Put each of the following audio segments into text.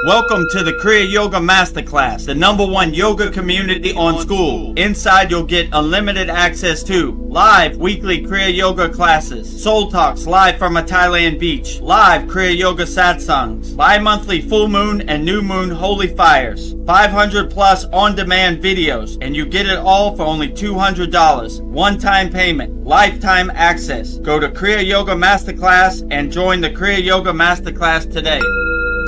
Welcome to the Kriya Yoga Masterclass, the #1 yoga community on SKOOL. Inside you'll get unlimited access to live weekly Kriya Yoga classes, soul talks live from a Thailand beach, live Kriya Yoga Satsangs, bi-monthly full moon and new moon holy fires, 500 plus on-demand videos, and you get it all for only $200. One-time payment, lifetime access. Go to Kriya Yoga Masterclass and join the Kriya Yoga Masterclass today.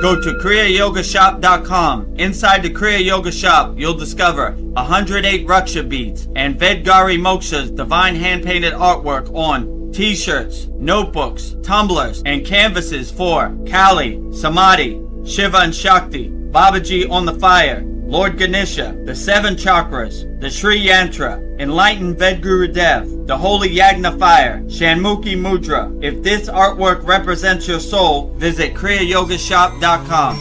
Go to kriyayogamasterclass.com. Inside the Kriya Yoga shop, you'll discover 108 Raksha beads and Vedagurudev divine hand-painted artwork on t-shirts, notebooks, tumblers, and canvases for Kali, Samadhi, Shiva and Shakti, Babaji on the fire, Lord Ganesha, the 7 chakras, the Sri Yantra, enlightened Vedagurudev, the holy Yagna fire, Shanmukhi Mudra. If this artwork represents your soul, visit kriyayogashop.com.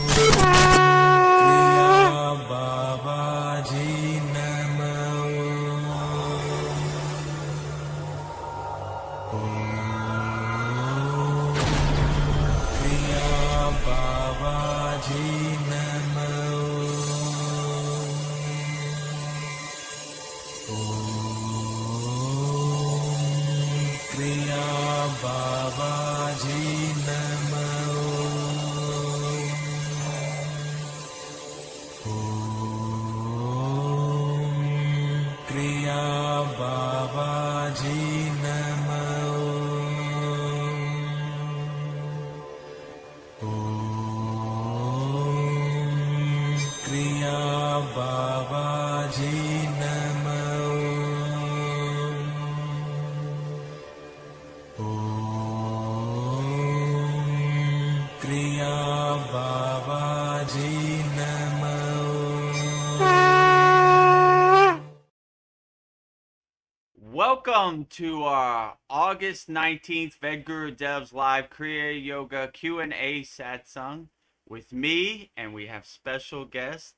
Welcome to our August 19th Vedgurudev's live Kriya Yoga Q&A Satsang with me, and we have special guest.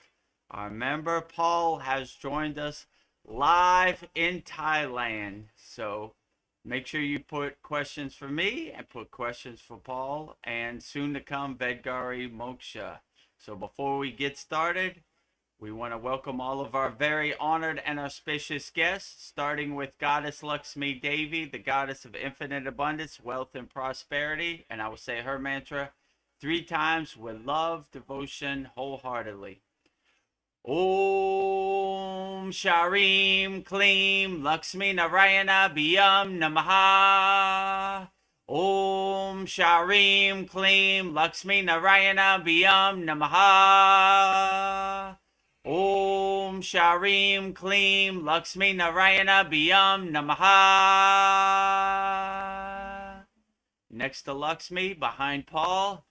Our member Paul has joined us live in Thailand. So make sure you put questions for me and put questions for Paul, and soon to come Vedgari Moksha. So before we get started, we want to welcome all of our very honored and auspicious guests, starting with Goddess Lakshmi Devi, the goddess of infinite abundance, wealth, and prosperity. And I will say her mantra 3 times with love, devotion, wholeheartedly. Om Sharim Kleem Lakshmi Narayana Biyam Namaha. Om Sharim Kleem Lakshmi Narayana Biyam Namaha. Om Sharim Kleem Lakshmi Narayana Biyam Namaha. Next to Lakshmi, behind Paul,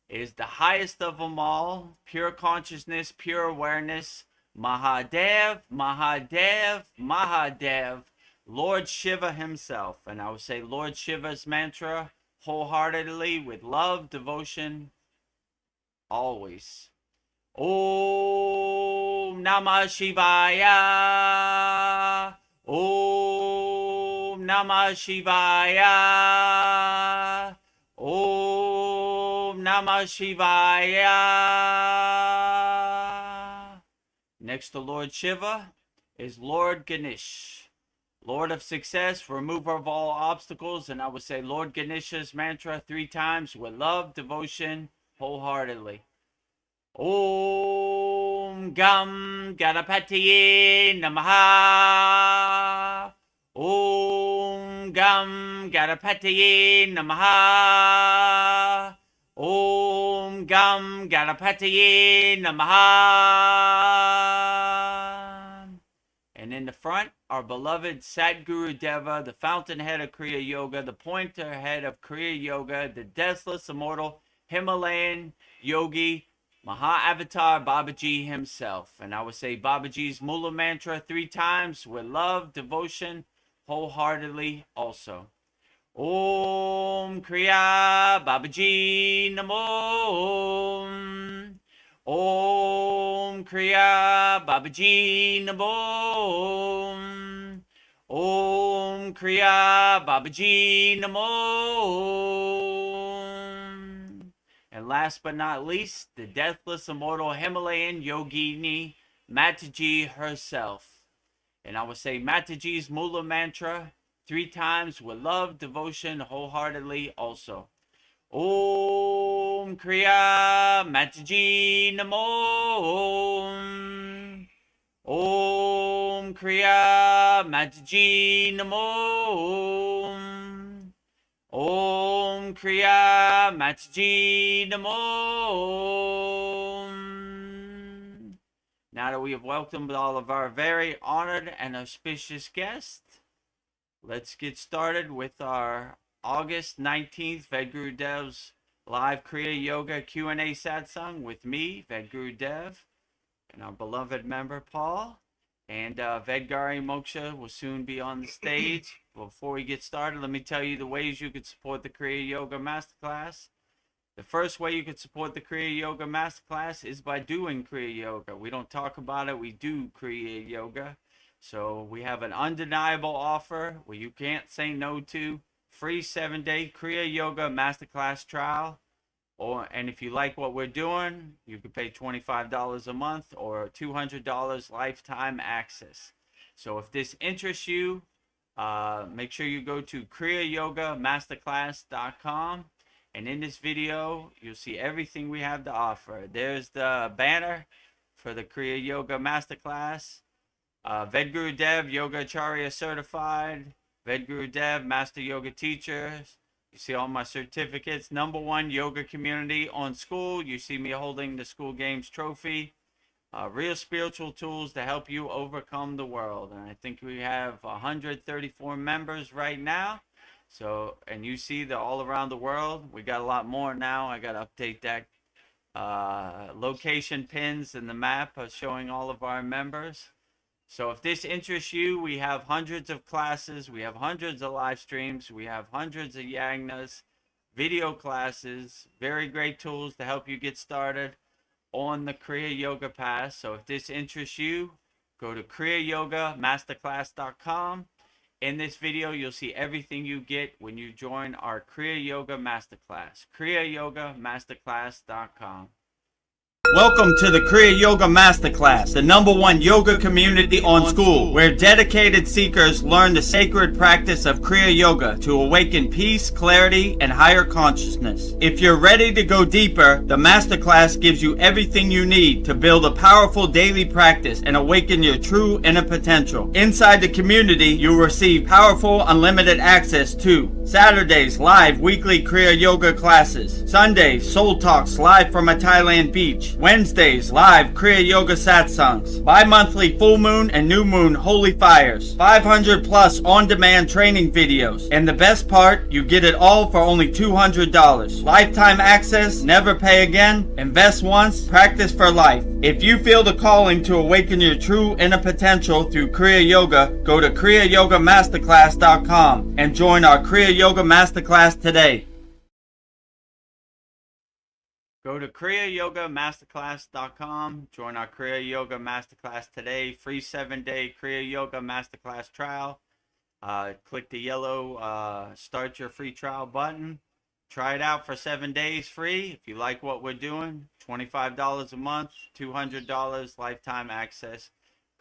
is the highest of them all, pure consciousness, pure awareness, Mahadev, Mahadev, Mahadev, Lord Shiva himself. And I would say Lord Shiva's mantra wholeheartedly with love, devotion, always. Om Namah Shivaya. Om Namah Shivaya. Om Namah Shivaya. Next to Lord Shiva is Lord Ganesh, Lord of success, remover of all obstacles. And I would say Lord Ganesha's mantra 3 times with love, devotion, wholeheartedly. Om Gam Ganapatiye Namaha. Om Gam Ganapatiye Namaha. Om Gam Ganapatiye Namaha. And in the front, our beloved Sadgurudeva, the fountainhead of Kriya Yoga, the pointer head of Kriya Yoga, the deathless, immortal, Himalayan yogi, Maha-Avatar Babaji himself. And I would say Babaji's Mula mantra 3 times with love, devotion, wholeheartedly also. Om Kriya Babaji Namo. Om Kriya Babaji Namo. Om Kriya Babaji Namo. And last but not least, the deathless, immortal Himalayan yogini, Mataji herself. And I will say Mataji's Mula mantra 3 times with love, devotion, wholeheartedly also. Om Kriya Mataji Namo. Om Kriya Mataji Namo. Om Kriya Mataji Namo. Now that we have welcomed all of our very honored and auspicious guests, let's get started with our August 19th Vedagurudev's live Kriya Yoga Q&A Satsang with me, Vedagurudev, and our beloved member Paul. And Vedgari Moksha will soon be on the stage. Before we get started, let me tell you the ways you could support the Kriya Yoga Masterclass. The first way you could support the Kriya Yoga Masterclass is by doing Kriya Yoga. We don't talk about it, we do Kriya Yoga. So we have an undeniable offer where you can't say no to. Free 7-day Kriya Yoga Masterclass trial. And if you like what we're doing, you can pay $25 a month or $200 lifetime access. So if this interests you, make sure you go to kriyayogamasterclass.com. And in this video, you'll see everything we have to offer. There's the banner for the Kriya Yoga Masterclass. Vedagurudev Yoga Acharya Certified. Vedagurudev Master Yoga Teacher. You see all my certificates. #1 yoga community on SKOOL. You see me holding the SKOOL Games trophy. Real spiritual tools to help you overcome the world. And I think we have 134 members right now. So, and you see that all around the world. We got a lot more now. I got to update that location pins in the map showing all of our members. So if this interests you, we have hundreds of classes, we have hundreds of live streams, we have hundreds of yagnas, video classes, very great tools to help you get started on the Kriya Yoga path. So if this interests you, go to kriyayogamasterclass.com. In this video, you'll see everything you get when you join our Kriya Yoga Masterclass, kriyayogamasterclass.com. Welcome to the Kriya Yoga Masterclass, the #1 yoga community on SKOOL, where dedicated seekers learn the sacred practice of Kriya Yoga to awaken peace, clarity, and higher consciousness. If you're ready to go deeper, the Masterclass gives you everything you need to build a powerful daily practice and awaken your true inner potential. Inside the community, you'll receive powerful, unlimited access to Saturdays, live weekly Kriya Yoga classes. Sundays, Soul Talks live from a Thailand beach. Wednesdays, live Kriya Yoga Satsangs. Bi-monthly full moon and new moon holy fires. 500 plus on-demand training videos. And the best part, you get it all for only $200. Lifetime access, never pay again, invest once, practice for life. If you feel the calling to awaken your true inner potential through Kriya Yoga, go to kriyayogamasterclass.com and join our Kriya Yoga Masterclass today. Go to kriyayogamasterclass.com, join our Kriya Yoga Masterclass today, free 7-day Kriya Yoga Masterclass trial. Click the yellow start your free trial button. Try it out for 7 days free. If you like what we're doing, $25 a month, $200 lifetime access,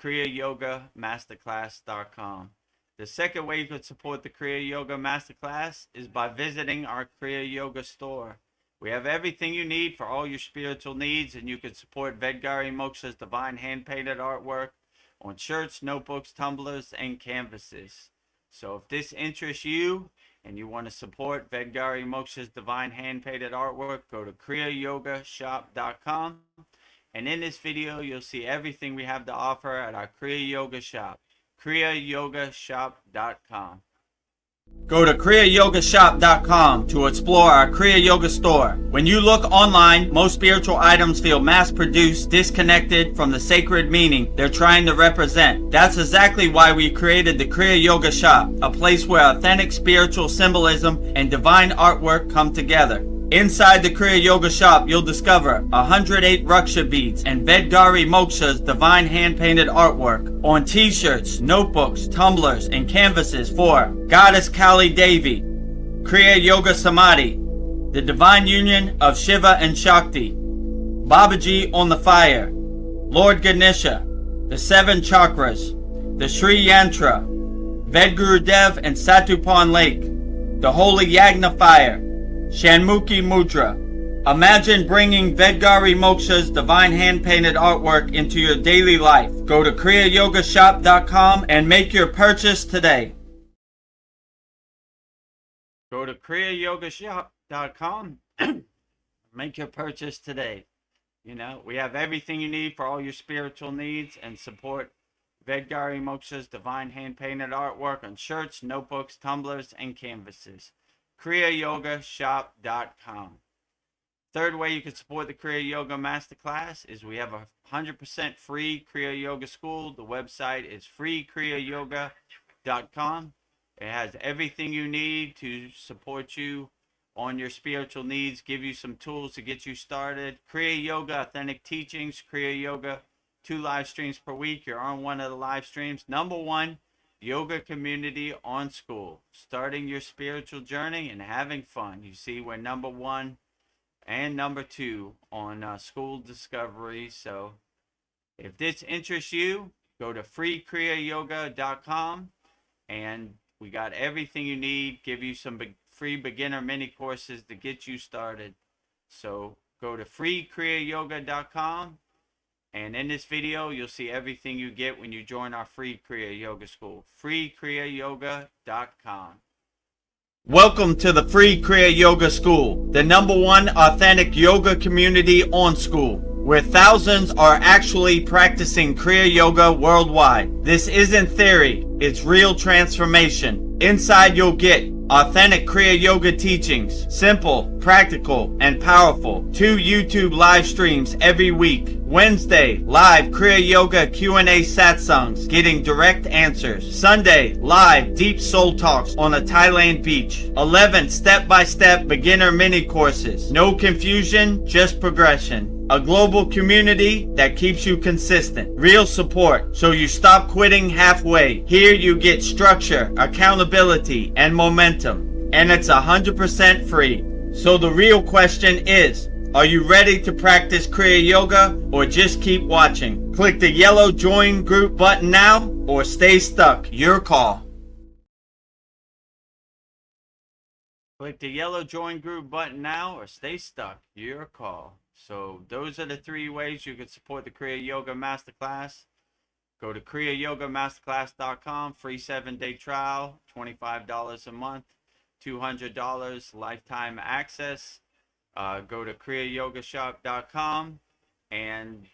kriyayogamasterclass.com. The second way you could support the Kriya Yoga Masterclass is by visiting our Kriya Yoga store. We have everything you need for all your spiritual needs, and you can support Vedgari Moksha's divine hand-painted artwork on shirts, notebooks, tumblers, and canvases. So if this interests you and you want to support Vedgari Moksha's divine hand-painted artwork, go to kriyayogashop.com. And in this video, you'll see everything we have to offer at our Kriya Yoga shop, kriyayogashop.com. Go to kriyayogashop.com to explore our Kriya Yoga store. When you look online, most spiritual items feel mass-produced, disconnected from the sacred meaning they're trying to represent. That's exactly why we created the Kriya Yoga shop, a place where authentic spiritual symbolism and divine artwork come together. Inside the Kriya Yoga shop, you'll discover 108 Raksha beads and Vedgari Moksha's divine hand-painted artwork on t-shirts, notebooks, tumblers, and canvases for Goddess Kali Devi, Kriya Yoga Samadhi, the divine union of Shiva and Shakti, Babaji on the fire, Lord Ganesha, the 7 chakras, the Sri Yantra, Vedagurudev and Satupan Lake, the Holy Yagna fire, Shanmukhi Mudra. Imagine bringing Vedgari Moksha's divine hand-painted artwork into your daily life. Go to kriyayogamasterclass.com and make your purchase today. Go to kriyayogamasterclass.com. Make your purchase today. You know, we have everything you need for all your spiritual needs, and support Vedgari Moksha's divine hand-painted artwork on shirts, notebooks, tumblers, and canvases. kriyayogamasterclass.com. Third way you can support the Kriya Yoga Masterclass is we have a 100% free Kriya Yoga school. The website is freekriyayogamasterclass.com. It has everything you need to support you on your spiritual needs, give you some tools to get you started. Kriya Yoga Authentic Teachings, Kriya Yoga, 2 live streams per week. You're on one of the live streams. Number 1, yoga community on SKOOL. Starting your spiritual journey and having fun. You see, we're number 1 and number 2 on SKOOL Discovery. So if this interests you, go to freekriyayoga.com, and we got everything you need. Give you some free beginner mini courses to get you started. So go to freekriyayoga.com, and in this video you'll see everything you get when you join our free Kriya Yoga school. freekriyayoga.com. Welcome to the free Kriya Yoga School, the #1 authentic yoga community on SKOOL, where thousands are actually practicing Kriya Yoga worldwide. This isn't theory, it's real transformation. Inside you'll get authentic Kriya Yoga teachings, simple, practical, and powerful. 2 YouTube live streams every week. Wednesday, live Kriya Yoga Q&A satsangs, getting direct answers. Sunday, live deep soul talks on a Thailand beach. 11 step-by-step beginner mini courses. No confusion, just progression. A global community that keeps you consistent. Real support, so you stop quitting halfway. Here you get structure, accountability, and momentum. And it's 100% free. So the real question is, are you ready to practice Kriya Yoga, or just keep watching? Click the yellow join group button now, or stay stuck. Your call. Click the yellow join group button now, or stay stuck. Your call. So those are the 3 ways you can support the Kriya Yoga Masterclass. Go to kriyayogamasterclass.com, free 7-day trial, $25 a month, $200 lifetime access. Go to kriyayogashop.com and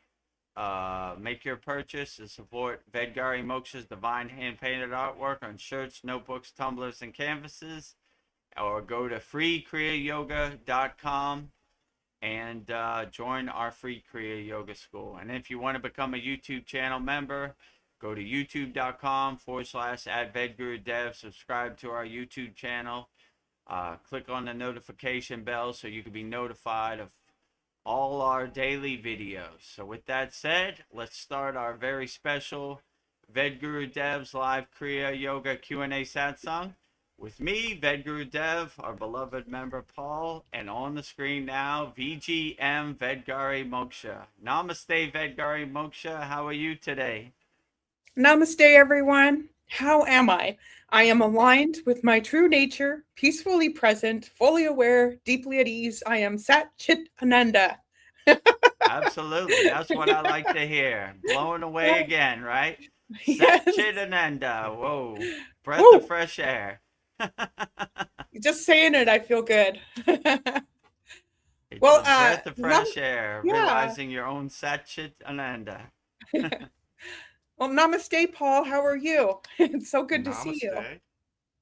make your purchase to support Vedgari Moksha's divine hand-painted artwork on shirts, notebooks, tumblers, and canvases. Or go to freekriyayoga.com and join our free Kriya Yoga school. And if you want to become a YouTube channel member, go to youtube.com/@Vedagurudev. Subscribe to our YouTube channel. Click on the notification bell so you can be notified of all our daily videos. So with that said, let's start our very special Vedagurudev's live Kriya Yoga Q&A satsang. With me, Vedagurudev, our beloved member Paul, and on the screen now, VGM Vedgari Moksha. Namaste, Vedgari Moksha. How are you today? Namaste, everyone. How am I? I am aligned with my true nature, peacefully present, fully aware, deeply at ease. I am Sat Chit Ananda. Absolutely. That's what I like to hear. Blown away again, right? Yes. Sat Chit Ananda. Whoa. Breath Woo. of fresh air. Just saying it, I feel good. It's well, a breath of fresh air, realizing your own Sat Chit Ananda. Well, namaste, Paul. How are you? It's so good to see you.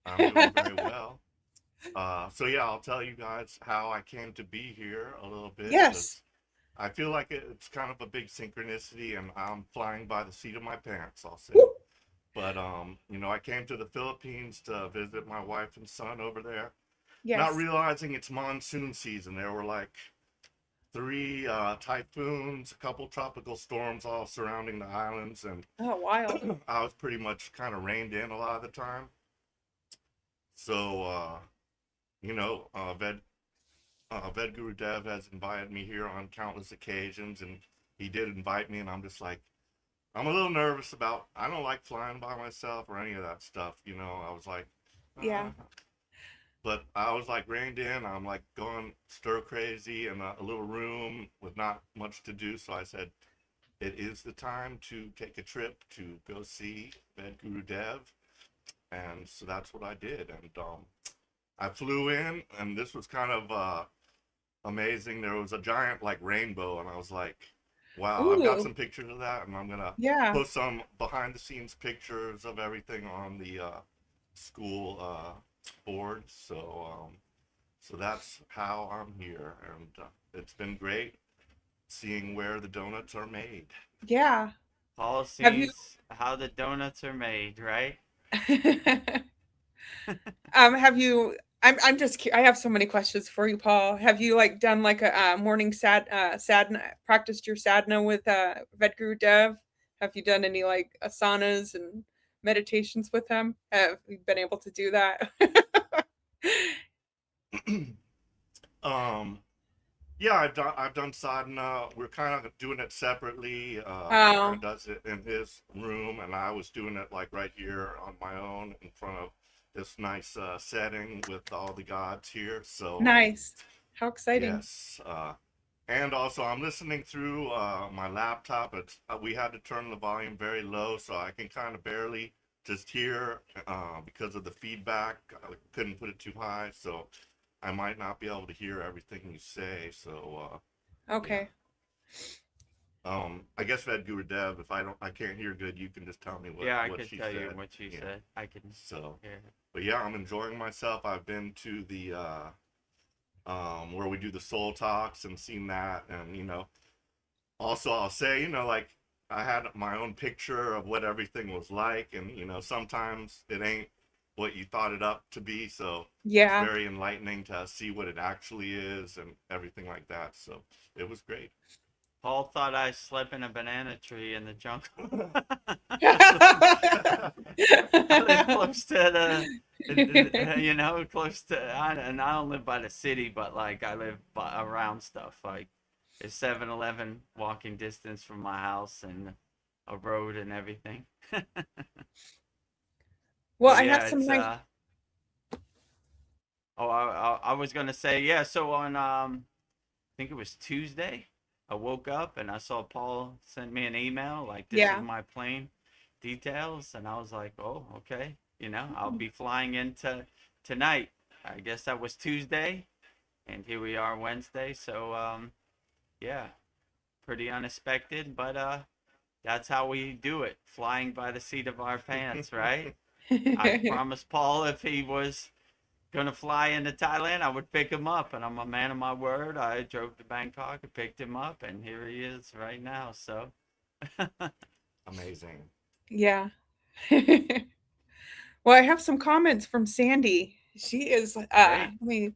I'm doing very well. So yeah, I'll tell you guys how I came to be here a little bit. Yes. I feel like it's kind of a big synchronicity, and I'm flying by the seat of my pants, I'll say. Woo. But you know, I came to the Philippines to visit my wife and son over there. Yes. Not realizing it's monsoon season. There were like 3 typhoons, a couple tropical storms all surrounding the islands, and oh, wild. I was pretty much kind of reined in a lot of the time. So, you know, Vedagurudev has invited me here on countless occasions, and he did invite me, and I'm just like, I'm a little nervous about. I don't like flying by myself or any of that stuff. I was like, Yeah. but I was like reined in. I'm like going stir crazy in a little room with not much to do. So I said, it is the time to take a trip to go see Vedagurudev, and so that's what I did. And I flew in, and this was kind of amazing. There was a giant like rainbow, and I was like, wow, I've got Ooh. some pictures of that, and I'm gonna Yeah. post some behind the scenes pictures of everything on the school board. So that's how I'm here, and it's been great seeing where the donuts are made. Yeah. Paul Have you sees how the donuts are made, right? have you I'm just I have so many questions for you, Paul. Have you like done like a morning sadhana, practiced your sadhana with Vedagurudev? Have you done any like asanas and meditations with him? Have you been able to do that? um, yeah, I've done sadhana. We're kind of doing it separately. Aaron Oh, does it in his room, and I was doing it like right here on my own in front of this nice setting with all the gods here. So nice. How exciting. yes, and also I'm listening through my laptop. It's we had to turn the volume very low, so I can kind of barely just hear because of the feedback. I couldn't put it too high, so I might not be able to hear everything you say. So yeah. Okay. I guess Vedagurudev, if I can't hear good, you can just tell me Yeah, I what could she tell you said. what you Yeah. said. I can So, hear it. but yeah, I'm enjoying myself. I've been to the where we do the soul talks and seen that, and also I'll say, like I had my own picture of what everything was like, and sometimes it ain't what you thought it up to be. So it's Yeah. very enlightening to see what it actually is and everything like that. So it was great. Paul thought I slept in a banana tree in the jungle. I live close to close to. And I don't live by the city, but like I live around stuff. Like there's 7-Eleven walking distance from my house and a road and everything. Well, But I have yeah, some it's nice. Oh, I was gonna say yeah. So on I think it was Tuesday. I woke up and I saw Paul send me an email like this is Yeah. my plane details, and I was like, oh, okay. I'll be flying into tonight. I guess that was Tuesday, and here we are Wednesday. So yeah, pretty unexpected, but that's how we do it, flying by the seat of our pants, right? I promised Paul if he was gonna fly into Thailand, I would pick him up, and I'm a man of my word. I drove to Bangkok and picked him up, and here he is right now. So, Amazing. Yeah. Well, I have some comments from Sandy. She is great.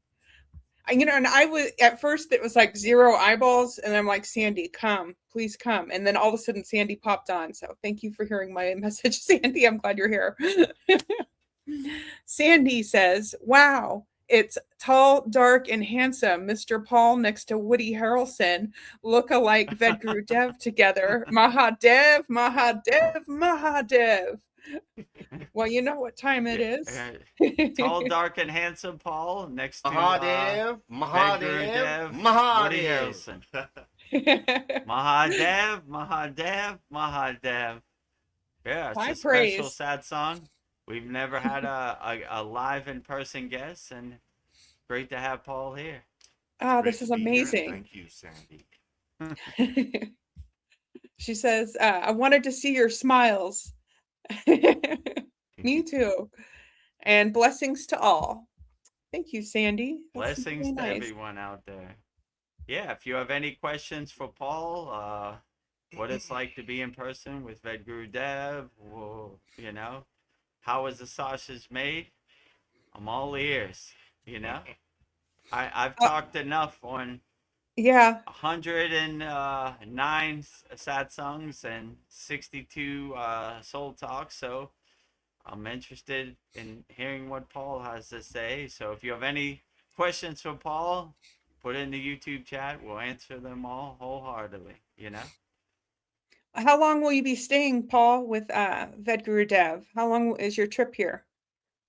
and I was at first it was like 0 eyeballs, and I'm like, Sandy, come, please come. And then all of a sudden Sandy popped on. So thank you for hearing my message, Sandy. I'm glad you're here. Sandy says, wow, it's tall, dark, and handsome. Mr. Paul next to Woody Harrelson look alike Vedagurudev together. Mahadev, Mahadev, Mahadev. Well, you know what time it Yeah, is. tall, dark, and handsome Paul next to Mahadev, Mahadev, Vedagurudev, Woody Mahadev. Harrelson. Mahadev, Mahadev, Mahadev. Yeah, it's High a special praise. sad song. We've never had a live in person guest, and great to have Paul here. Ah, Great this to is be here, and amazing. thank you, Sandy. She says, I wanted to see your smiles. Me too. And blessings to all. Thank you, Sandy. That's Blessings really to nice. everyone out there. Yeah, if you have any questions for Paul, what it's like to be in person with Vedagurudev, or, how is the sausage made? I'm all ears, I've Uh, talked enough on yeah. 109 satsangs and 62 soul talks, so I'm interested in hearing what Paul has to say. So if you have any questions for Paul, put it in the YouTube chat. We'll answer them all wholeheartedly, you know? How long will you be staying, Paul, with Vedagurudev? How long is your trip here?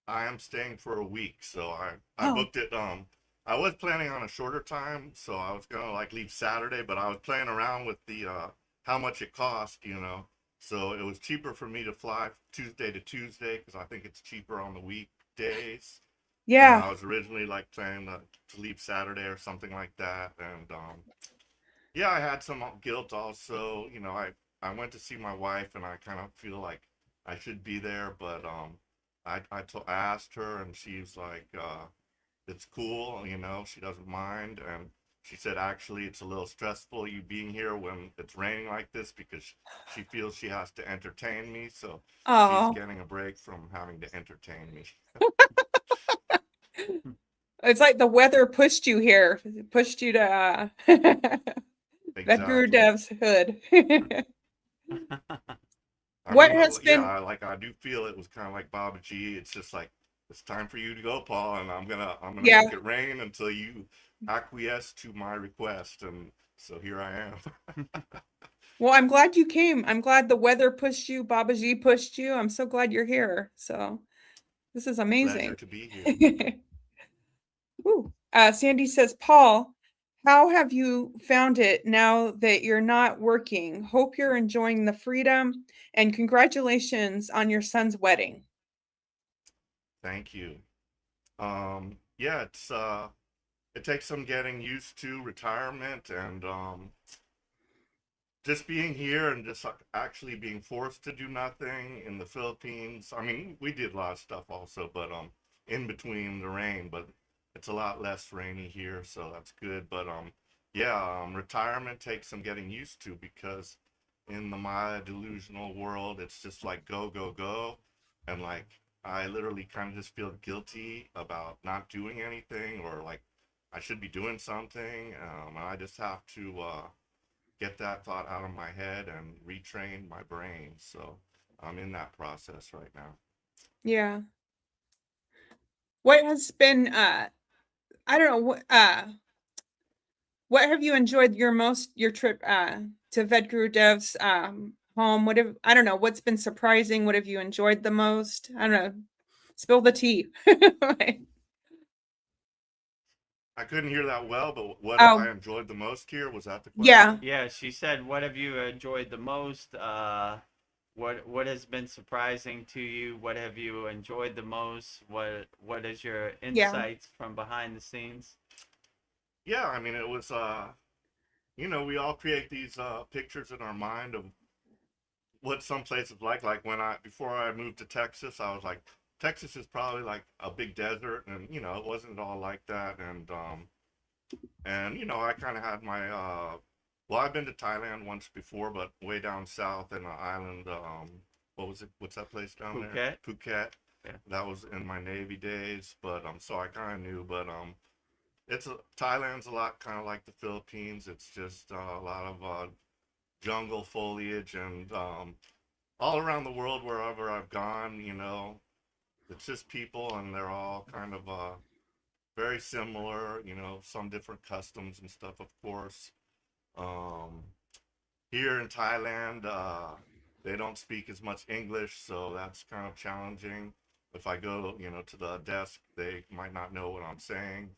I am staying for a week, so I Oh, booked it. I was planning on a shorter time, so I was gonna like leave Saturday, but I was playing around with the how much it cost, you know. So it was cheaper for me to fly Tuesday to Tuesday because I think it's cheaper on the weekdays. And yeah. I was originally like planning to leave Saturday or something like that. And yeah, I had some guilt also. You know, I went to see my wife, and I kind of feel like I should be there, but I asked her, and she's like, it's cool, you know, she doesn't mind. And she said actually it's a little stressful you being here when it's raining like this because she feels she has to entertain me, so she's Oh, getting a break from having to entertain me. it's like the weather pushed you here, pushed you to Exactly. Vedgurudev's hood. I What mean, has yeah, been, I do feel it was kind of like Baba G. It's just like it's time for you to go, Paul, and I'm gonna yeah. make it rain until you acquiesce to my request, and so here I am. Well, I'm glad you came. I'm glad the weather pushed you, Babaji pushed you. I'm so glad you're here. So this is Pleasure amazing. to be here. Ooh. Sandy says, Paul, how have you found it now that you're not working? Hope you're enjoying the freedom and congratulations on your son's wedding. Thank you. Yeah, it takes some getting used to retirement and just being here and just like actually being forced to do nothing in the Philippines. I mean, we did a lot of stuff also, but in between the rain, but it's a lot less rainy here, so that's good. But yeah, retirement takes some getting used to because in the Maya delusional world, it's just like go, go, go. And like I literally kind of just feel guilty about not doing anything or like I should be doing something. And I just have to get that thought out of my head and retrain my brain. So I'm in that process right now. Yeah. What has been I don't know what have you enjoyed your most your trip to Vedgurudev's home? What have I don't know, what's been surprising? What have you enjoyed the most? I don't know. Spill the tea. I couldn't hear that well, but what have I Oh, enjoyed the most here? Was that the yeah. question? Yeah, she said, what have you enjoyed the most? What has been surprising to you? What have you enjoyed the most? What is your Yeah. insights from behind the scenes? Yeah, I mean, it was, you know, we all create these pictures in our mind of what some places like when before I moved to Texas, I was like, Texas is probably like a big desert, and you know, it wasn't all like that. And you know, I kind of had my well, I've been to Thailand once before, but way down south in an island. What was it? What's that place down there? Phuket. Phuket. Yeah. That was in my Navy days, but so I kind of knew. But Thailand's a lot kind of like the Philippines. It's just a lot of jungle foliage and all around the world wherever I've gone, you know, it's just people and they're all kind of very similar, you know, some different customs and stuff, of course. Um, Here in Thailand, they don't speak as much English, so that's kind of challenging. If I go, you know, to the desk, they might not know what I'm saying.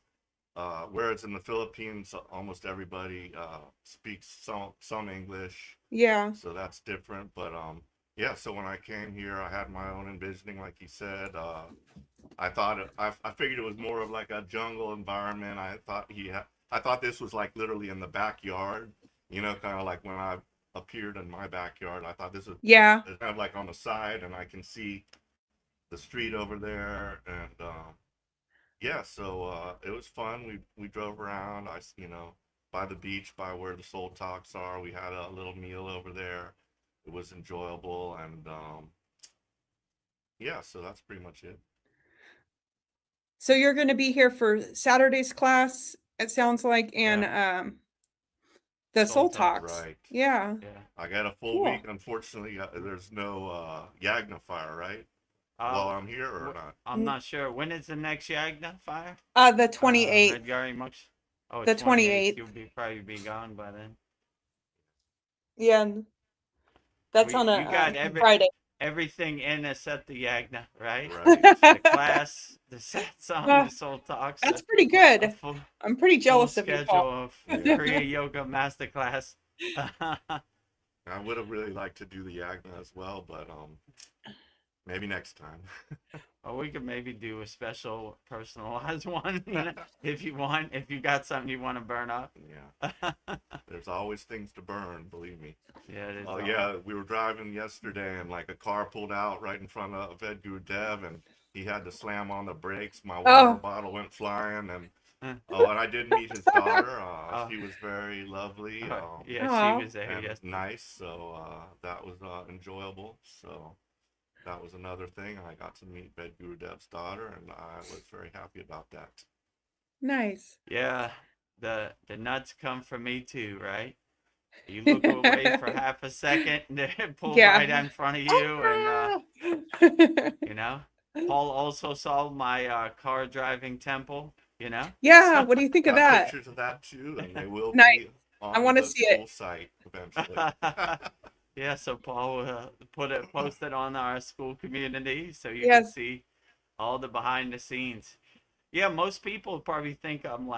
Whereas in the Philippines, almost everybody speaks some English, Yeah. so that's different. But yeah. So when I came here, I had my own envisioning, like you said. I figured it was more of like a jungle environment. I thought this was like literally in the backyard. You know, kind of like when I appeared in my backyard. I thought this was Yeah. kind of like on the side, and I can see the street over there, and yeah, so it was fun. We drove around. You know, by the beach, by where the soul talks are. We had a little meal over there. It was enjoyable, and yeah, so that's pretty much it. So you're going to be here for Saturday's class, it sounds like, and Yeah. the Soul Soul Talk. Talks. Right. Yeah. Yeah. I got a full Cool. week. Unfortunately, there's no Yagna fire, right? Uh, While I'm here or not. I'm not sure. When is the next Yagna fire? The 28th. Very much. Oh, The 28th. 28th. You'll probably be gone by then. Yeah, that's Well, on you got a Friday. everything in except the Yagna, right? Right. The class, the Satsang, the Soul Talks, That's pretty good. a full I'm pretty jealous of you, schedule Paul. of Yeah. Kriya Yoga Masterclass. I would have really liked to do the Yagna as well, but maybe next time. Or we could maybe do a special personalized one if you want. If you got something you want to burn up. Yeah. There's always things to burn, believe me. Yeah, it is. Oh yeah, we were driving yesterday and like a car pulled out right in front of Vedagurudev and he had to slam on the brakes. My water bottle went flying and and I did meet his daughter. She was very lovely. Yeah, she was there. And Yes. nice. So that was enjoyable. So that was another thing. I got to meet Vedagurudev's daughter, and I was very happy about that. Nice. Yeah, the nuts come from me too, right? You look away for half a second, and they pull right in front of you, and you know. Paul also saw my car driving temple. You know. Yeah. What do you think of Got that? pictures of that too, and they will Nice. be on I wanna the see it. SKOOL site eventually. Yeah, so Paul will post it on our SKOOL community so you can Yes. see all the behind the scenes. Yeah, most people probably think I'm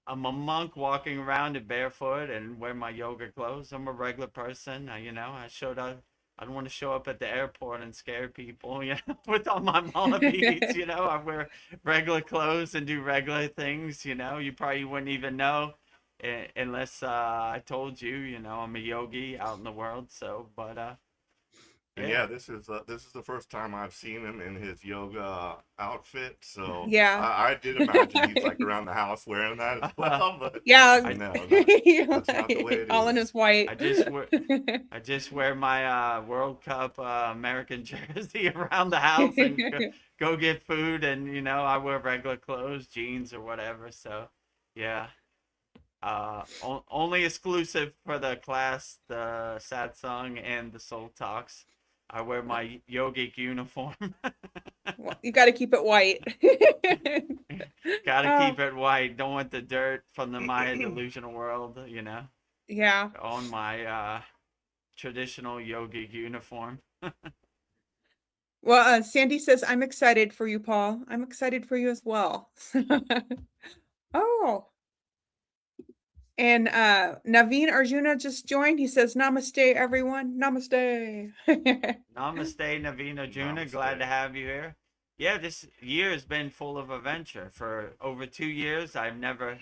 a monk walking around in barefoot and wear my yoga clothes. I'm a regular person. I showed up. I don't want to show up at the airport and scare people, with all my mala beads, I wear regular clothes and do regular things, You probably wouldn't even know unless I told you, I'm a yogi out in the world. So, but And yeah, this is the first time I've seen him in his yoga outfit. So Yeah. I did imagine he's like around the house wearing that as well. But Yeah. I know that's not the way it All in is. his white. I just wear my World Cup American jersey around the house and go get food, and I wear regular clothes, jeans or whatever. So, yeah. Only exclusive for the class, the Satsang and the Soul Talks. I wear my yogic uniform. Well, you got to keep it white. Gotta keep it white. Don't want the dirt from the Maya delusional world, Yeah. on my traditional yogic uniform. Well, Sandy says, I'm excited for you, Paul. I'm excited for you as well. Oh. And Naveen Arjuna just joined. He says, Namaste, everyone. Namaste. Namaste, Navina Juna. Namaste. Glad to have you here. Yeah, this year has been full of adventure. For over 2 years, I've never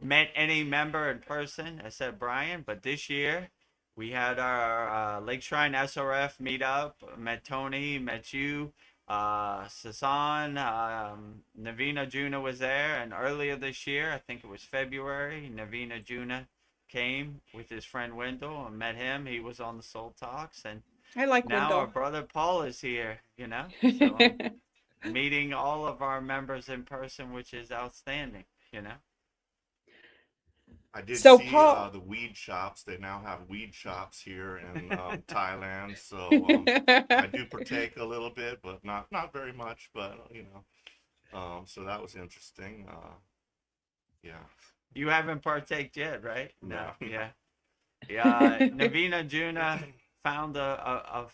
met any member in person except Brian. But this year, we had our Lake Shrine SRF meetup. Met Tony, met you, Sasan, Navina Juna was there. And earlier this year, I think it was February, Navina Juna came with his friend Wendell and met him. He was on the Soul Talks. And I like now our Wendell. brother Paul is here, So meeting all of our members in person, which is outstanding, I did So, see Paul- the weed shops. They now have weed shops here in Thailand. So I do partake a little bit, but not very much. But so that was interesting. Yeah. You haven't partaked yet, right? No. Yeah. Yeah. Navina Juna found a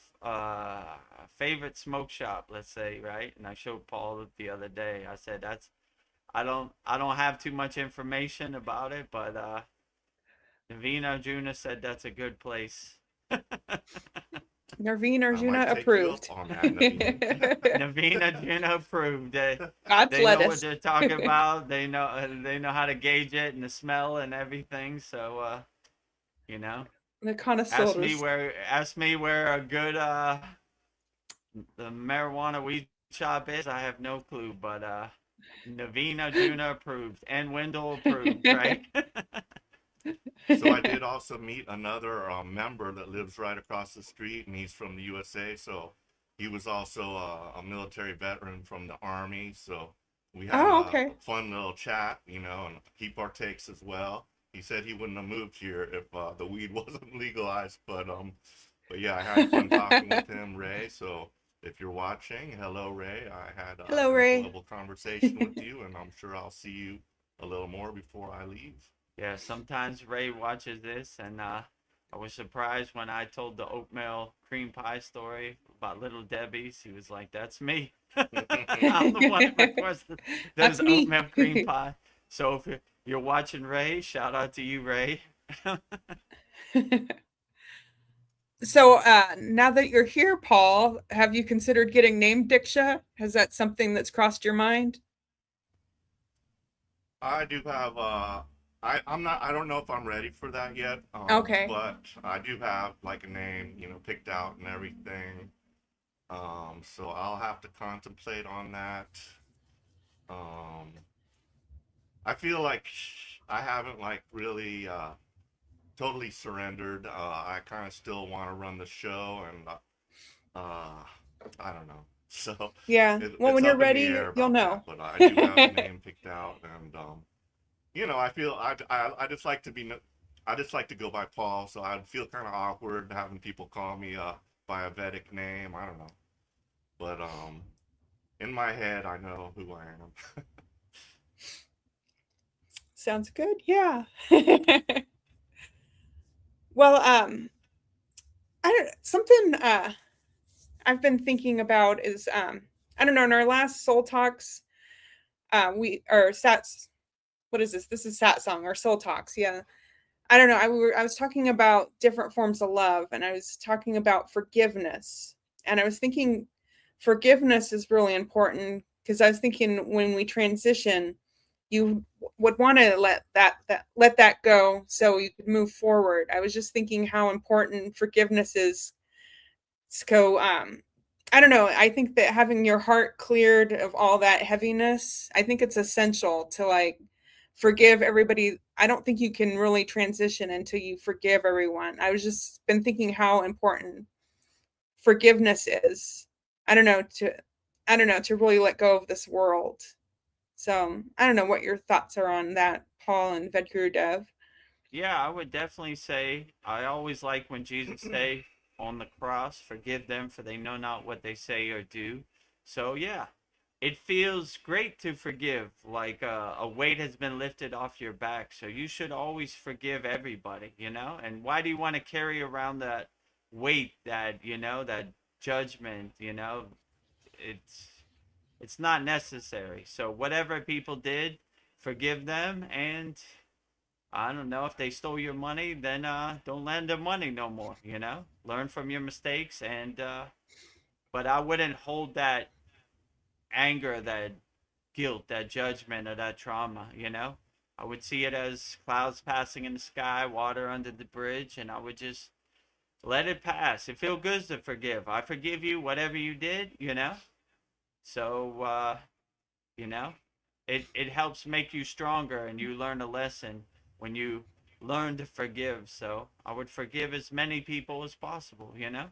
favorite smoke shop, let's say, right? And I showed Paul it the other day. I said I don't have too much information about it, but Navina Juna said that's a good place. Naveen I Arjuna might take you approved. up on that, Naveen. Navina Juna approved. They God's know lettuce. what they're talking about. They know how to gauge it and the smell and everything. So The connoisseurs. ask me where a good the marijuana weed shop is. I have no clue, but Navina Juna approved and Wendell approved, right? So I did also meet another member that lives right across the street, and he's from the USA. So he was also a military veteran from the Army. So we had a fun little chat, and he partakes as well. He said he wouldn't have moved here if the weed wasn't legalized. But yeah, I had fun talking with him, Ray. So if you're watching, hello, Ray. I had Hello, Ray. a enjoyable conversation with you, and I'm sure I'll see you a little more before I leave. Yeah, sometimes Ray watches this, and I was surprised when I told the oatmeal cream pie story about Little Debbie's. He was like, "That's me. I'm the one that requested That's those me. oatmeal cream pie." So if you're watching Ray, shout out to you, Ray. So now that you're here, Paul, have you considered getting name Diksha? Has that something that's crossed your mind? I do have I don't know if I'm ready for that yet. Okay. But I do have like a name, picked out and everything. So I'll have to contemplate on that. Um, I feel like I haven't like really totally surrendered. I kind of still want to run the show, and I don't know. So Yeah. Well, it's when you're up in the ready, air you'll about know. that. But I do have a name picked out, and I feel I just like to be I just like to go by Paul, so I'd feel kind of awkward having people call me by a Vedic name. I don't know, but in my head, I know who I am. Sounds good. Yeah. Well, I don't something I've been thinking about is I don't know, in our last soul talks, we or sats what is this? This is Satsang or soul talks, yeah. I don't know. I was talking about different forms of love, and I was talking about forgiveness. And I was thinking forgiveness is really important because I was thinking when we transition, you would want to let that go so you could move forward. I was just thinking how important forgiveness is. So I don't know. I think that having your heart cleared of all that heaviness, I think it's essential to like forgive everybody. I don't think you can really transition until you forgive everyone. I was just been thinking how important forgiveness is. I don't know to really let go of this world. So I don't know what your thoughts are on that, Paul and Vedagurudev. Yeah, I would definitely say I always like when Jesus say on the cross, "Forgive them, for they know not what they say or do." So yeah, it feels great to forgive. Like a weight has been lifted off your back, so you should always forgive everybody. And why do you want to carry around that weight, that judgment? It's it's not necessary. So whatever people did, forgive them, and I don't know if they stole your money, then don't lend them money no more. Learn from your mistakes, and but I wouldn't hold that anger, that guilt, that judgment, or that trauma. I would see it as clouds passing in the sky, water under the bridge, and I would just let it pass. It feels good to forgive. I forgive you, whatever you did. So you know it helps make you stronger, and you learn a lesson when you learn to forgive. So I would forgive as many people as possible. Yeah,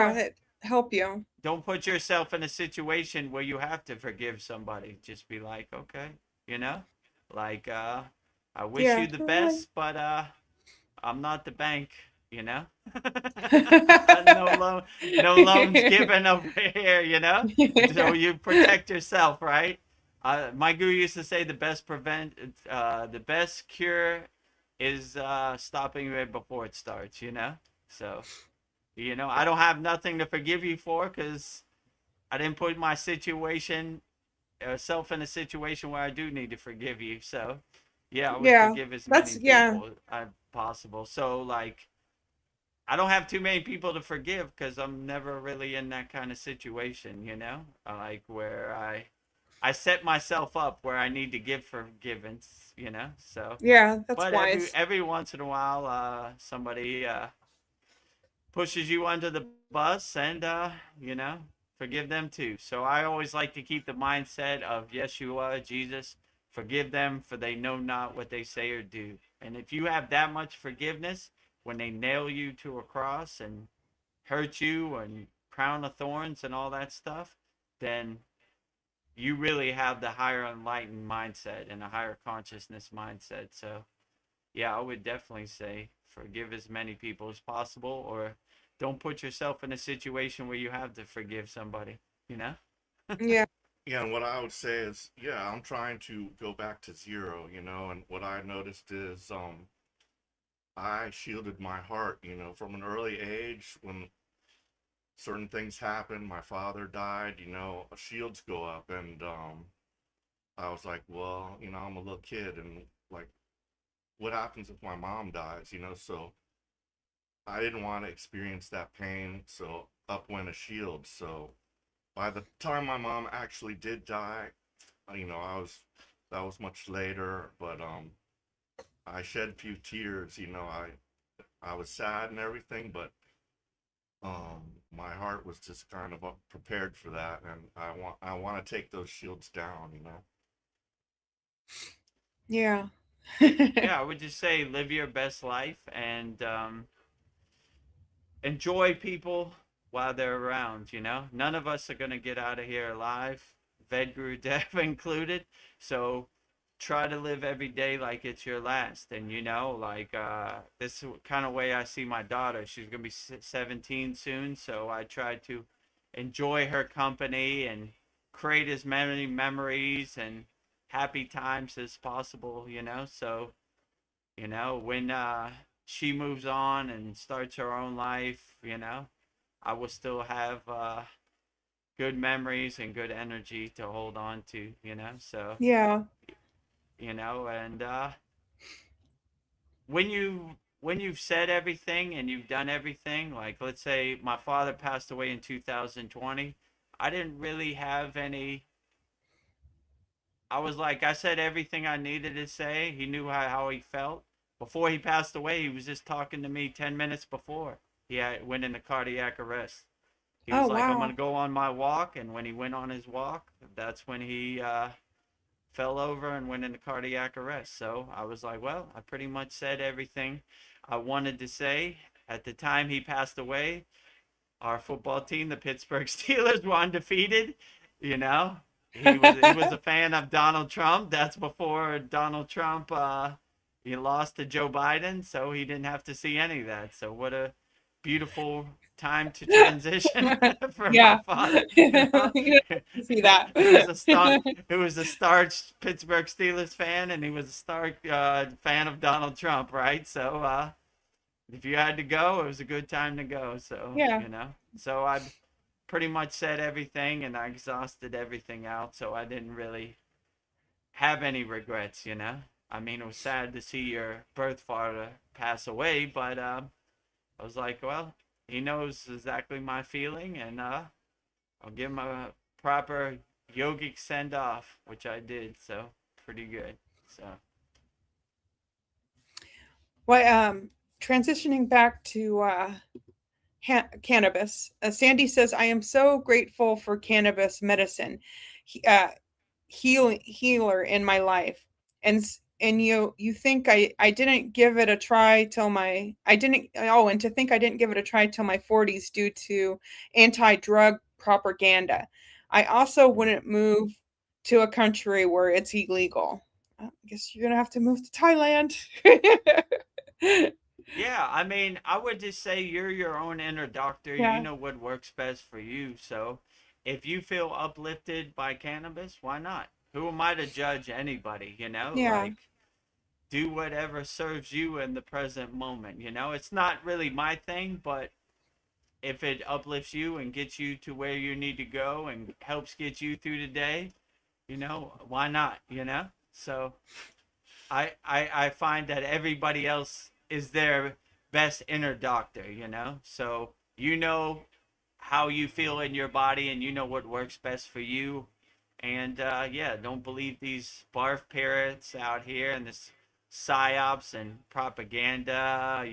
Or that help you. don't put yourself in a situation where you have to forgive somebody. Just be like, okay, you know like I wish Yeah, you the totally. best, but I'm not the bank. you know no Yeah. loan, no loans given over here. So you protect yourself, right? My guru used to say the best cure is stopping it before it starts. So I don't have nothing to forgive you for, because I didn't put my situation self in a situation where I do need to forgive you. So yeah, I would Yeah, forgive as many that's yeah. people as possible. So like, I don't have too many people to forgive because I'm never really in that kind of situation. Like where I set myself up where I need to give forgiveness. So, Yeah, that's but wise. every once in a while, somebody pushes you under the bus, and forgive them too. So I always like to keep the mindset of Yeshua, Jesus, forgive them, for they know not what they say or do. And if you have that much forgiveness, when they nail you to a cross and hurt you and crown of thorns and all that stuff, then you really have the higher enlightened mindset and a higher consciousness mindset. So yeah, I would definitely say forgive as many people as possible, or don't put yourself in a situation where you have to forgive somebody. Yeah. Yeah, and what I would say is, yeah, I'm trying to go back to zero, and what I noticed is I shielded my heart, from an early age when certain things happened. My father died, shields go up, and I was like, well, I'm a little kid, and like, what happens if my mom dies, so I didn't want to experience that pain, so up went a shield. So by the time my mom actually did die, I was that was much later, but I shed a few tears. I was sad and everything, but my heart was just kind of prepared for that, and I want to take those shields down. Yeah. Yeah, I would just say live your best life and enjoy people while they're around, None of us are going to get out of here alive, Vedagurudev included. So try to live every day like it's your last. And, this kind of way I see my daughter. She's going to be 17 soon. So I try to enjoy her company and create as many memories and happy times as possible, So, when she moves on and starts her own life, I will still have good memories and good energy to hold on to, So, Yeah. and when you've said everything and you've done everything, like let's say my father passed away in 2020, I didn't really have any. I was like, I said everything I needed to say. He knew how he felt. Before he passed away, he was just talking to me 10 minutes before went into cardiac arrest. He Oh, was like, I'm going wow. to go on my walk. And when he went on his walk, that's when he fell over and went into cardiac arrest. So I was like, well, I pretty much said everything I wanted to say. At the time he passed away, our football team, the Pittsburgh Steelers, were undefeated. You know, he was a fan of Donald Trump. That's before Donald Trump he lost to Joe Biden, so he didn't have to see any of that. So what a beautiful time to transition for my Yeah. father. You know, You don't see that. he was a star. He was a starch Pittsburgh Steelers fan, and he was a star fan of Donald Trump, right? So if you had to go, it was a good time to go. So, Yeah. So I pretty much said everything and I exhausted everything out. So I didn't really have any regrets. I mean, it was sad to see your birth father pass away, but I was like, well, he knows exactly my feeling and I'll give him a proper yogic send off, which I did. So pretty good. So. Well, transitioning back to cannabis, Sandy says, I am so grateful for cannabis medicine, he, healer in my life. And you think I didn't give it a try till my I didn't oh and to think I didn't give it a try till my 40s due to anti-drug propaganda. I also wouldn't move to a country where it's illegal. I guess you're gonna have to move to Thailand. Yeah, I mean, I would just say you're your own inner doctor. You Yeah. know what works best for you. So if you feel uplifted by cannabis, why not? Who am I to judge anybody, Yeah. Like, do whatever serves you in the present moment, It's not really my thing, but if it uplifts you and gets you to where you need to go and helps get you through the day, why not, So I find that everybody else is their best inner doctor, So how you feel in your body and you know what works best for you. And yeah, don't believe these barf parrots out here and this psyops and propaganda,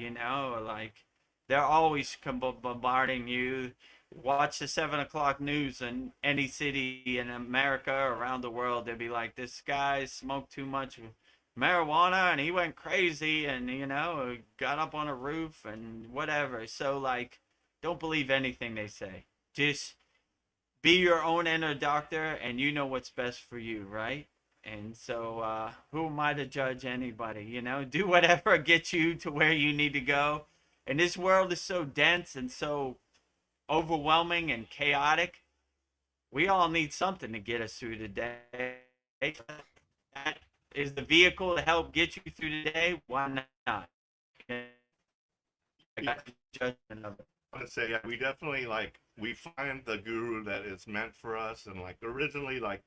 like they're always bombarding you. Watch the 7 o'clock news in any city in America or around the world. They'll be like, this guy smoked too much marijuana and he went crazy and got up on a roof and whatever. So like, don't believe anything they say. Just be your own inner doctor and you know what's best for you, right? And so who am I to judge anybody? Do whatever gets you to where you need to go. And this world is so dense and so overwhelming and chaotic. we all need something to get us through the day. That is the vehicle to help get you through the day. Why not? I got the judgment of it. I would say, yeah, we definitely like we find the guru that is meant for us. And like originally, like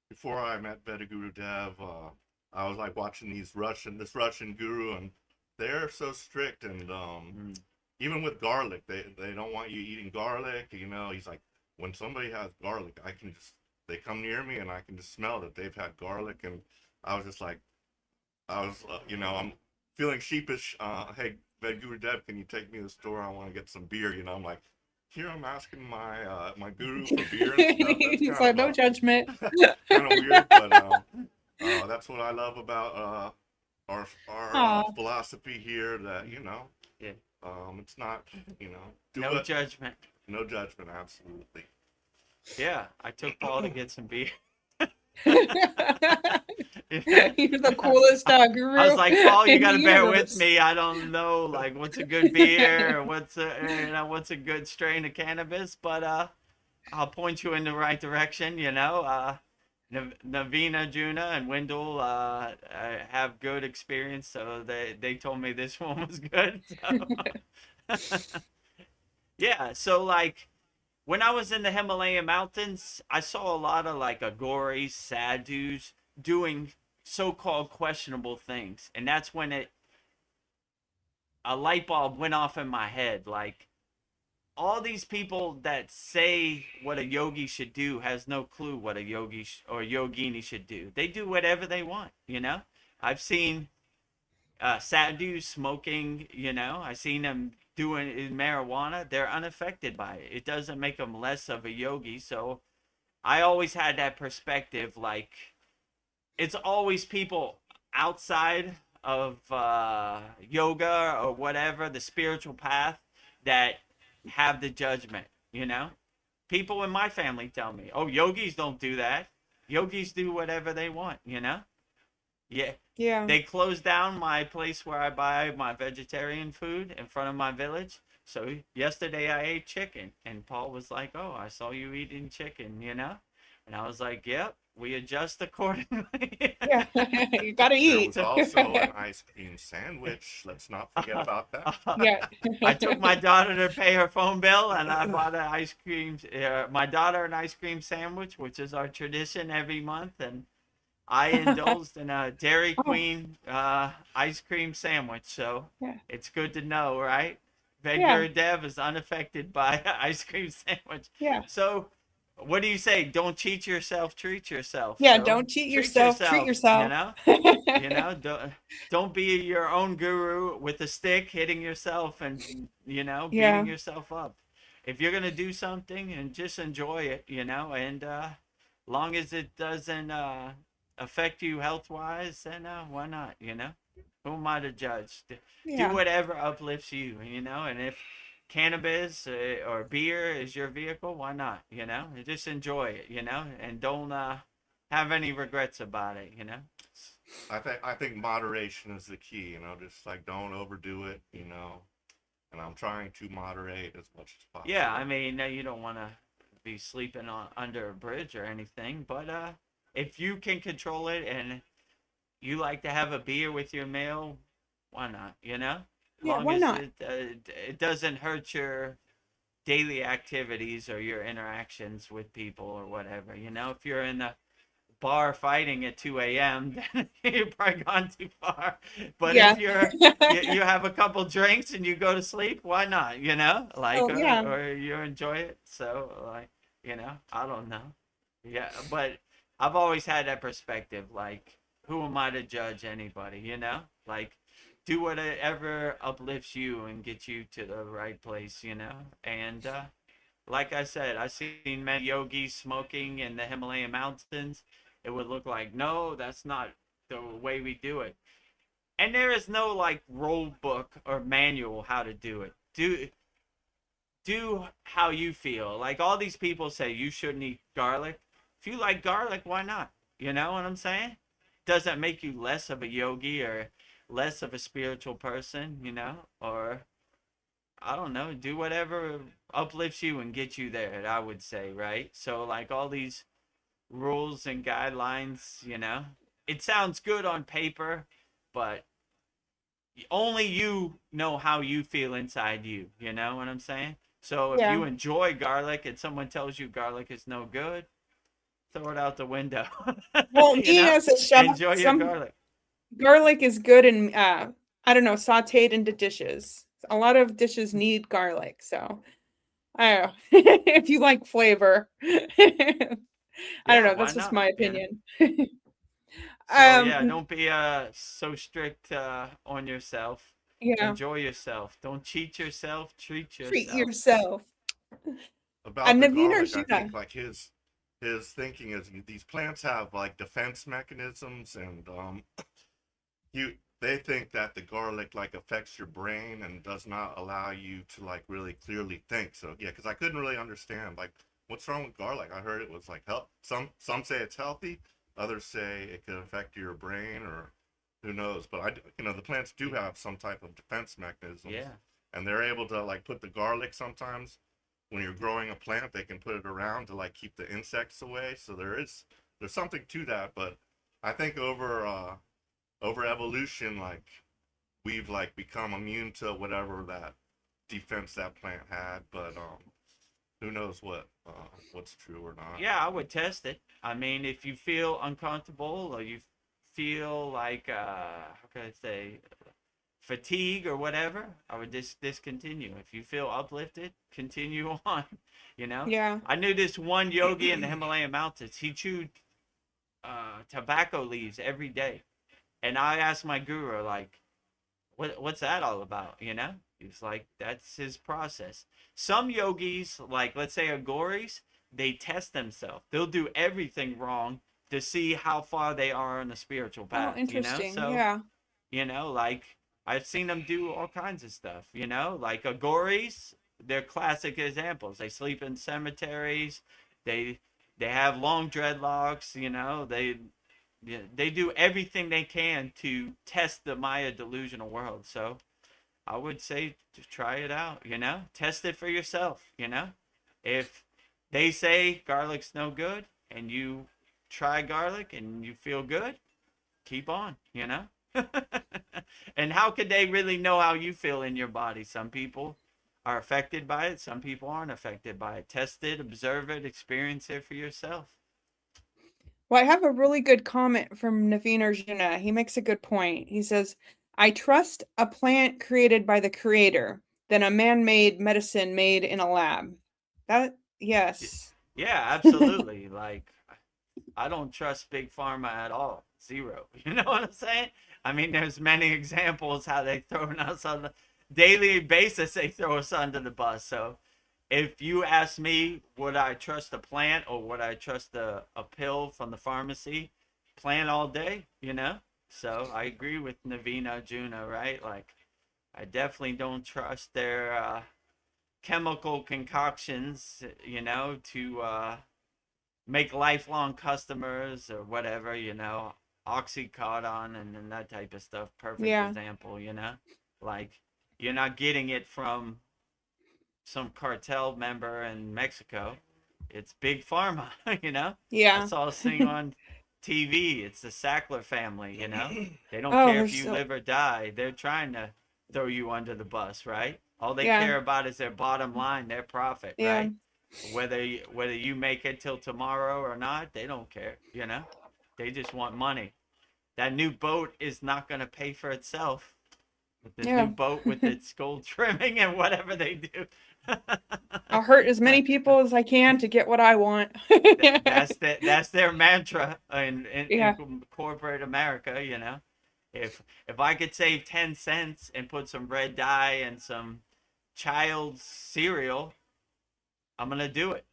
before I met Vedagurudev, I was like watching this Russian guru, and they're so strict. And even with garlic, they don't want you eating garlic. You know, he's like, when somebody has garlic, they come near me and I can just smell that they've had garlic. And I was just like, you know, I'm feeling sheepish. Hey, Vedagurudev, can you take me to the store? I want to get some beer. You know, I'm like, here I'm asking my my guru for beer and stuff. He's like, no judgment. Kind of weird, but that's what I love about our philosophy here. That you know, yeah, it's not you know, no judgment. No judgment, absolutely. Yeah, I took Paul to get some beer. You're the coolest guru. I was like, Paul, you in gotta the bear universe. with me. I don't know, like, what's a good beer or what's a good strain of cannabis, but I'll point you in the right direction. You know, Navina, Juna, and Wendell have good experience, so they told me this one was good. So. Yeah, so like when I was in the Himalayan mountains, I saw a lot of like agoris, sadhus doing so-called questionable things, and that's when a light bulb went off in my head. Like, all these people that say what a yogi should do has no clue what a yogi or yogini should do. They do whatever they want, you know. I've seen sadhus smoking, you know. I've seen them doing marijuana. They're unaffected by it. It doesn't make them less of a yogi. So I always had that perspective, like, it's always people outside of yoga or whatever, the spiritual path, that have the judgment, you know? People in my family tell me, oh, yogis don't do that. Yogis do whatever they want, you know? Yeah. Yeah. They closed down my place where I buy my vegetarian food in front of my village. So yesterday I ate chicken, and Paul was like, oh, I saw you eating chicken, you know? And I was like, yep, we adjust accordingly. Yeah. You gotta There eat. was also an ice cream sandwich. Let's not forget about that. Yeah. I took my daughter to pay her phone bill, and I bought my daughter an ice cream sandwich, which is our tradition every month, and I indulged in a Dairy Queen ice cream sandwich. So Yeah. it's good to know, right? Yeah. Vedagurudev is unaffected by ice cream sandwich. Yeah. So what do you say? Don't cheat yourself, treat yourself. Yeah, So don't cheat yourself, treat yourself. You know, don't be your own guru with a stick hitting yourself and beating yourself up. If you're gonna do something, and just enjoy it, you know, and long as it doesn't affect you health wise, then why not? You know, who am I to judge? Yeah. Do whatever uplifts you, you know, and if cannabis or beer is your vehicle, why not? You know, just enjoy it, you know, and don't have any regrets about it, you know. I think moderation is the key, you know, just like don't overdo it, you know, and I'm trying to moderate as much as possible. Yeah, I mean, you don't want to be sleeping under a bridge or anything, but if you can control it and you like to have a beer with your meal, why not, you know? Yeah, why not? It doesn't hurt your daily activities or your interactions with people or whatever, you know. If you're in the bar fighting at 2 a.m., then you've probably gone too far. But Yeah. if you have a couple drinks and you go to sleep, why not, you know? Like, Oh, yeah. or you enjoy it. So, like, you know, I don't know. Yeah, but I've always had that perspective, like, who am I to judge anybody, you know? Like, do whatever uplifts you and gets you to the right place, you know? And like I said, I've seen many yogis smoking in the Himalayan mountains. It would look like, no, that's not the way we do it. And there is no, like, rule book or manual how to do it. Do how you feel. Like, all these people say you shouldn't eat garlic. If you like garlic, why not? You know what I'm saying? Doesn't make you less of a yogi or less of a spiritual person, you know, or I don't know, do whatever uplifts you and gets you there, I would say, right? So like all these rules and guidelines, it sounds good on paper, but only you know how you feel inside you. You know what I'm saying? So if Yeah. you enjoy garlic and someone tells you garlic is no good, throw it out the window. Well, you eating know, as a chef, enjoy your some garlic. garlic is good in I don't know, sauteed into dishes. A lot of dishes need garlic, so I don't know. If you like flavor. I don't Yeah, know, why that's just not? my opinion. So yeah, Um, don't be so strict on yourself. yeah, Enjoy yourself. Don't cheat yourself. Treat treat yourself. yourself. About the Naveen or garlic, I Shuna? think like his thinking is these plants have like defense mechanisms, and you they think that the garlic like affects your brain and does not allow you to like really clearly think. So yeah, because I couldn't really understand like what's wrong with garlic. I heard it was like help. Some say it's healthy, others say it could affect your brain or who knows. But the plants do have some type of defense mechanisms, Yeah. and they're able to like put the garlic sometimes. When you're growing a plant, they can put it around to like keep the insects away. So there's something to that, but I think over evolution, like we've like become immune to whatever that defense that plant had, but who knows what's true or not. Yeah, I would test it. I mean, if you feel uncomfortable or you feel like how can I say fatigue or whatever, I would discontinue. If you feel uplifted, continue on. Yeah. I knew this one yogi in the Himalayan mountains. He chewed tobacco leaves every day, and I asked my guru like, what's that all about? He's like, that's his process. Some yogis, like let's say agoris, they test themselves. They'll do everything wrong to see how far they are on the spiritual Oh, path. interesting. So Yeah. like I've seen them do all kinds of stuff. Like agoris, they're classic examples. They sleep in cemeteries. They they have long dreadlocks. They do everything they can to test the Maya delusional world. So I would say to try it out, test it for yourself, If they say garlic's no good and you try garlic and you feel good, keep on. And how could they really know how you feel in your body? Some people are affected by it, some people aren't affected by it. Test it, observe it, experience it for yourself. Well, I have a really good comment from Naveen Arjuna. He makes a good point. He says, I trust a plant created by the creator than a man-made medicine made in a lab. Yes. Yeah, absolutely. Like I don't trust big pharma at all. Zero. You know what I'm saying? I mean, there's many examples how they throwing us on the daily basis. They throw us under the bus. So if you ask me, would I trust a plant or would I trust a pill from the pharmacy? Plant all day. So I agree with Navina Juna, right? Like I definitely don't trust their chemical concoctions, to make lifelong customers or whatever, Oxycodone and that type of stuff. Perfect Yeah. example, like you're not getting it from some cartel member in Mexico. It's big pharma, I Yeah. saw a thing on TV. It's the Sackler family, They don't Oh, care they're if you so live or die. They're trying to throw you under the bus, right? All they yeah. care about is their bottom line, their profit, Yeah. right? Whether you make it till tomorrow or not, they don't care, They just want money. That new boat is not going to pay for itself. With the Yeah. new boat with its gold trimming and whatever they do. I'll hurt as many people as I can to get what I want. That's their mantra Yeah. in corporate America, If I could save 10 cents and put some red dye and some child's cereal, I'm gonna do it.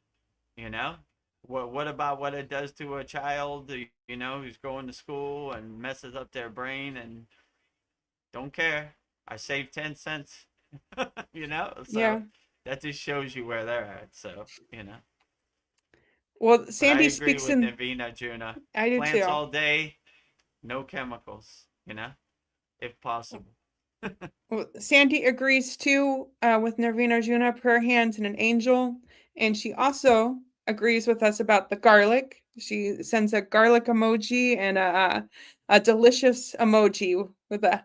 What about what it does to a child, who's going to school and messes up their brain and don't care. I saved 10 cents. So Yeah. that just shows you where they're at. So Well, but I Sandy agree speaks with in. Navina Juna. I do Plants too. all day, no chemicals, if possible. Well, Sandy agrees too with Nirvana Arjuna, prayer hands and an angel. And she also agrees with us about the garlic. She sends a garlic emoji and a delicious emoji with a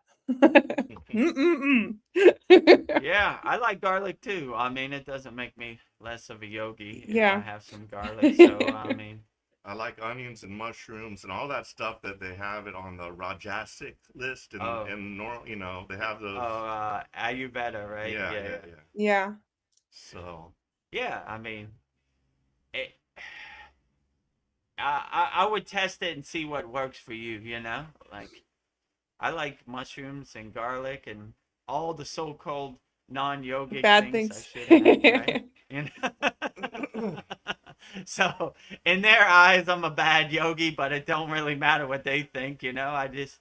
Yeah, I like garlic too. I mean, it doesn't make me less of a yogi if I Yeah. have some garlic. So, I mean, I like onions and mushrooms and all that stuff that they have it on the Rajasic list oh, and normal, they have those. Ayurveda, right? Yeah, Yeah, yeah, yeah. yeah. Yeah. So, Yeah, I mean, it, I would test it and see what works for you, you know? Like, I like mushrooms and garlic and all the so-called non-yogic Bad things I things. should add, right? You know? So in their eyes, I'm a bad yogi, but it don't really matter what they think, you know? I just,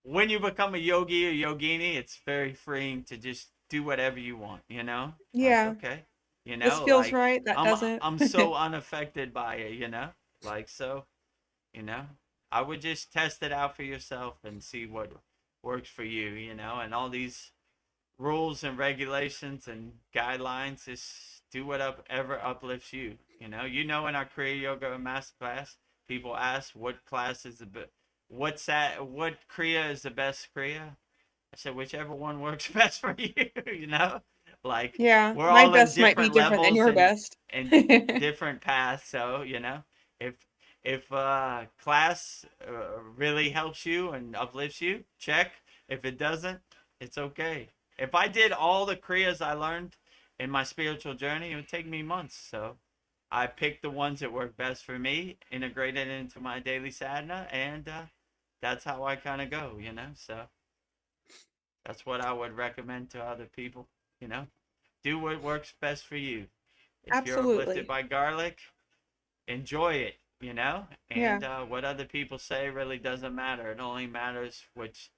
when you become a yogi or yogini, it's very freeing to just do whatever you want, you know? Like, Yeah. okay, you This know, feels like right. That doesn't. I'm so unaffected by it, you know? Like, so, you know, I would just test it out for yourself and see what works for you, you know, and all these rules and regulations and guidelines, just do whatever uplifts you. You know, in our Kriya Yoga Masterclass, people ask what class is the what Kriya is the best Kriya. I said whichever one works best for you. You know, like Yeah. we're My all in best might be different different than levels your best. and different paths. So you know, if class really helps you and uplifts you, check. If it doesn't, it's okay. If I did all the kriyas I learned in my spiritual journey, it would take me months. So I picked the ones that work best for me, integrated it into my daily sadhana, and that's how I kind of go, you know? So that's what I would recommend to other people, you know? Do what works best for you. If you're uplifted Absolutely. by garlic, enjoy it, you know? Yeah. And what other people say really doesn't matter. It only matters which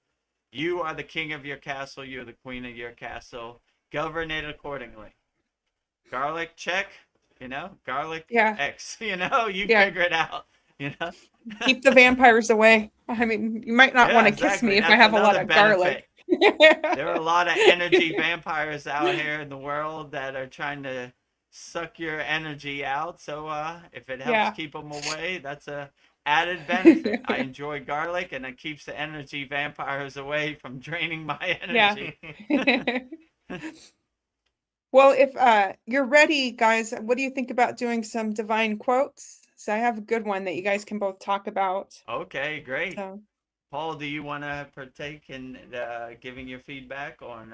you are the king of your castle. You're the queen of your castle. Govern it accordingly. Garlic, check. You know, garlic, Yeah. X. You know, you Yeah. figure it out. You know. Keep the vampires away. I mean, you might not Yeah, want to kiss exactly. me if I That's have a lot another of benefit. garlic. There are a lot of energy vampires out here in the world that are trying to suck your energy out. So if it helps Yeah. keep them away, that's a added benefit. I enjoy garlic, and it keeps the energy vampires away from draining my energy. Well, if you're ready, guys, what do you think about doing some divine quotes? So I have a good one that you guys can both talk about. Okay, great. So Paul, do you want to partake in giving your feedback on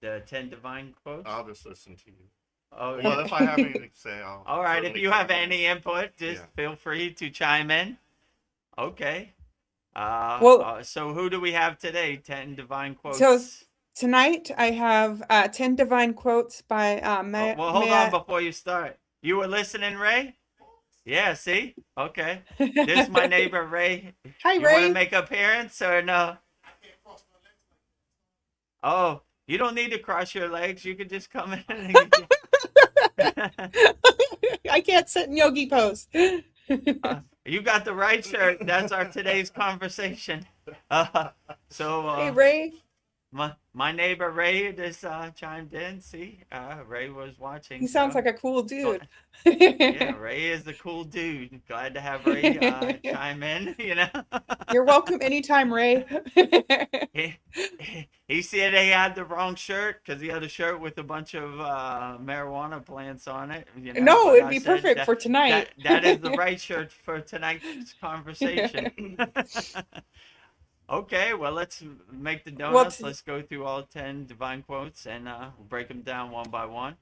the 10 divine quotes? I'll just listen to you. Oh, Well, yeah. if I have anything to say, I'll. All right, if certainly you have chime in. any input, just feel free to chime in. Okay. Well- So who do we have today? 10 divine quotes. So tonight I have 10 divine quotes by well, hold on before you start. You were listening, Ray? Yeah, see? Okay. This is my neighbor, Ray. Hi, You Ray. want to make an appearance or no? Oh, you don't need to cross your legs. You could just come in. I can't sit in yogi pose. You got the right shirt. That's our today's conversation. Hey, Ray. My neighbor Ray just chimed in. See, Ray was watching. He sounds like a cool dude. Yeah, Ray is the cool dude. Glad to have Ray chime in. You know. You're welcome anytime, Ray. He said he had the wrong shirt because he had a shirt with a bunch of marijuana plants on it. You know? No, But it'd I be said perfect for tonight. That is the right shirt for tonight's conversation. Okay, well, let's make the donuts. Let's go through all 10 divine quotes and we'll break them down one by one.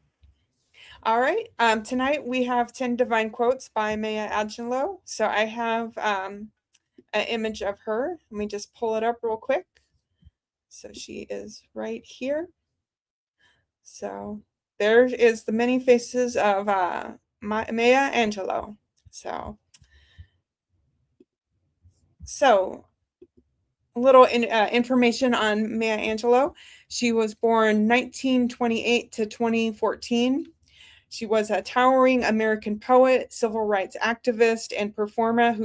All right. Tonight we have 10 divine quotes by Maya Angelou. So I have an image of her. Let me just pull it up real quick. So she is right here. So there is the many faces of Maya Angelou. So a little information on Maya Angelou. She was born 1928 to 2014. She was a towering American poet, civil rights activist, and performer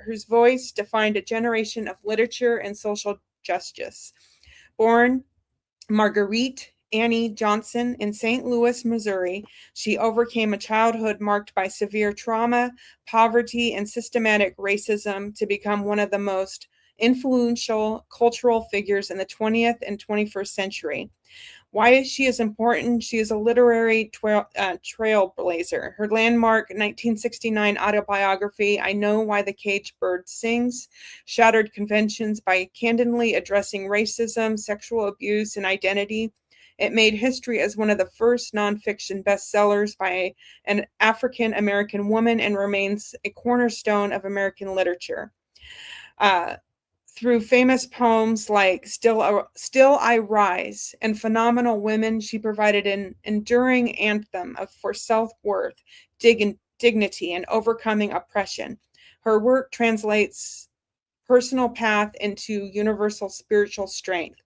whose voice defined a generation of literature and social justice. Born Marguerite Annie Johnson in St. Louis, Missouri, she overcame a childhood marked by severe trauma, poverty, and systematic racism to become one of the most influential cultural figures in the 20th and 21st century. Why she is important? She is a literary trailblazer. Her landmark 1969 autobiography, I Know Why the Caged Bird Sings, shattered conventions by candidly addressing racism, sexual abuse, and identity. It made history as one of the first nonfiction bestsellers by an African American woman and remains a cornerstone of American literature. Through famous poems like Still I Rise and Phenomenal Women, she provided an enduring anthem for self-worth, dignity, and overcoming oppression. Her work translates personal path into universal spiritual strength.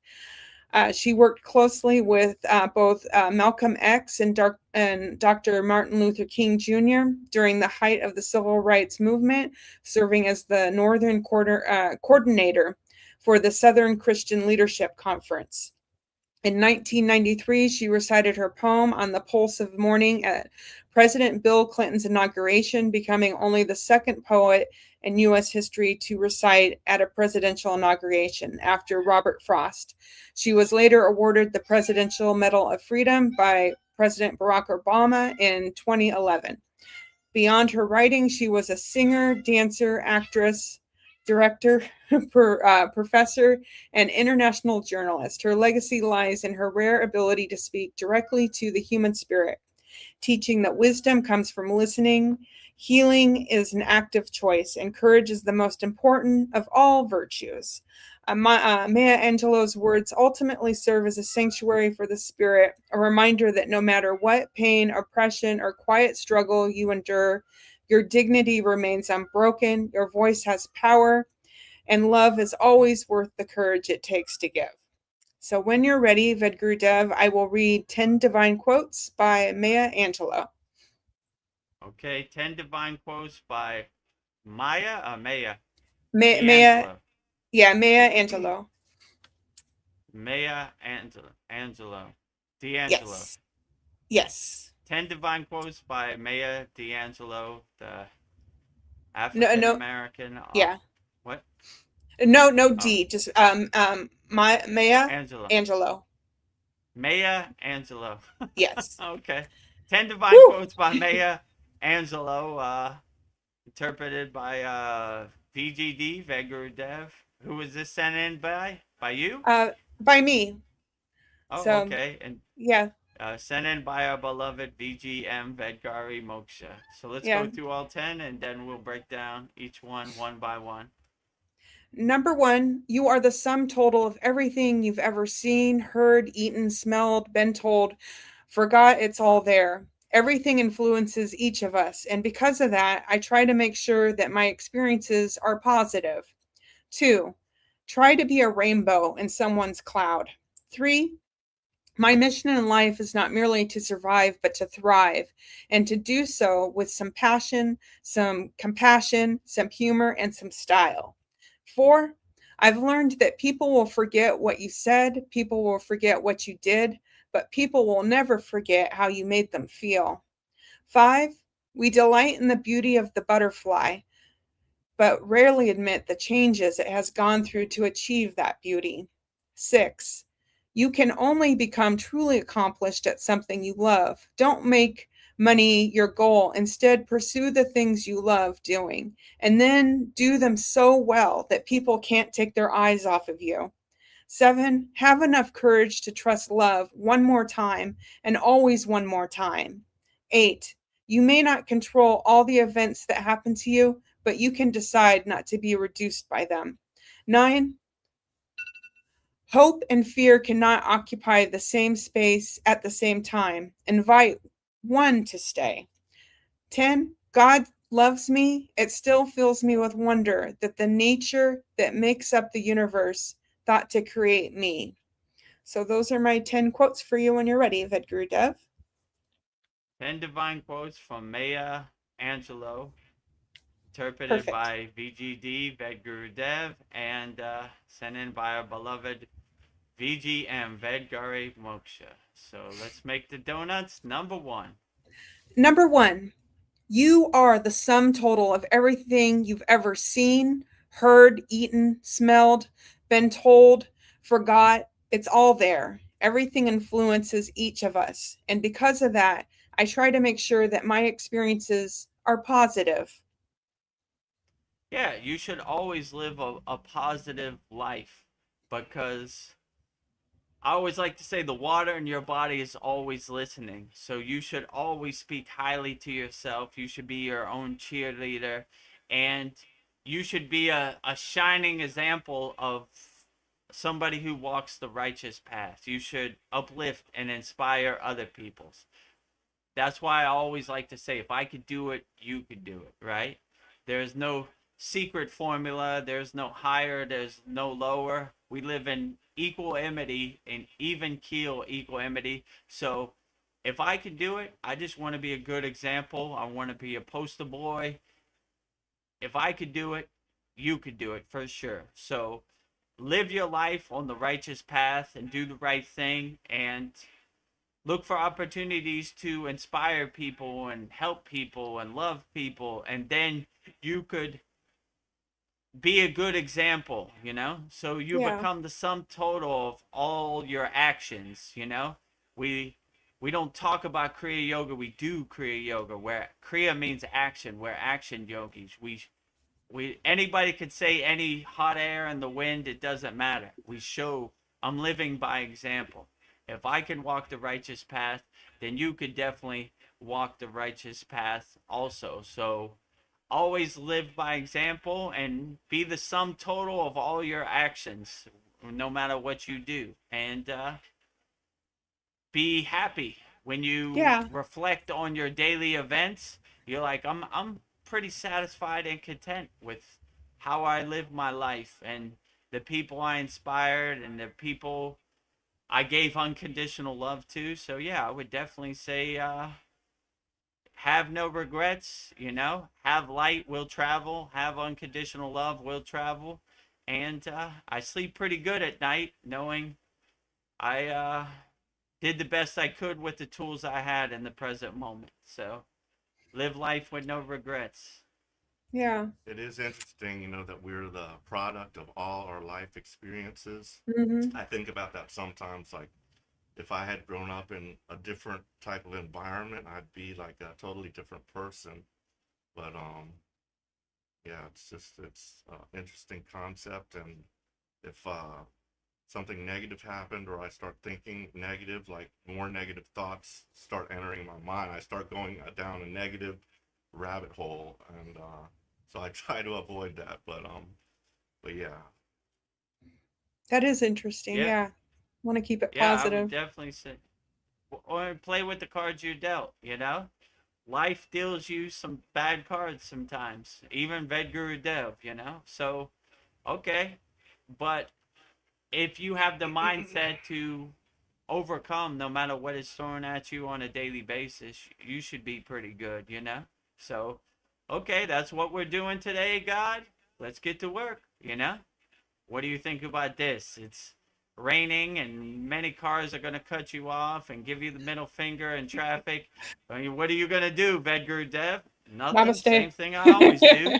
She worked closely with both Malcolm X and Dr. Martin Luther King Jr. during the height of the Civil Rights Movement, serving as the Northern coordinator for the Southern Christian Leadership Conference. In 1993, she recited her poem on the pulse of morning at President Bill Clinton's inauguration, becoming only the second poet in U.S. history to recite at a presidential inauguration after Robert Frost. She was later awarded the Presidential Medal of Freedom by President Barack Obama in 2011. Beyond her writing, she was a singer, dancer, actress, director, professor, and international journalist. Her legacy lies in her rare ability to speak directly to the human spirit, teaching that wisdom comes from listening, healing is an active choice, and courage is the most important of all virtues. Maya Angelou's words ultimately serve as a sanctuary for the spirit, a reminder that no matter what pain, oppression, or quiet struggle you endure, your dignity remains unbroken, your voice has power, and love is always worth the courage it takes to give. So when you're ready, Vedagurudev, I will read 10 divine quotes by Maya Angelou. Okay, 10 divine quotes by Maya. Maya, D'Angelo. yeah, Maya Angelou. Maya Angelou. D'Angelo. Yes. 10 divine quotes by Maya D'Angelo, the African American. Yeah. What? No D. Just Maya Angelou. Maya Angelou. Yes. Okay. 10 divine quotes by Maya Angelou, interpreted by VGD, Vedagurudev. Who was this sent in by? By you? By me. Oh, so, okay. And yeah. Sent in by our beloved VGM Vedgari Moksha. So let's go through all 10 and then we'll break down each one by one. Number 1, you are the sum total of everything you've ever seen, heard, eaten, smelled, been told, forgot it's all there. Everything influences each of us, and because of that, I try to make sure that my experiences are positive. 2, try to be a rainbow in someone's cloud. 3, my mission in life is not merely to survive, but to thrive, and to do so with some passion, some compassion, some humor, and some style. 4, I've learned that people will forget what you said, people will forget what you did, but people will never forget how you made them feel. 5, we delight in the beauty of the butterfly, but rarely admit the changes it has gone through to achieve that beauty. 6, you can only become truly accomplished at something you love. Don't make money your goal. Instead, pursue the things you love doing, and then do them so well that people can't take their eyes off of you. 7, have enough courage to trust love one more time, and always one more time. 8, you may not control all the events that happen to you, but you can decide not to be reduced by them. 9, hope and fear cannot occupy the same space at the same time. Invite one to stay. 10, God loves me. It still fills me with wonder that the nature that makes up the universe thought to create me. So those are my 10 quotes for you when you're ready, Vedagurudev. 10 divine quotes from Maya Angelou, interpreted by VGD, Vedagurudev, and sent in by our beloved VGM, Vedgare Moksha. So let's make the donuts. Number 1. Number 1, you are the sum total of everything you've ever seen, heard, eaten, smelled, been told, forgot. It's all there. Everything influences each of us. And because of that, I try to make sure that my experiences are positive. Yeah, you should always live a positive life, because I always like to say the water in your body is always listening. So you should always speak highly to yourself. You should be your own cheerleader. And you should be a shining example of somebody who walks the righteous path. You should uplift and inspire other people. That's why I always like to say, if I could do it, you could do it, right? There's no secret formula. There's no higher. There's no lower. We live in equanimity, in even keel equanimity. So if I could do it, I just want to be a good example. I want to be a poster boy. If I could do it, you could do it for sure. So live your life on the righteous path and do the right thing, and look for opportunities to inspire people and help people and love people, and then you could be a good example, so you Yeah. become the sum total of all your actions. We don't talk about Kriya Yoga, we do Kriya Yoga, where Kriya means action. We're action yogis. We anybody could say any hot air in the wind, it doesn't matter. We show I'm living by example. If I can walk the righteous path, then you could definitely walk the righteous path also. So always live by example and be the sum total of all your actions, no matter what you do. And be happy when you Yeah. reflect on your daily events. You're like, I'm pretty satisfied and content with how I live my life and the people I inspired and the people I gave unconditional love to. So yeah, I would definitely say have no regrets, have light, will travel, have unconditional love, will travel. And I sleep pretty good at night knowing I did the best I could with the tools I had in the present moment. So live life with no regrets. Yeah. It is interesting, that we're the product of all our life experiences. Hmm. I think about that sometimes, like if I had grown up in a different type of environment, I'd be like a totally different person. But yeah, it's an interesting concept, and if something negative happened or I start thinking negative, like more negative thoughts start entering my mind, I start going down a negative rabbit hole, and so I try to avoid that. But yeah, That is interesting. Yeah, Yeah. Want to keep it yeah, I would positive. definitely say, or play with the cards you're dealt. Life deals you some bad cards sometimes, even Vedagurudev. So, okay. But if you have the mindset to overcome no matter what is thrown at you on a daily basis, you should be pretty good. So, okay, that's what we're doing today, God. Let's get to work. What do you think about this? It's raining and many cars are going to cut you off and give you the middle finger in traffic. I mean, what are you going to do, Vedagurudev? Nothing. Namaste. Same thing I always do.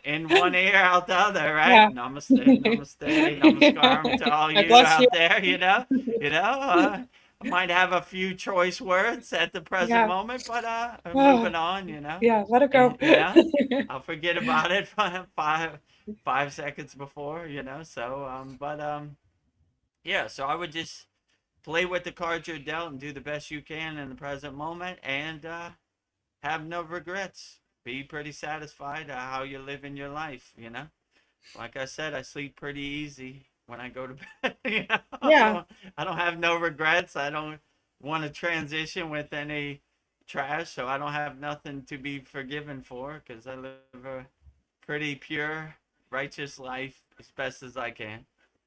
In one ear, out the other, right? Yeah. Namaste, namaste, namaskaram to all I you bless you. out there. I might have a few choice words at the present Yeah. moment, but I'm Oh, moving on. yeah. Let it And, go. I'll forget about it 5 seconds before. So yeah. So I would just play with the cards you're dealt and do the best you can in the present moment, and have no regrets. Be pretty satisfied how you're living your life. Like I said, I sleep pretty easy when I go to bed. Yeah. I don't have no regrets. I don't want to transition with any trash, so I don't have nothing to be forgiven for because I live a pretty pure, righteous life as best as I can.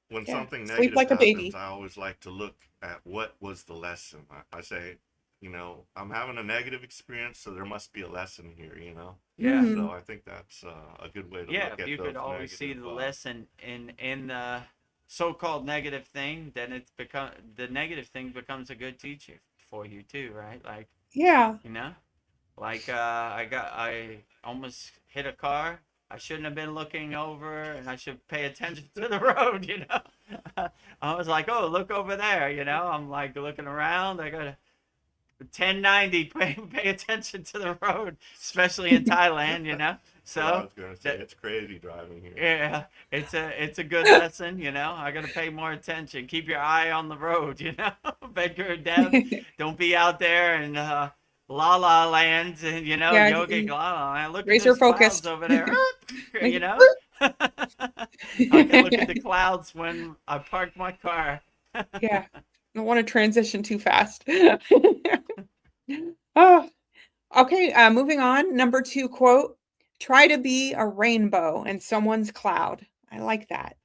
when Yeah. something Sleep negative like a happens, baby. I always like to look at what was the lesson. I say, I'm having a negative experience, so there must be a lesson here. Yeah. Mhm. So I think that's a good way to Yeah, look if at you those could always see negative. the lesson in the so-called negative thing, then the negative thing becomes a good teacher for you too, right? Like, Yeah. you know, like I almost hit a car. I shouldn't have been looking over, and I should pay attention to the road. You know, I was like, oh, look over there. You know, I'm like looking around. I got 1090. Pay attention to the road, especially in Thailand. You know, So I so was gonna say it's crazy driving here. yeah, it's a good lesson. You know, I gotta pay more attention. Keep your eye on the road. You know, Vedagurudev, don't be out there and la la land, and you know, Yeah. yogic la la land. Look at Razor those clouds focused. over there. Like, You know, I can look at the clouds when I park my car. yeah. I don't want to transition too fast. Oh, okay. Moving on. Number 2 quote: "Try to be a rainbow in someone's cloud." I like that.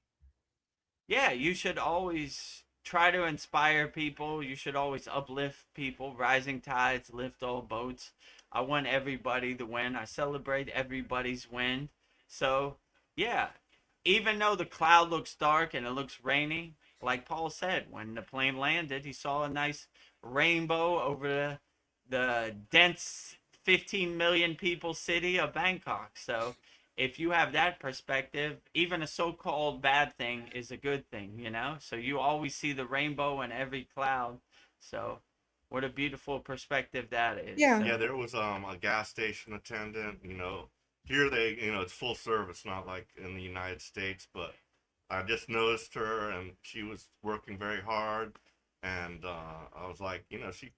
Yeah, you should always try to inspire people. You should always uplift people. Rising tides lift all boats. I want everybody to win. I celebrate everybody's win. So, yeah, even though the cloud looks dark and it looks rainy, like Paul said, when the plane landed, he saw a nice rainbow over the dense 15 million people city of Bangkok. So, if you have that perspective, even a so-called bad thing is a good thing, you know? So you always see the rainbow in every cloud. So what a beautiful perspective that is. Yeah. So, Yeah, there was a gas station attendant. You know, here it's full service, not like in the United States. But I just noticed her, and she was working very hard. And I was like, she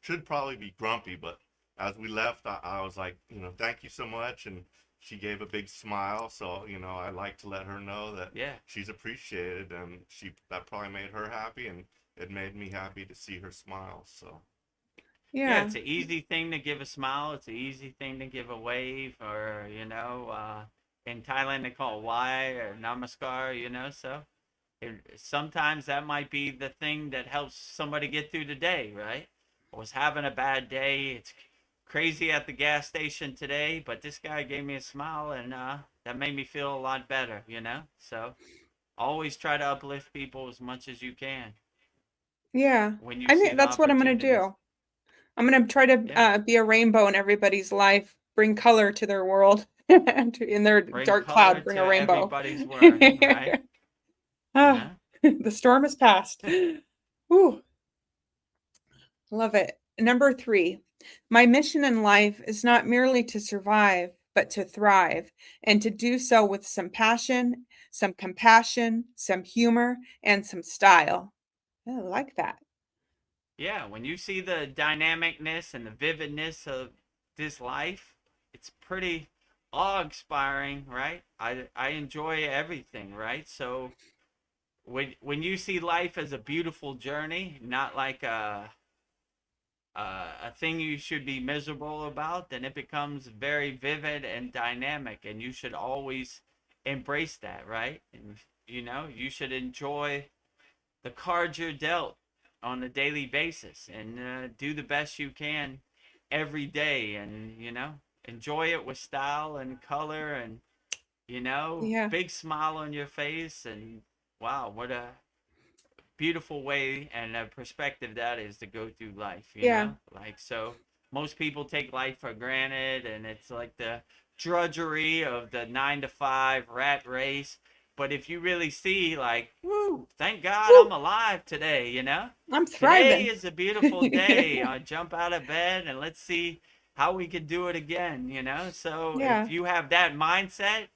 should probably be grumpy, but as we left, I was like, thank you so much, and she gave a big smile. So I like to let her know that yeah. she's appreciated, and that probably made her happy, and it made me happy to see her smile. So. Yeah, Yeah. it's an easy thing to give a smile. It's an easy thing to give a wave, or, in Thailand they call it Y or namaskar, so sometimes that might be the thing that helps somebody get through the day, right? I was having a bad day. It's crazy at the gas station today, but this guy gave me a smile, and that made me feel a lot better, So always try to uplift people as much as you can Yeah. when you I see think the that's what I'm going to opportunities. do. I'm going to try to Yeah. be a rainbow in everybody's life, bring color to their world. In their Bring dark color cloud, bring to a rainbow. everybody's world, right? Ah, the storm is past. Ooh, love it. Number 3, my mission in life is not merely to survive, but to thrive, and to do so with some passion, some compassion, some humor, and some style. I like that. Yeah, when you see the dynamicness and the vividness of this life, it's pretty awe-inspiring, right? I enjoy everything, right? So when you see life as a beautiful journey, not like a thing you should be miserable about, then it becomes very vivid and dynamic, and you should always embrace that, right? And you should enjoy the cards you're dealt on a daily basis, and do the best you can every day, and enjoy it with style and color, and Yeah. big smile on your face. And wow, what a beautiful way and a perspective that is to go through life, Yeah. like, so most people take life for granted, and it's like the drudgery of the 9 to 5 rat race. But if you really see, like, woo, thank God Woo, I'm alive today, I'm today thriving. is a beautiful day. I jump out of bed and let's see how we can do it again, so if Yeah. you have that mindset,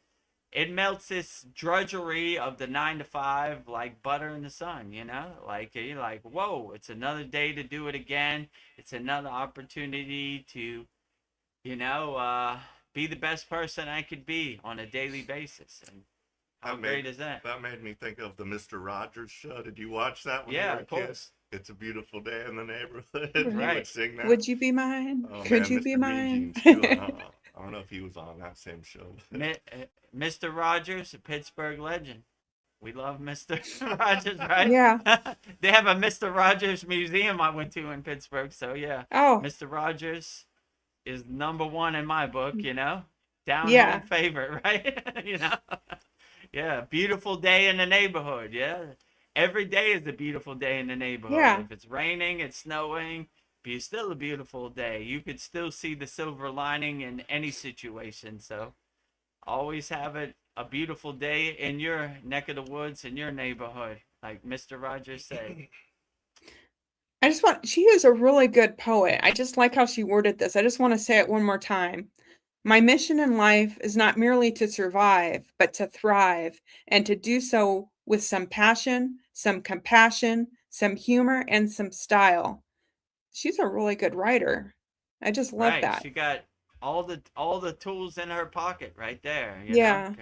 it melts this drudgery of the 9 to 5 like butter in the sun, like you're like, whoa, it's another day to do it again. It's another opportunity to, be the best person I could be on a daily basis. And how great is that? That made me think of the Mr. Rogers show. Did you watch that when you Yeah, were a of kid? course. It's a beautiful day in the neighborhood. He Right. would sing that. Would you be mine? Oh Could man, you Mr. be Mean mine? Jeans too. I don't know if he was on that same show. Mr. Rogers, a Pittsburgh legend. We love Mr. Rogers, right? Yeah. They have a Mr. Rogers museum I went to in Pittsburgh. So yeah, Oh, Mr. Rogers is #1 in my book, down yeah. home favorite, right? Yeah, beautiful day in the neighborhood. Yeah, every day is a beautiful day in the neighborhood. Yeah. If it's raining, it's snowing, it's still a beautiful day. You could still see the silver lining in any situation. So always have it a beautiful day in your neck of the woods, in your neighborhood, like Mr. Rogers said. She is a really good poet. I just like how she worded this. I just want to say it one more time. My mission in life is not merely to survive, but to thrive, and to do so with some passion, some compassion, some humor, and some style. She's a really good writer. I just love Right. that. She got all the tools in her pocket right there, you know? Yeah.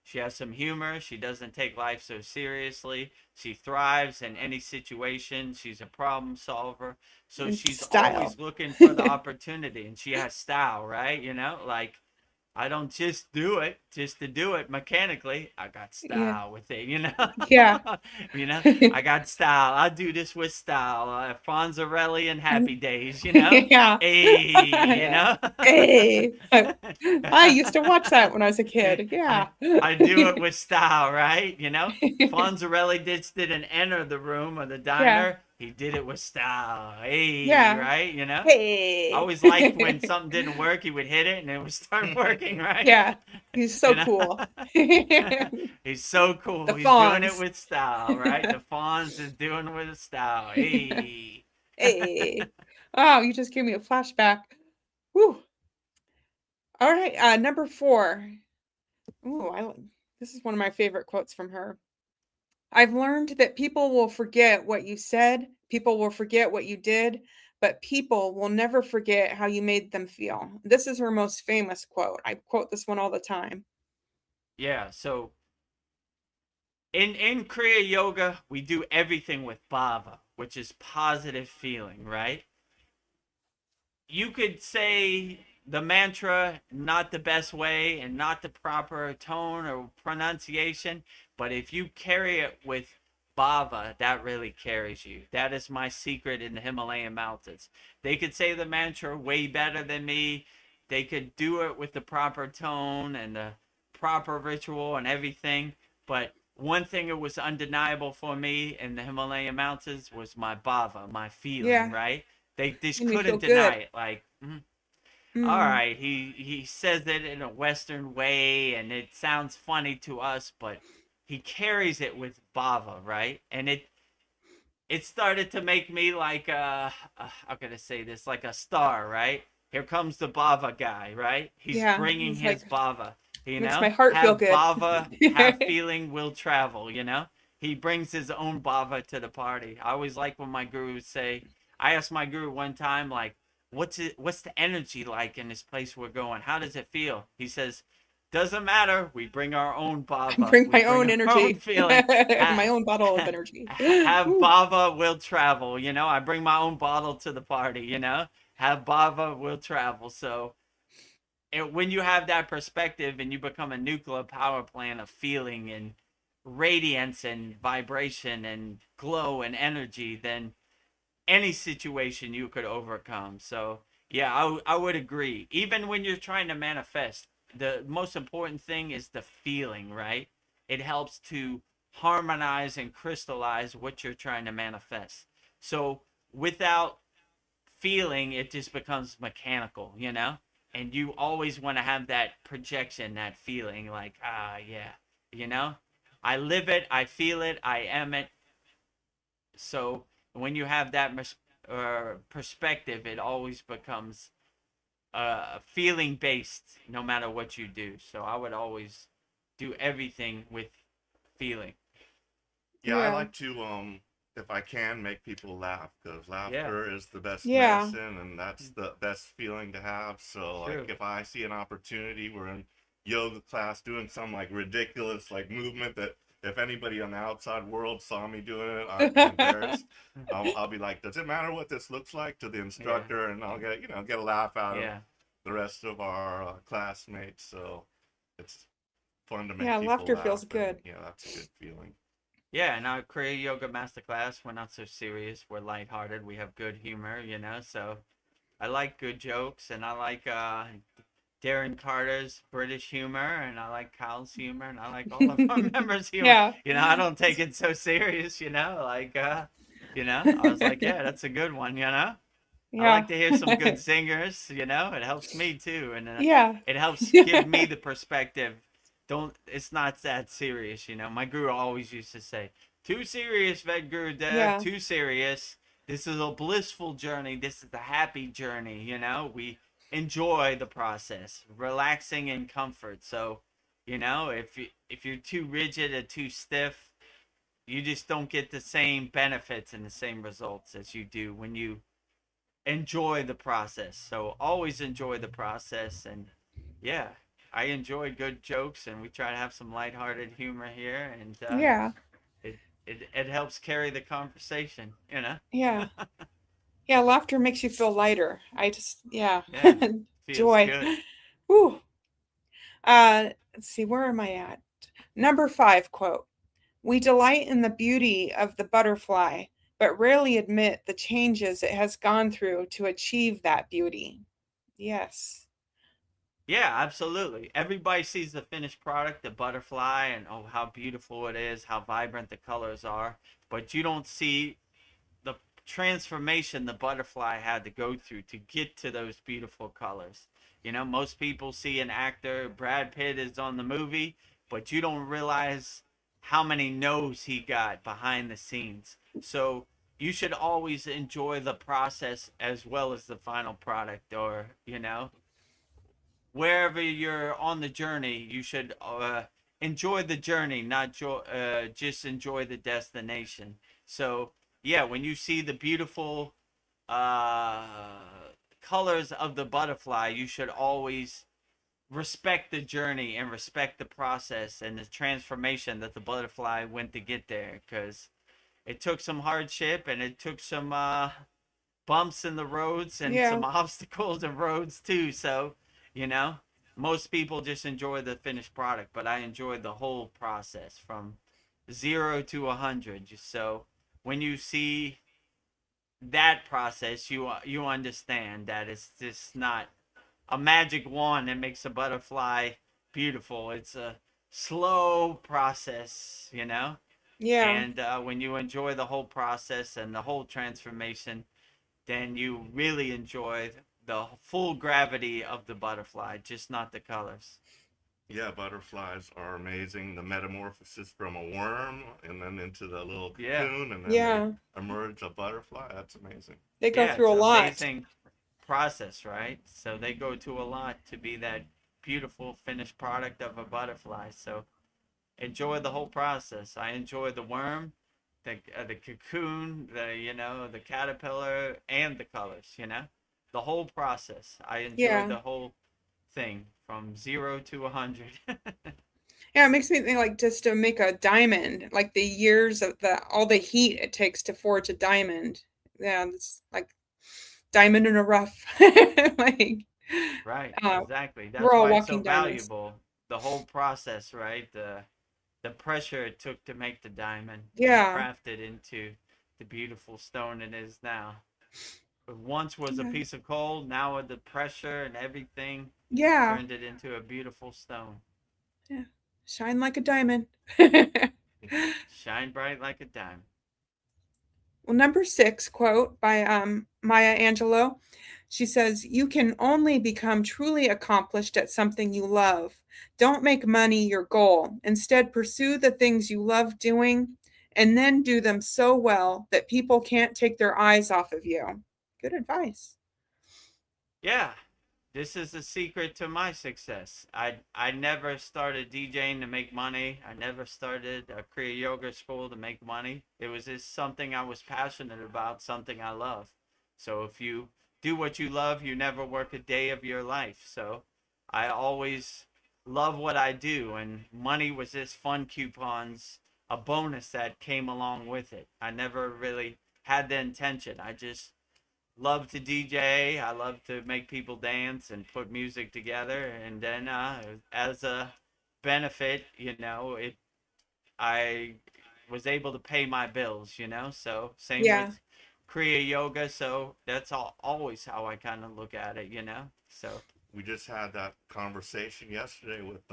She has some humor. She doesn't take life so seriously. She thrives in any situation. She's a problem solver. So And she's style. always looking for the opportunity, and she has style, right? You know, like I don't just do it just to do it mechanically. I got Yeah. style with it, you know? Yeah. You know, I got style. I do this with style. Fonzarelli and Happy Days, you know? Yeah. Hey, you know? Hey. I used to watch that when I was a kid. Yeah. I do it with style, right? You know? Fonzarelli didn't enter the room or the diner. He did it with style. Hey, Yeah. right? You know? Hey. I always liked when something didn't work, he would hit it and it would start working, right? Yeah. He's so You know? cool. He's so cool. The He's doing it Fonz. with style, right? The Fonz is doing it with style. Hey. Hey. Oh, you just gave me a flashback. Whew. All right, number 4. This is one of my favorite quotes from her. I've learned that people will forget what you said, people will forget what you did, but people will never forget how you made them feel. This is her most famous quote. I quote this one all the time. Yeah, so in Kriya Yoga, we do everything with bhava, which is positive feeling, right? You could say the mantra not the best way and not the proper tone or pronunciation, but if you carry it with bhava, that really carries you. That is my secret in the Himalayan mountains. They could say the mantra way better than me. They could do it with the proper tone and the proper ritual and everything, but one thing that was undeniable for me in the Himalayan mountains was my bhava, my feeling, Yeah. right? They just Made me feel couldn't deny good. it. Like, all Mm. right, he says it in a Western way, and it sounds funny to us, but he carries it with bhava, right? And it started to make me like how can I say this? Like a star, right? Here comes the bhava guy, right? He's Yeah, bringing he's his like, bhava. You makes know, my heart feel have good. bhava, have feeling, will travel. You know, he brings his own bhava to the party. I always like when my guru would say. I asked my guru one time, like, what's the energy like in this place we're going? How does it feel? He says, doesn't matter. We bring our own bhava. Bring We my bring own our energy. own feeling. My own bottle of energy. Have Ooh. bhava, will travel. You know, I bring my own bottle to the party. You know, have bhava, will travel. So when you have that perspective and you become a nuclear power plant of feeling and radiance and vibration and glow and energy, then any situation you could overcome. So yeah, I would agree. Even when you're trying to manifest, the most important thing is the feeling, right? It helps to harmonize and crystallize what you're trying to manifest. So without feeling, it just becomes mechanical, you know? And you always want to have that projection, that feeling like, yeah, you know? I live it, I feel it, I am it. So when you have that perspective, it always becomes feeling based no matter what you do. So I would always do everything with feeling. Yeah, I Yeah. like to, if I can, make people laugh, because laughter is the best Yeah. medicine, and that's the best feeling to have. So, True. like, if I see an opportunity, we're in yoga class doing some like ridiculous like movement that if anybody on the outside world saw me doing it, I'd be embarrassed. I'll be like, does it matter what this looks like to the instructor? And I'll get a laugh out of Yeah. the rest of our classmates. So it's fun to make Yeah, people laughter laugh. feels And, good. yeah, that's a good feeling. Yeah, and our Kriya Yoga Masterclass, we're not so serious. We're lighthearted. We have good humor, you know. So I like good jokes, and I like Darren Carter's British humor, and I like Kyle's humor, and I like all of our members' humor. Yeah. I don't take it so serious, I was like, yeah, that's a good one, I Yeah. like to hear some good singers, it helps me too, and Yeah. it helps give me the perspective. It's not that serious, My guru always used to say, too serious, Vedagurudev, Yeah. too serious. This is a blissful journey. This is a happy journey, We enjoy the process, relaxing and comfort. So, if you're too rigid or too stiff, you just don't get the same benefits and the same results as you do when you enjoy the process. So always enjoy the process. And yeah, I enjoy good jokes, and we try to have some lighthearted humor here, and Yeah. it helps carry the conversation, Yeah. Yeah. Laughter makes you feel lighter. Yeah. Yeah, feels Joy. good. Whew. Let's see, where am I at? Number 5 quote. We delight in the beauty of the butterfly, but rarely admit the changes it has gone through to achieve that beauty. Yes. Yeah, absolutely. Everybody sees the finished product, the butterfly, and oh, how beautiful it is, how vibrant the colors are, but you don't see the transformation the butterfly had to go through to get to those beautiful colors. Most people see an actor, Brad Pitt is on the movie, but you don't realize how many no's he got behind the scenes. So you should always enjoy the process as well as the final product, or, wherever you're on the journey, you should enjoy the journey, not just enjoy the destination. So, yeah, when you see the beautiful uh, colors of the butterfly, you should always respect the journey and respect the process and the transformation that the butterfly went to get there, because it took some hardship, and it took some bumps in the roads and Yeah. some obstacles and roads too. So, you know, most people just enjoy the finished product, but I enjoy the whole process from 0 to 100. So when you see that process, you understand that it's just not a magic wand that makes a butterfly beautiful. It's a slow process. Yeah. And when you enjoy the whole process and the whole transformation, then you really enjoy the full gravity of the butterfly, just not the colors. Yeah, butterflies are amazing. The metamorphosis from a worm and then into the little Yeah. cocoon, and then Yeah. they emerge a butterfly. That's amazing. They go Yeah, through it's a an lot. amazing process, right? So they go to a lot to be that beautiful finished product of a butterfly. So enjoy the whole process. I enjoy the worm, the cocoon, the caterpillar, and the colors. The whole process. I enjoy Yeah. the whole thing from 0 to 100. Yeah, it makes me think like just to make a diamond, like the years of all the heat it takes to forge a diamond. Yeah, it's like diamond in a rough. Like Right, uh, exactly. we're That's all why it's so walking diamonds. valuable. The whole process, right? The pressure it took to make the diamond and Yeah. craft it into the beautiful stone it is now. It once was a Yeah. piece of coal, now with the pressure and everything Yeah. turned it into a beautiful stone. Yeah. Shine like a diamond. Shine bright like a diamond. Well, number 6 quote by Maya Angelou. She says, "You can only become truly accomplished at something you love. Don't make money your goal. Instead, pursue the things you love doing and then do them so well that people can't take their eyes off of you." Good advice. Yeah, this is the secret to my success. I never started DJing to make money. I never started a Kriya yoga school to make money. It was just something I was passionate about, something I love. So if you do what you love, you never work a day of your life. So I always love what I do, and money was just fun coupons, a bonus that came along with it. I never really had the intention. I just love to DJ. I love to make people dance and put music together. And then as a benefit, it I was able to pay my bills. So same Yeah. with Kriya yoga. So that's always how I kind of look at it. So we just had that conversation yesterday with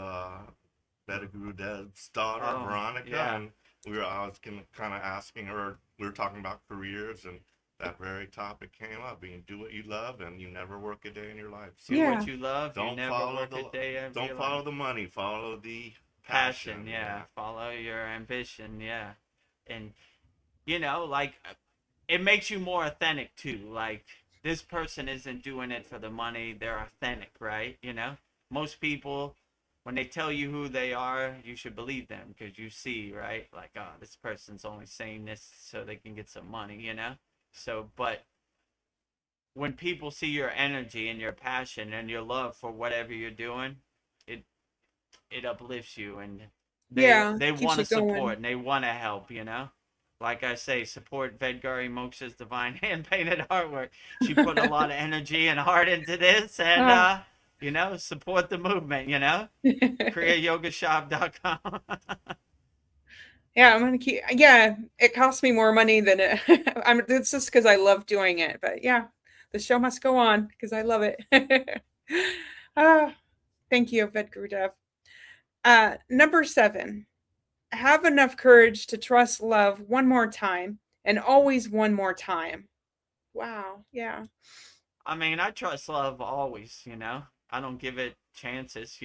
Vedagrudev's daughter, Oh, Veronica, yeah. and I was kind of asking her. We were talking about careers, and that very topic came up. Being do what you love, and you never work a day in your life. So Do Yeah. what you love. You don't never follow work a day of your don't follow life. the money. Follow the Passion, passion. yeah. Follow your ambition, yeah. And like it makes you more authentic too. Like this person isn't doing it for the money; they're authentic, right? Most people, when they tell you who they are, you should believe them because you see, right? Like, oh, this person's only saying this so they can get some money. So, but when people see your energy and your passion and your love for whatever you're doing, it it uplifts you, and Yeah. they Keeps want to you support going. and they want to help. Like I say, support Vedgari Moksha's divine hand painted artwork. She put a lot of energy and heart into this, and Oh. support the movement. kriyayogamasterclass.com. Yeah, I'm gonna keep. Yeah, it costs me more money than it. It's just because I love doing it. But yeah, the show must go on because I love it. Ah, thank you, Vedgurudev. Number 7. Have enough courage to trust love one more time and always one more time. Wow. Yeah. I mean, I trust love always. I don't give it chances.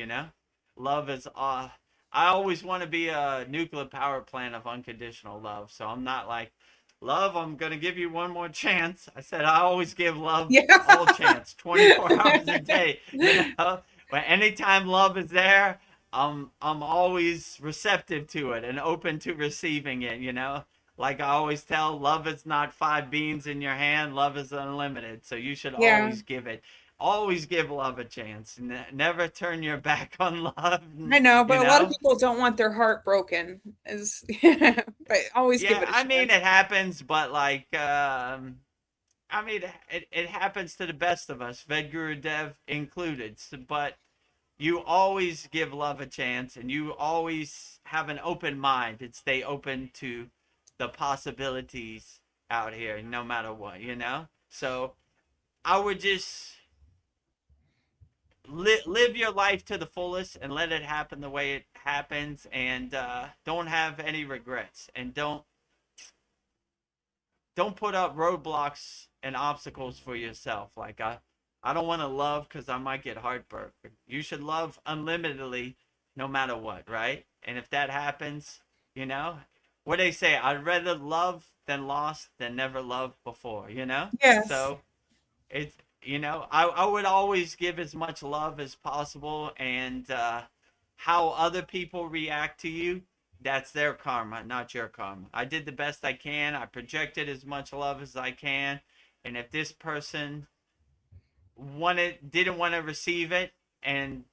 Love is I always want to be a nuclear power plant of unconditional love. So I'm not like, love, I'm going to give you one more chance. I said I always give love Yeah. all chance, 24 hours a day. But anytime love is there, I'm always receptive to it and open to receiving it. Like I always tell, love is not 5 beans in your hand. Love is unlimited. So you should Yeah. always give it. Always give love a chance. Never turn your back on love. I know, You but a lot of know? people don't want their heart broken. But always give Yeah, it a I mean, chance. it happens, but like, I mean, it happens to the best of us, Vedagurudev included. But you always give love a chance, and you always have an open mind and stay open to the possibilities out here, no matter what. So I would just live your life to the fullest and let it happen the way it happens, and don't have any regrets, and don't put up roadblocks and obstacles for yourself. Like I don't want to love because I might get heartburn. You should love unlimitedly, no matter what, right? And if that happens, what they say, I'd rather love than lost than never loved before. Yes. So it's I would always give as much love as possible, and how other people react to you, that's their karma, not your karma. I did the best I can. I projected as much love as I can, and if this person didn't want to receive it and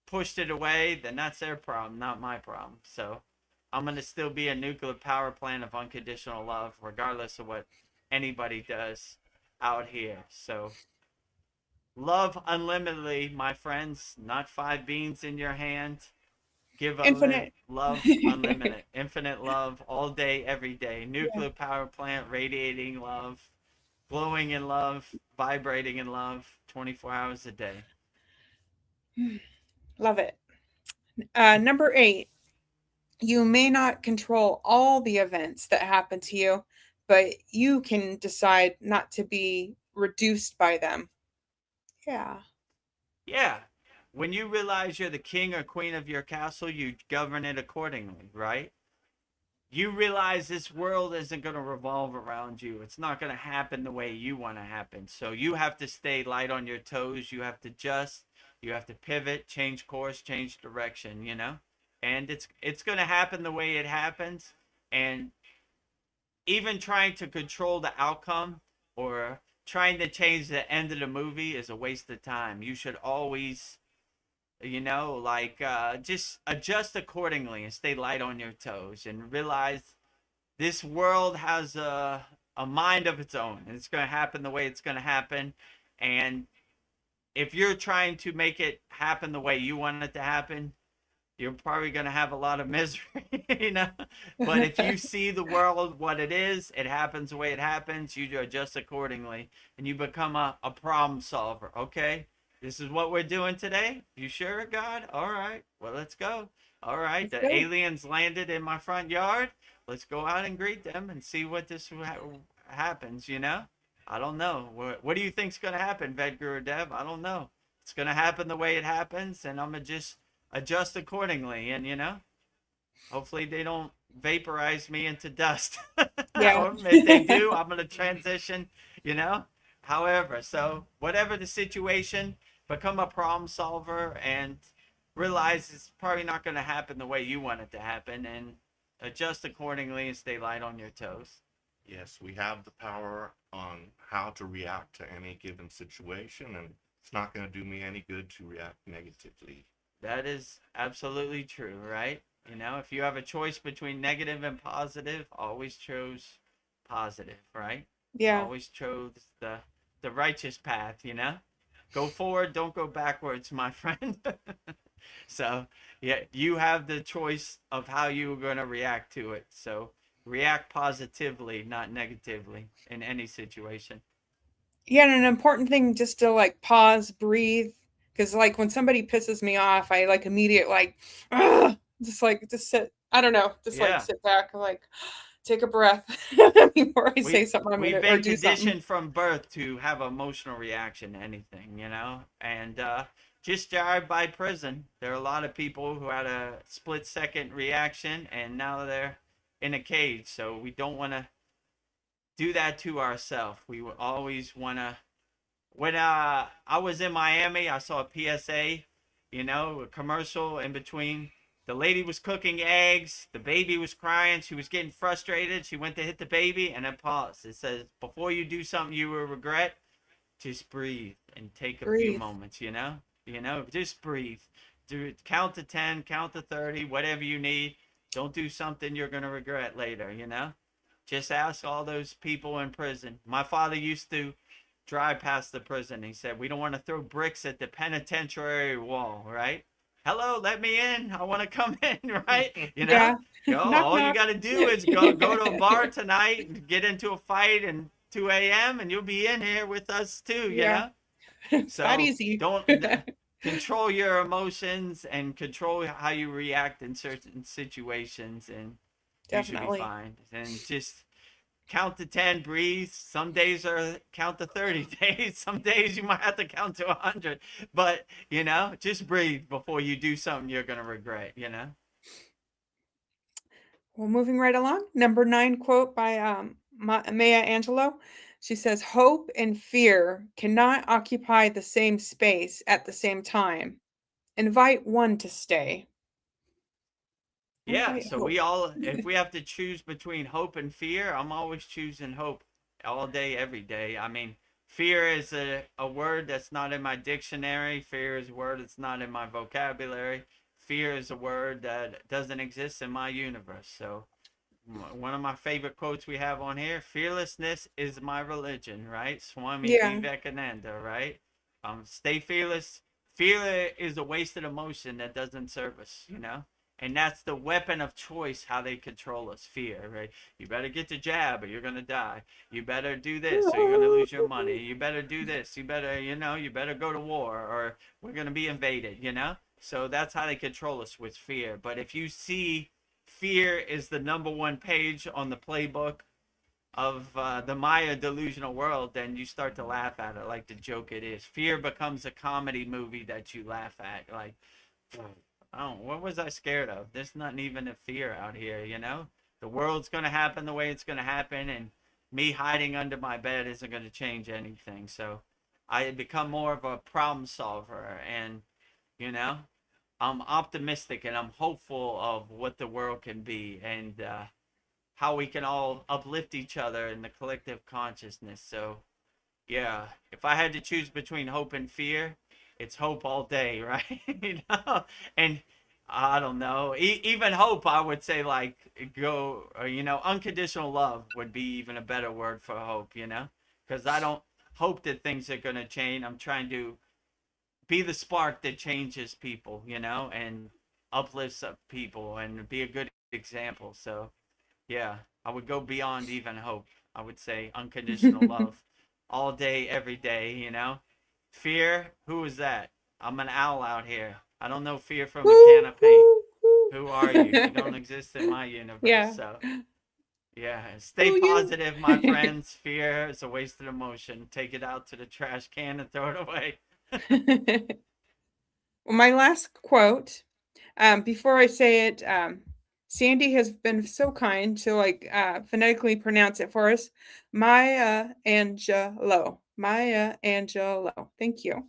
pushed it away, then that's their problem, not my problem. So I'm gonna still be a nuclear power plant of unconditional love, regardless of what anybody does out here. So love unlimitedly, my friends, not 5 beans in your hand. Give unlimited Infinite. love, unlimited, infinite love all day, every day. Yeah. Nuclear power plant, radiating love, glowing in love, vibrating in love, 24 hours a day. Love it. Number 8. You may not control all the events that happen to you, but you can decide not to be reduced by them. Yeah. Yeah. When you realize you're the king or queen of your castle, you govern it accordingly, right? You realize this world isn't going to revolve around you. It's not going to happen the way you want to happen. So you have to stay light on your toes. You have to adjust. You have to pivot, change course, change direction. And it's going to happen the way it happens. And even trying to control the outcome or trying to change the end of the movie is a waste of time. You should always just adjust accordingly and stay light on your toes and realize this world has a mind of its own, and it's going to happen the way it's going to happen. And if you're trying to make it happen the way you want it to happen, you're probably going to have a lot of misery. But if you see the world what it is, it happens the way it happens, you adjust accordingly, and you become a problem solver. Okay, This is what we're doing today? You sure, God? All right. Well, let's go. All right. Let's The go. aliens landed in my front yard. Let's go out and greet them and see what happens, you know? I don't know. What do you think's going to happen, Vedagurudev? I don't know. It's going to happen the way it happens, and I'm going to just adjust accordingly. And, you know, hopefully they don't vaporize me into dust. Yeah. Or if they do, I'm going to transition, you know? However, so whatever the situation, become a problem solver and realize it's probably not going to happen the way you want it to happen, and adjust accordingly and stay light on your toes. Yes, we have the power on how to react to any given situation, and it's not going to do me any good to react negatively. That is absolutely true, right? You know, if you have a choice between negative and positive, always chose positive, right? Yeah. Always chose the righteous path, you know? Go forward, don't go backwards, my friend. So, yeah, you have the choice of how you're going to react to it. So, react positively, not negatively in any situation. Yeah, and an important thing just to like pause, breathe, because like when somebody pisses me off, I like immediate like, "Ugh," just sit. I don't know, just like Yeah. sit back, like take a breath before I say something I'm We've gonna or been do something. conditioned from birth to have emotional reaction to anything, you know? And just drive by prison. There are a lot of people who had a split second reaction and now they're in a cage. So we don't want to do that to ourselves. We always want to. When I was in Miami, I saw a PSA, you know, a commercial in between. The lady was cooking eggs. The baby was crying. She was getting frustrated. She went to hit the baby and then paused. It says, before you do something you will regret, just breathe and take a few Breathe. moments, you know? You know, just breathe. Do count to 10, count to 30, whatever you need. Don't do something you're going to regret later, you know? Just ask all those people in prison. My father used to drive past the prison. He said, we don't want to throw bricks at the penitentiary wall, right? Hello, let me in. I want to come in, right? You know? Yeah. Yo, Knock all you knock. got to do is go to a bar tonight and get into a fight and 2 a.m. and you'll be in here with us too, you Yeah. know? It's that So easy. don't control your emotions and control how you react in certain situations, and you should be Definitely. fine. And just count to 10, breathe. Some days are count to 30 days. Some days you might have to count to 100. But, you know, just breathe before you do something you're going to regret, you know? Well, moving right along. Number 9 quote by Maya Angelou. She says, "Hope and fear cannot occupy the same space at the same time. Invite one to stay." Yeah, Invite so hope. if we have to choose between hope and fear, I'm always choosing hope all day, every day. I mean, fear is a word that's not in my dictionary. Fear is a word that's not in my vocabulary. Fear is a word that doesn't exist in my universe. So, one of my favorite quotes we have on here: fearlessness is my religion, right? Swami Yeah. Vivekananda, right? Stay fearless. Fear is a wasted emotion that doesn't serve us, you know? And that's the weapon of choice, how they control us: fear, right? You better get the jab or you're going to die. You better do this or you're going to lose your money. You better do this. You better, you know, you better go to war or we're going to be invaded, you know? So that's how they control us, with fear. But if you see fear is the number one page on the playbook of the Maya delusional world, then you start to laugh at it like the joke it is. Fear becomes a comedy movie that you laugh at. Like, oh, what was I scared of? There's not even a fear out here, you know? The world's going to happen the way it's going to happen, and me hiding under my bed isn't going to change anything. So I become more of a problem solver, and, you know, I'm optimistic and I'm hopeful of what the world can be, and how we can all uplift each other in the collective consciousness. So, yeah, if I had to choose between hope and fear, it's hope all day, right? You know, and I don't know, even hope. I would say like go, or, you know, unconditional love would be even a better word for hope. You know, because I don't hope that things are gonna change. I'm trying to be the spark that changes people, you know, and uplifts up people and be a good example. So, yeah, I would go beyond even hope. I would say unconditional love all day, every day, you know. Fear, who is that? I'm an owl out here. I don't know Fear from a Woo, can of paint. woo, woo. Who are you? You don't exist in my universe. Yeah. So, yeah. Stay Who you? positive, my friends. Fear is a wasted emotion. Take it out to the trash can and throw it away. Well, my last quote, before I say it, Sandy has been so kind to phonetically pronounce it for us. Maya Angelou. Maya Angelou. Thank you.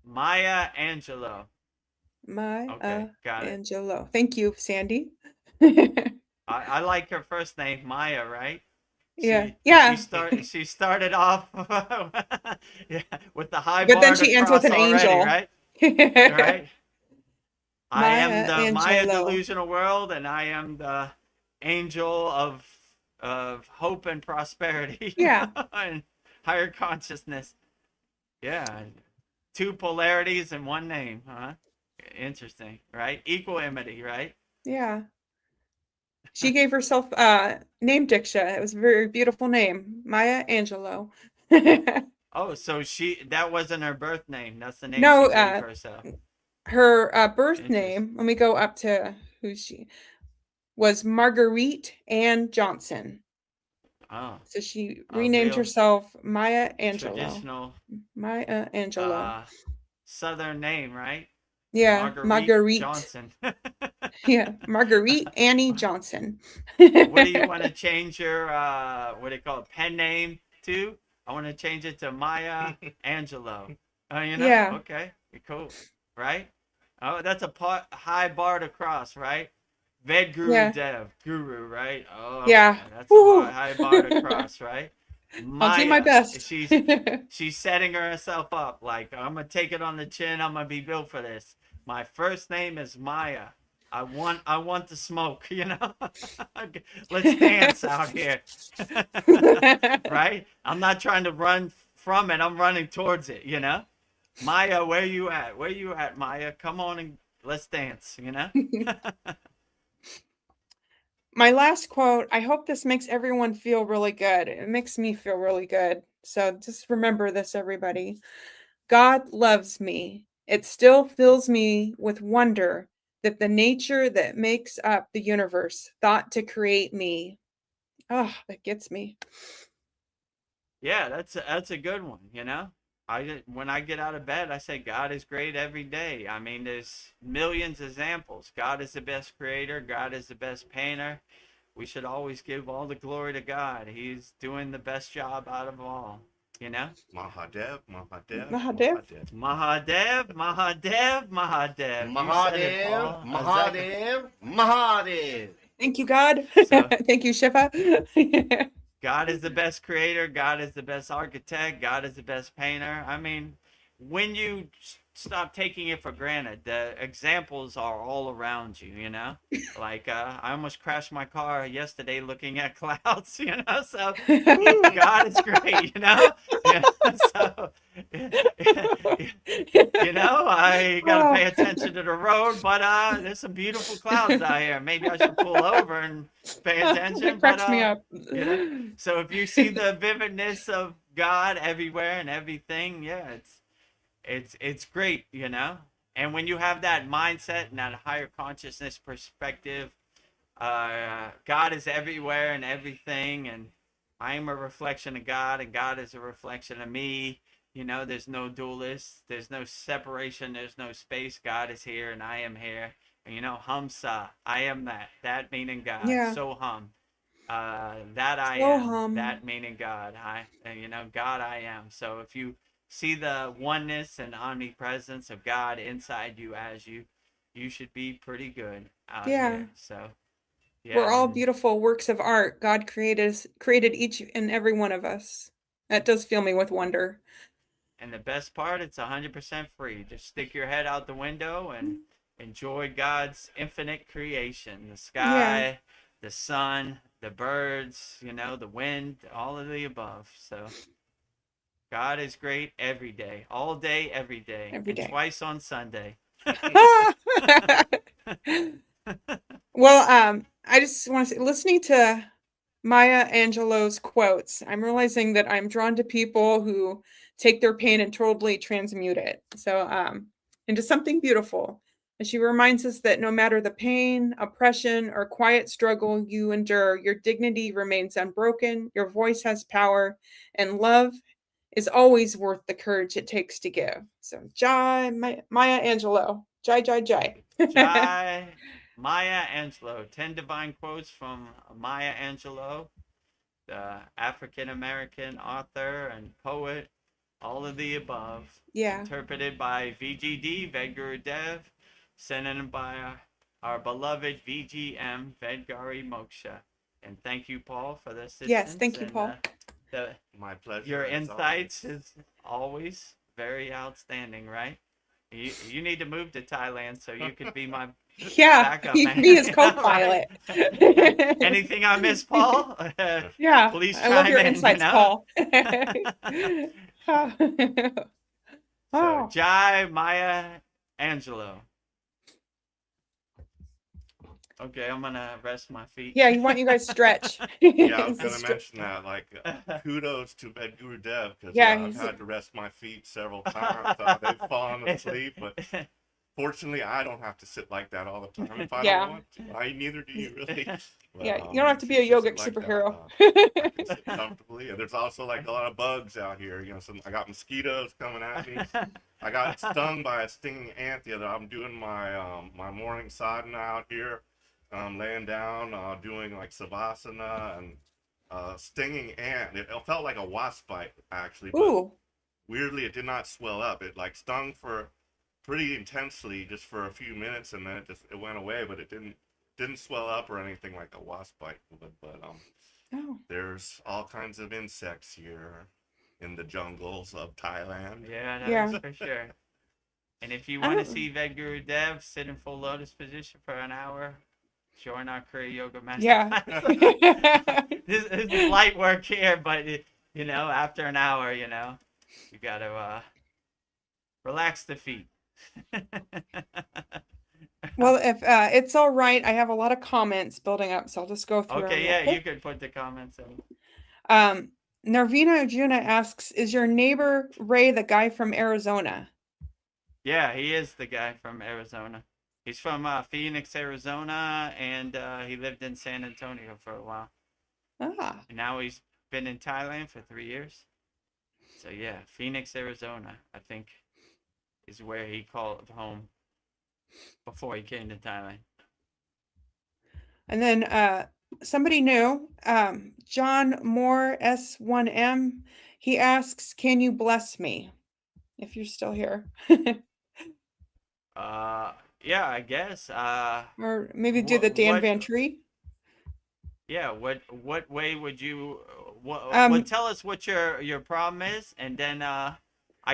Maya Angelou. Maya Okay, got it. Angelou. Thank you, Sandy. I like her first name, Maya, right? Yeah. Yeah. She started off yeah, with the high But bar then to she ends with cross an already, angel. right? Right? I am the Maya Angelou. delusional world, and I am the angel of hope and prosperity. Yeah. And higher consciousness. Yeah. Two polarities in one name, huh? Interesting, right? Equanimity, right? Yeah. She gave herself name Diksha. It was a very beautiful name. Maya Angelou. Oh, so that wasn't her birth name. That's the name No, she gave herself. her birth Interesting. name, let me go up to who she was, Marguerite Ann Johnson. Oh. So she A renamed real herself Maya Angelou. traditional Maya Angelou. Southern name, right? Yeah, Marguerite Johnson. Yeah, Marguerite Annie Johnson. What do you want to change your what do you call it, pen name to? I want to change it to Maya Angelou. You know? Yeah. Okay, cool. Right? Oh, that's a high bar to cross, right? Vedagurudev, guru, right? Oh, Yeah. that's Woo. a high bar to cross, right? I'll do my best. She's setting herself up like, I'm gonna take it on the chin. I'm gonna be built for this. My first name is Maya. I want the smoke, you know. Let's dance out here. Right? I'm not trying to run from it. I'm running towards it, you know. Maya, where you at? Where you at, Maya? Come on and let's dance, you know. My last quote, I hope this makes everyone feel really good. It makes me feel really good. So just remember this, everybody. God loves me. It still fills me with wonder that the nature that makes up the universe thought to create me. Oh, that gets me. Yeah, that's a good one, you know. When I get out of bed, I say God is great every day. I mean, there's millions of examples. God is the best creator. God is the best painter. We should always give all the glory to God. He's doing the best job out of all, you know? Mahadev, Mahadev, Mahadev. Mahadev, Mahadev, Mahadev. Mahadev, Mahadev, Mahadev. Thank you, God. So, thank you, Shiva. God is the best creator. God is the best architect. God is the best painter. I mean, when you stop taking it for granted, the examples are all around you, you know. Like I almost crashed my car yesterday looking at clouds, you know. So God is great, you know. Yeah, so you know, I gotta pay attention to the road, but there's some beautiful clouds out here. Maybe I should pull over and pay attention. That cracks me up. You know? So if you see the vividness of God everywhere and everything, yeah, it's great, you know. And when you have that mindset and that higher consciousness perspective, God is everywhere and everything, and I am a reflection of God, and God is a reflection of me. You know, there's no dualist, there's no separation, there's no space. God is here and I am here. And you know, Hamsa, I am that meaning God. Yeah. So hum. That I So am, hum. that meaning God. You know, God I am. So if you see the oneness and omnipresence of God inside you as you should be pretty good out here. So yeah. We're all beautiful works of art. God created each and every one of us. That does fill me with wonder. And the best part, it's 100% free. Just stick your head out the window and enjoy God's infinite creation. The sky, the sun, the birds, you know, the wind, all of the above. So God is great every day, all day, every day, and twice on Sunday. Well, I just want to say, listening to Maya Angelou's quotes, I'm realizing that I'm drawn to people who take their pain and totally transmute it. So into something beautiful. And she reminds us that no matter the pain, oppression, or quiet struggle you endure, your dignity remains unbroken, your voice has power, and love is always worth the courage it takes to give. So, Jai, Maya Angelou. Jai, Jai, Jai. Jai Maya Angelou. 10 divine quotes from Maya Angelou, the African American author and poet, all of the above. Yeah. Interpreted by VGD, Vedagurudev, sent in by our beloved VGM, Vedgari Moksha. And thank you, Paul, for the assistance. Yes, thank you, Paul. My pleasure. Your insights is always very outstanding, right? You need to move to Thailand so you could be my backup man. Be his co-pilot. Anything I miss, Paul? Yeah, Please I love chime your in, insights, you know? Paul. So, Jai Maya Angelou. Okay, I'm gonna rest my feet. Yeah, you want you guys stretch. Yeah, I was going to mention that. Like, kudos to Vedagurudev, because I've had to rest my feet several times. They've fallen asleep, but fortunately, I don't have to sit like that all the time if I don't want to. Neither do you, really. But, yeah, you don't have to be a yogic superhero. I can sit comfortably. And there's also like a lot of bugs out here. You know, I got mosquitoes coming at me. I got stung by a stinging ant the other. I'm doing my my morning sadhana out here. Laying down, doing like savasana, and stinging ant. It felt like a wasp bite, actually. But Ooh. Weirdly, it did not swell up. It like stung for pretty intensely, just for a few minutes, and then it went away. But it didn't swell up or anything like a wasp bite. But there's all kinds of insects here in the jungles of Thailand. Yeah, that's for sure. And if you want to see Vedagurudev sit in full lotus position for an hour, join our Kriya Yoga Masterclass. Yeah. This is light work here, but you know, after an hour, you know, you gotta relax the feet. Well, if it's all right, I have a lot of comments building up, so I'll just go through. Okay, yeah, you could put the comments in. Narvina Arjuna asks, "Is your neighbor Ray the guy from Arizona?" Yeah, he is the guy from Arizona. He's from Phoenix, Arizona, and he lived in San Antonio for a while. Ah. And now he's been in Thailand for 3 years. So yeah, Phoenix, Arizona, I think, is where he called home before he came to Thailand. And then somebody new, John Moore S1M, he asks, "Can you bless me?" If you're still here. Yeah, I guess. Or maybe do the Dan Van Tree. Yeah, what way would you tell us what your problem is, and then I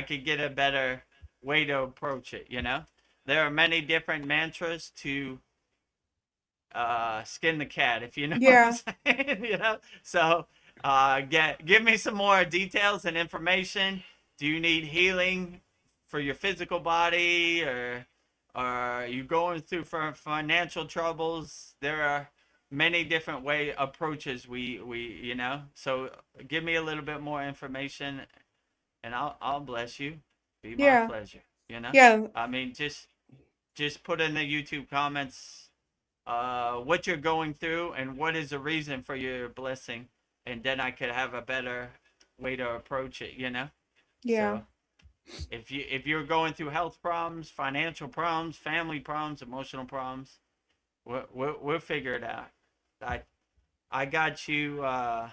could get a better way to approach it, you know? There are many different mantras to skin the cat, if you know what I'm saying, you know? So give me some more details and information. Do you need healing for your physical body, or are you going through financial troubles? There are many different approaches we you know. So give me a little bit more information, and I'll bless you. Be my pleasure, you know. Yeah. I mean, just put in the YouTube comments what you're going through and what is the reason for your blessing, and then I could have a better way to approach it, you know. Yeah. So, if you're going through health problems, financial problems, family problems, emotional problems, we'll figure it out. I got you new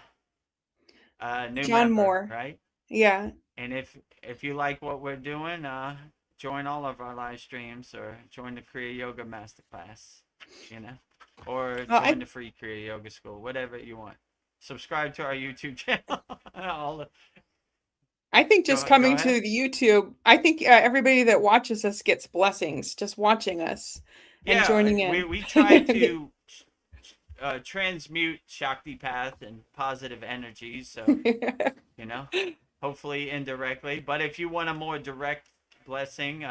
John member, Moore, right? Yeah. And if you like what we're doing, join all of our live streams or join the Kriya Yoga Masterclass, you know, or join the free Kriya Yoga School, whatever you want. Subscribe to our YouTube channel. I think just coming to the YouTube, I think everybody that watches us gets blessings just watching us and joining in. We try to transmute Shakti path and positive energies, so you know, hopefully indirectly. But if you want a more direct blessing,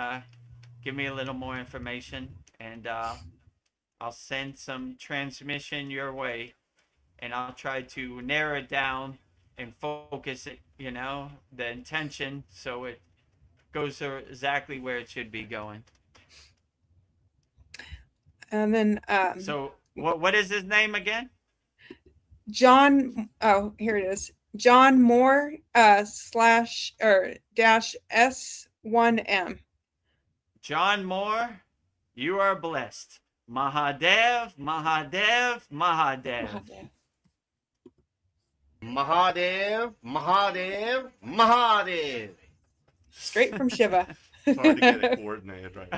give me a little more information, and I'll send some transmission your way, and I'll try to narrow it down and focus it, you know, the intention, so it goes exactly where it should be going. And then So what is his name again? John, oh, here it is. John Moore slash or dash S1M. John Moore, you are blessed. Mahadev, Mahadev, Mahadev. Mahadev, Mahadev, Mahadev. Straight from Shiva. It's hard to get it coordinated right.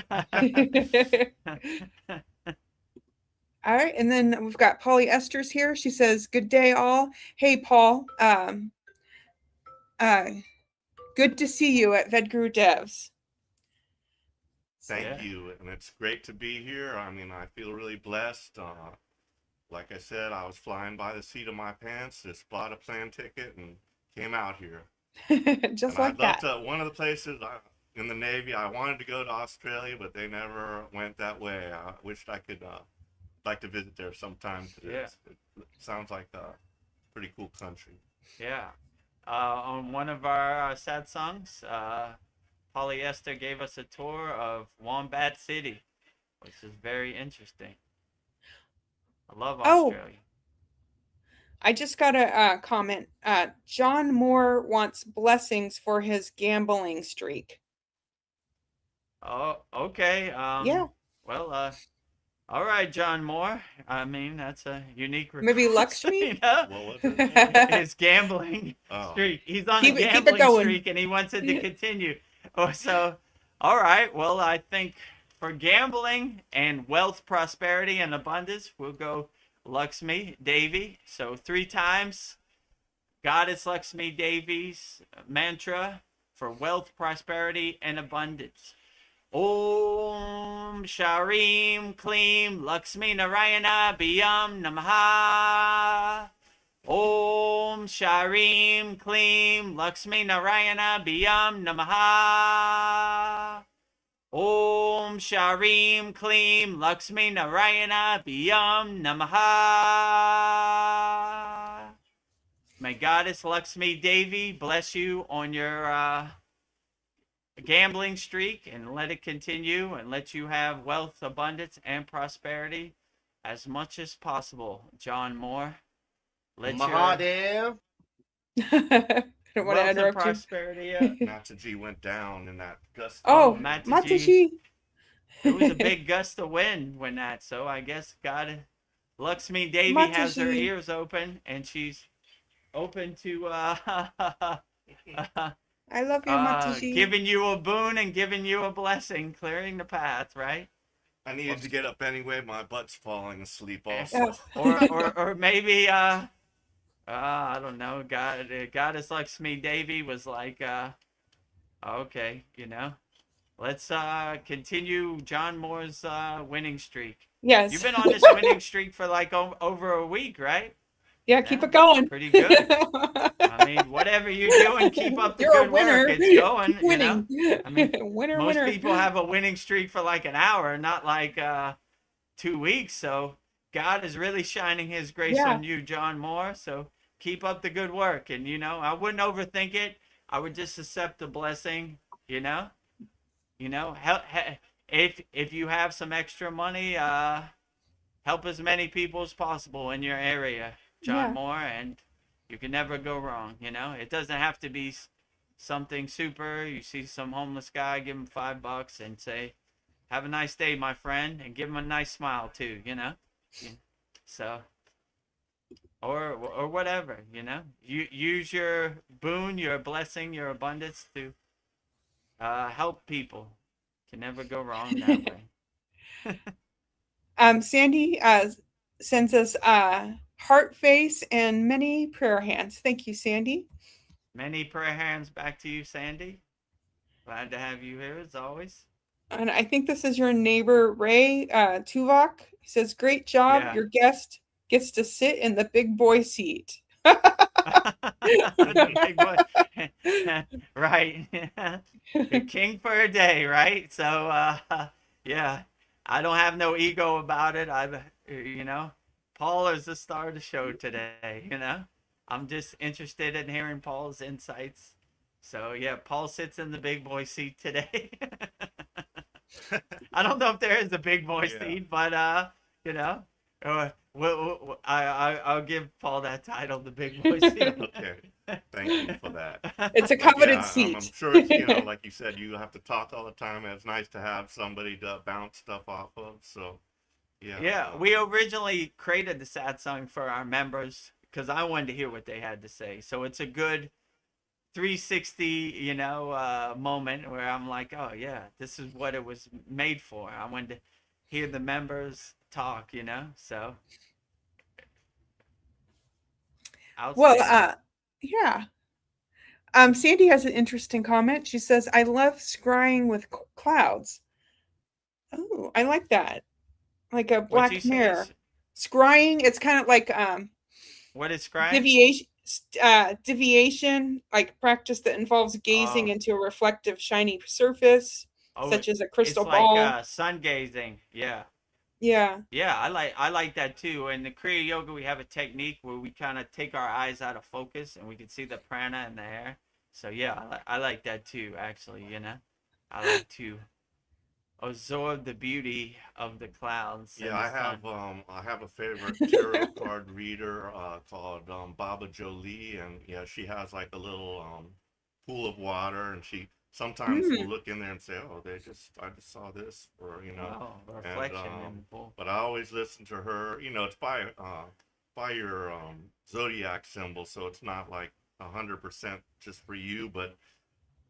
All right, and then we've got Polly Esther's here. She says, "Good day, all. Hey, Paul. Good to see you at Vedgurudev's." Thank you, and it's great to be here. I mean, I feel really blessed. Like I said, I was flying by the seat of my pants, just bought a plane ticket and came out here. Just and like that. One of the places in the Navy, I wanted to go to Australia, but they never went that way. I wished I could like to visit there sometime. Yeah. It sounds like a pretty cool country. Yeah. On one of our satsangs, Polyester gave us a tour of Wombat City, which is very interesting. I love Australia. I just got a comment. John Moore wants blessings for his gambling streak. Oh, okay. Yeah. Well, all right, John Moore. I mean, that's a unique request. Maybe Lakshmi? You know? What was it? His gambling streak. He's on Keep a it gambling going. streak, and he wants it to continue. Oh, so, all right. Well, I think for gambling and wealth, prosperity, and abundance, we'll go Lakshmi Devi. So 3 times, Goddess Lakshmi Devi's mantra for wealth, prosperity, and abundance. Om Sharim Kleem Lakshmi Narayana Biyam Namaha. Om Sharim Kleem Lakshmi Narayana Biyam Namaha. Om Sharim Kleem Lakshmi Narayana Biyam Namaha. May Goddess Lakshmi Devi bless you on your gambling streak and let it continue and let you have wealth, abundance, and prosperity as much as possible. John Moore, let Mahadev. I don't want to wealth and interrupt you. prosperity. Mataji went down in that gust. Oh, Mataji. Mataji. It was a big gust of wind when that, so I guess God, Lakshmi Devi has her Mataji. ears open and she's open to I love you, Mataji. giving you a boon and giving you a blessing, clearing the path, right? I needed to get up anyway. My butt's falling asleep also. Yeah. Or maybe I don't know. Goddess Lakshmi Devi was like, okay, you know, let's continue John Moore's winning streak. Yes. You've been on this winning streak for like over a week, right? Yeah, keep it going. Pretty good. I mean, whatever you're doing, keep up the You're a good winner. work. It's going. Keep winning. You know? I mean, winner, most winner. people have a winning streak for like an hour, not like 2 weeks. So God is really shining His grace on you, John Moore. So keep up the good work. And you know, I wouldn't overthink it. I would just accept the blessing. You know, if you have some extra money, help as many people as possible in your area, John Moore, and you can never go wrong. You know, it doesn't have to be something super. You see some homeless guy, give him $5 and say, "Have a nice day, my friend," and give him a nice smile too. You know, so or whatever. You know, you use your boon, your blessing, your abundance to help people. Can never go wrong that way. Sandy sends us heart face and many prayer hands. Thank you, Sandy. Many prayer hands back to you, Sandy. Glad to have you here as always. And I think this is your neighbor, Ray Tuvok. He says, "Great job. Yeah. Your guest gets to sit in the big boy seat." Right. You're king for a day, right? So, yeah, I don't have no ego about it. You know, Paul is the star of the show today, you know? I'm just interested in hearing Paul's insights. So yeah, Paul sits in the big boy seat today. I don't know if there is a big boy Yeah. seat, but you know, I'll give Paul that title, the big boy seat. Okay. Thank you for that. It's a But coveted yeah, seat. I'm sure it's, like you said, you have to talk all the time, and it's nice to have somebody to bounce stuff off of. So, yeah. Yeah, we originally created the Satsang for our members because I wanted to hear what they had to say. So it's a good 360, moment where I'm like, oh yeah, this is what it was made for. I wanted to hear the members talk, so. Well, Outstanding. yeah. Sandy has an interesting comment. She says, I love scrying with clouds. Oh, I like that. Like a What'd you Black say? Mirror. Scrying, it's kind of like What is scrying? deviation, like practice that involves gazing Oh. into a reflective, shiny surface, Oh, such as a it's crystal like ball. sun gazing. Yeah. Yeah. Yeah, I like that too. In the Kriya Yoga, we have a technique where we kind of take our eyes out of focus and we can see the prana in the air. So yeah, I like that too. Actually, I like to absorb the beauty of the clouds. Yeah, and the sun. I have a favorite tarot card reader called Baba Jolie, and yeah, she has like a little pool of water, and she sometimes will Mm. look in there and say, "Oh, I just saw this," or Oh, and reflection in the pool. but I always listen to her. It's by your zodiac symbol, so it's not like 100% just for you, but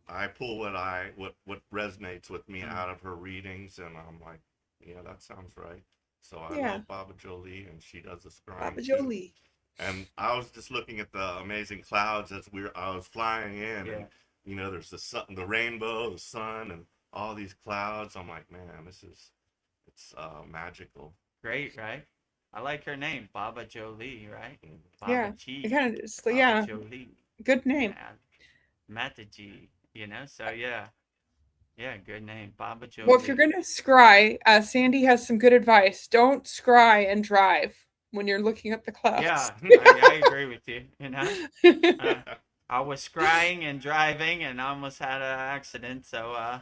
I pull what resonates with me out of her readings, and I'm like, yeah, that sounds right. So I Yeah. love Baba Jolie, and she does the Baba scrying too. Jolie. And I was just looking at the amazing clouds as I was flying in, Yeah. and there's the sun, the rainbow, the sun, and all these clouds. I'm like, man, it's magical. Great, right? I like her name, Baba Jolie, right? Baba Yeah. G. It kind of just, Baba yeah. Jolie. Good name. Mataji, so yeah, good name, Baba Jolie. Well, if you're gonna scry, Sandy has some good advice. Don't scry and drive when you're looking at the clouds. Yeah, I agree with you. I was scrying and driving and I almost had an accident. So,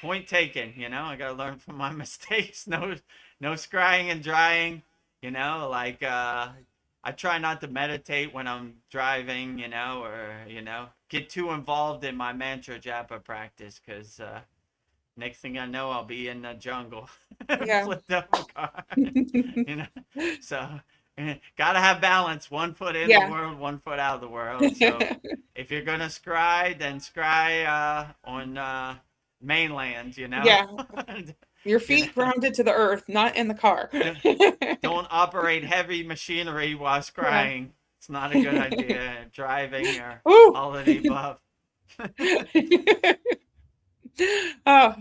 point taken. I gotta learn from my mistakes. No scrying and drying. Like I try not to meditate when I'm driving. Or get too involved in my mantra japa practice because next thing I know, I'll be in the jungle. Yeah. Flipped up a car. So gotta have balance. One foot in Yeah. the world, one foot out of the world. So if you're gonna scry, then scry on mainland. Yeah. Your feet grounded to the earth, not in the car. Don't operate heavy machinery while scrying. Yeah. It's not a good idea. Driving or all of the above. Oh,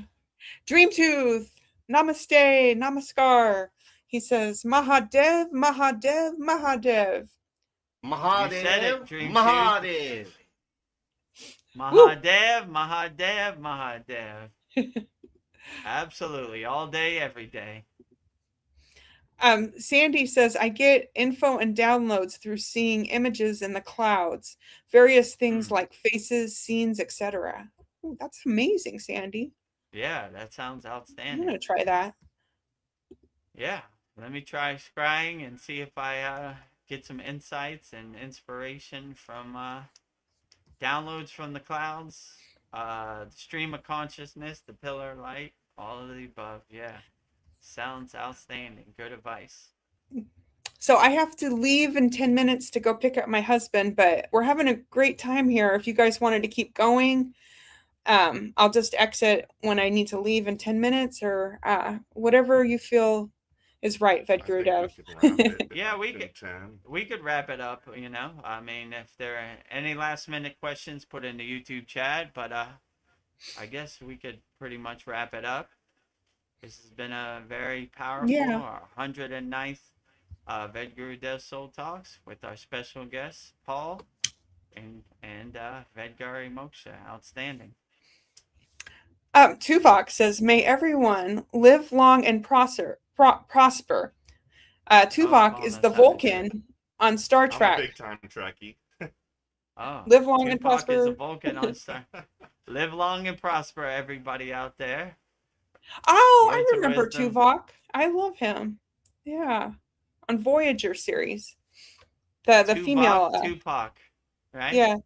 Dream Tooth, namaste, namaskar. He says, Mahadev, Mahadev, Mahadev. Mahadev, you said it, Dream Mahadev. Mahadev, Mahadev, Mahadev. Absolutely, all day, every day. Sandy says, I get info and downloads through seeing images in the clouds, various things like faces, scenes, etc. That's amazing, Sandy. Yeah, that sounds outstanding. I'm going to try that. Yeah, let me try scrying and see if I get some insights and inspiration from downloads from the clouds, the stream of consciousness, the pillar light, all of the above. Yeah, sounds outstanding. Good advice. So I have to leave in 10 minutes to go pick up my husband, but we're having a great time here. If you guys wanted to keep going, I'll just exit when I need to leave in 10 minutes or whatever you feel is right, Vedagurudev. Yeah, we could wrap it up, I mean, if there are any last minute questions, put in the YouTube chat, but I guess we could pretty much wrap it up. This has been a very powerful 109th Vedagurudev Soul Talks with our special guests, Paul and Vedgari Moksha. Outstanding. Tuvok says, may everyone live long and prosper. Tuvok is the Vulcan on Star I'm a Trek. big time Trekkie. Oh, Live long and Tupac is a prosper. Vulcan on Star. Live long and prosper, everybody out there. Oh, Words I of remember wisdom. Tuvok. I love him. Yeah, on Voyager series. The female. Tupac, right? Yeah.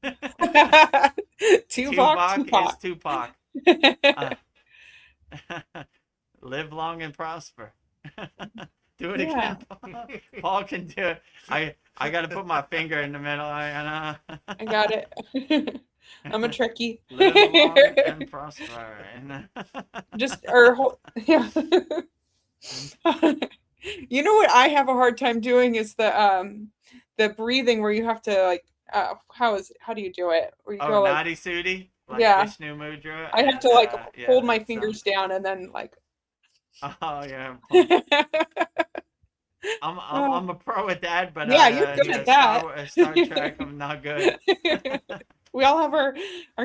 Tuvok is Tupac. Tupac. Live long and prosper. Do it Yeah. again, Paul. Paul can do it. I got to put my finger in the middle. I got it. I'm a Trekkie. Live long and prosper. Just yeah. You know what I have a hard time doing is the breathing where you have to like how do you do it? Where you go like Nadi Sudi? Like yeah. Vishnu Mudra. I have to like hold my fingers down and then like Oh yeah. I'm a pro at that, but yeah, you're good at that. Star Trek, I'm not good. We all have our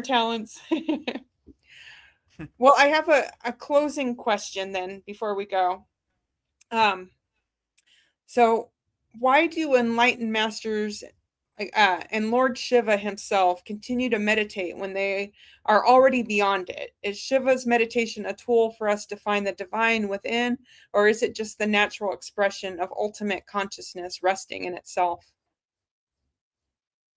talents. Well, I have a closing question then before we go. So why do enlightened masters and Lord Shiva himself continue to meditate when they are already beyond it? Is Shiva's meditation a tool for us to find the divine within, or is it just the natural expression of ultimate consciousness resting in itself?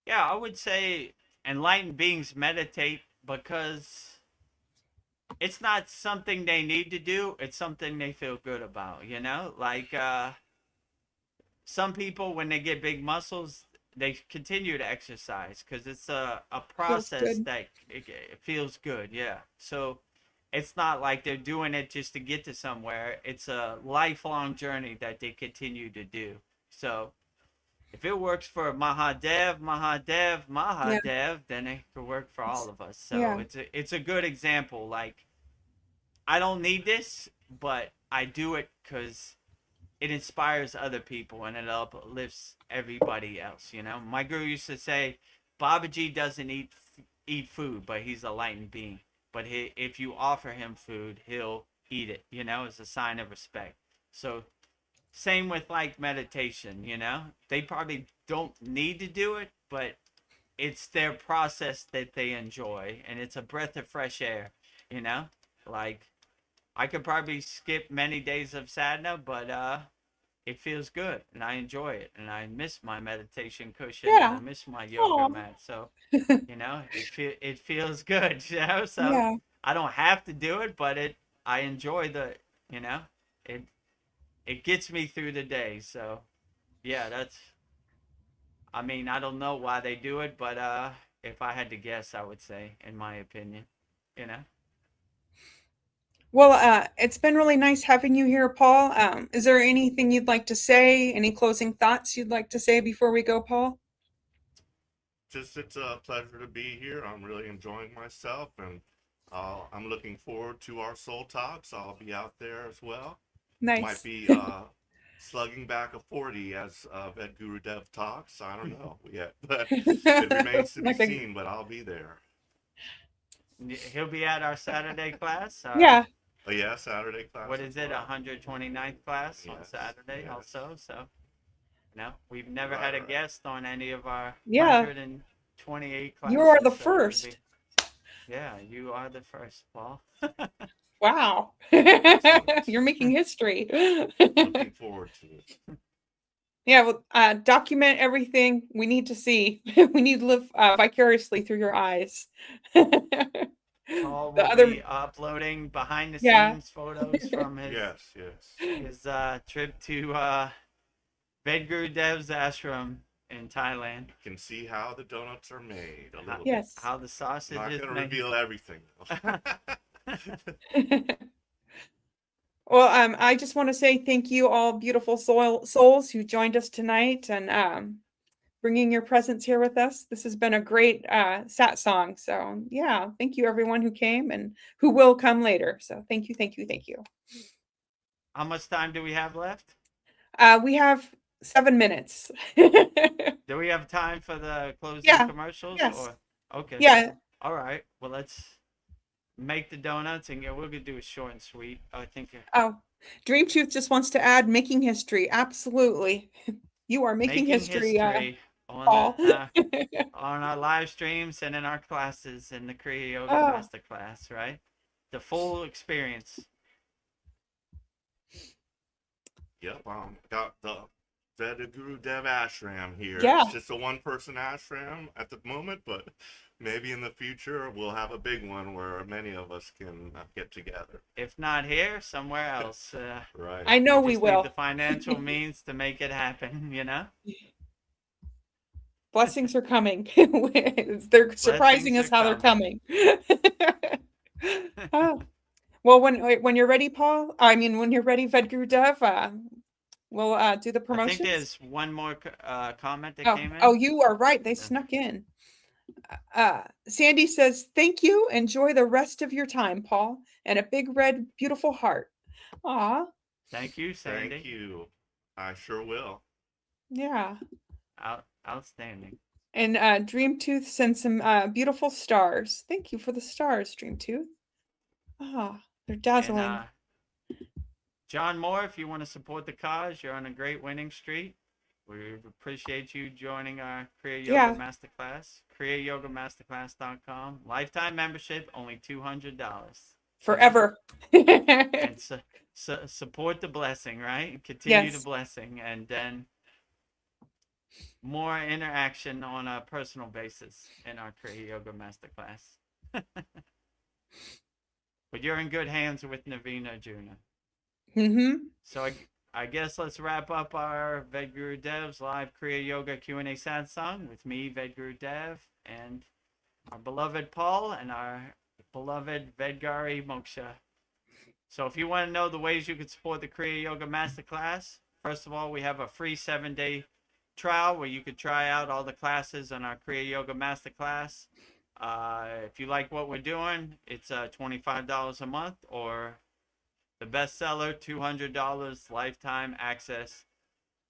Yeah, I would say enlightened beings meditate because it's not something they need to do. It's something they feel good about, you know? Like some people, when they get big muscles, they continue to exercise because it's a process that it feels good. Yeah. So it's not like they're doing it just to get to somewhere. It's a lifelong journey that they continue to do. So if it works for Mahadev, then it could work for all of us. So it's a good example. Like, I don't need this, but I do it because it inspires other people and it uplifts everybody else, you know? My guru used to say, Babaji doesn't eat food, but he's a enlightened being. But if you offer him food, he'll eat it, you know, as a sign of respect. So same with like meditation, you know? They probably don't need to do it, but it's their process that they enjoy. And it's a breath of fresh air, you know? Like, I could probably skip many days of sadhana, but it feels good and I enjoy it. And I miss my meditation cushion and I miss my yoga mat. So, you know, it feels good, you know? So I don't have to do it, but I enjoy you know, it gets me through the day. So, yeah, I mean, I don't know why they do it, but if I had to guess, I would say, in my opinion, you know? Well, it's been really nice having you here, Paul. Is there anything you'd like to say? Any closing thoughts you'd like to say before we go, Paul? Just it's a pleasure to be here. I'm really enjoying myself, and I'm looking forward to our soul talks. I'll be out there as well. Nice. Might be slugging back a 40 as Vedagurudev talks. I don't know yet, but it remains to be seen. But I'll be there. He'll be at our Saturday class. Yeah. Oh yeah, Saturday class. What is it? 129th class on Saturday also. So, no, we've never had a guest on any of our 128 classes. You are the first. Yeah, you are the first, Paul. Wow. You're making history. Looking forward to it. Yeah, well, document everything we need to see. We need to live vicariously through your eyes. Paul will be uploading behind the scenes photos from his trip to Vedgurudev's ashram in Thailand. You can see how the donuts are made a little bit. How the sausage is made. Not going to reveal everything. Well, I just want to say thank you, all beautiful souls who joined us tonight and bringing your presence here with us. This has been a great satsang. So, yeah, thank you, everyone who came and who will come later. So, thank you, thank you, thank you. How much time do we have left? We have 7 minutes. Do we have time for the closing commercials? Yes. Okay. Yeah. All right. Well, let's make the donuts and we're gonna do it short and sweet. I think. Oh, Dream Truth just wants to add making history. Absolutely. You are making history, on Paul. on our live streams and in our classes in the Kriya Yoga Oh. Masterclass, right? The full experience. Yep, got the Vedagurudev ashram here. Yeah. It's just a one-person ashram at the moment, but maybe in the future we'll have a big one where many of us can get together. If not here, somewhere else. Right. I know we we just will. need the financial means to make it happen, you know? Blessings are coming. They're surprising Blessings us are how they're coming. Oh. Well, when you're ready, Paul, I mean, when you're ready, Vedagurudev, we'll do the I promotions. think there's one more comment that came in. Oh, you are right. They snuck in. Sandy says, thank you. Enjoy the rest of your time, Paul. And a big red, beautiful heart. Aw. Thank you, Sandy. Thank you. I sure will. Yeah. Outstanding. And Dreamtooth sends some beautiful stars. Thank you for the stars, Dreamtooth. Ah, they're dazzling. And, John Moore, if you want to support the cause, you're on a great winning streak. We appreciate you joining our Kriya Yoga Masterclass. kriyayogamasterclass.com. Lifetime membership, only $200. Forever. And support the blessing, right? Continue the blessing. And then more interaction on a personal basis in our Kriya Yoga Masterclass. But you're in good hands with Naveen Arjuna. Mm-hmm. So I guess let's wrap up our Vedgurudev's live Kriya Yoga Q&A Satsang with me, Vedagurudev, and our beloved Paul and our beloved Vedgari Moksha. So if you want to know the ways you can support the Kriya Yoga Masterclass, first of all, we have a free 7-day trial where you could try out all the classes on our Kriya Yoga Masterclass. If you like what we're doing, it's $25 a month, or the bestseller, $200 lifetime access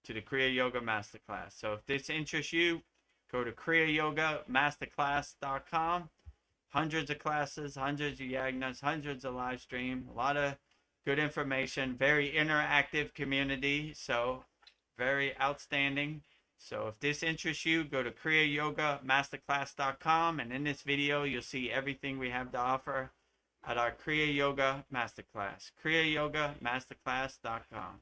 to the Kriya Yoga Masterclass. So if this interests you, go to kriyayogamasterclass.com. Hundreds of classes, hundreds of yagnas, hundreds of live stream, a lot of good information, very interactive community, so very outstanding. So if this interests you, go to kriyayogamasterclass.com, and in this video you'll see everything we have to offer at our Kriya Yoga Masterclass. kriyayogamasterclass.com.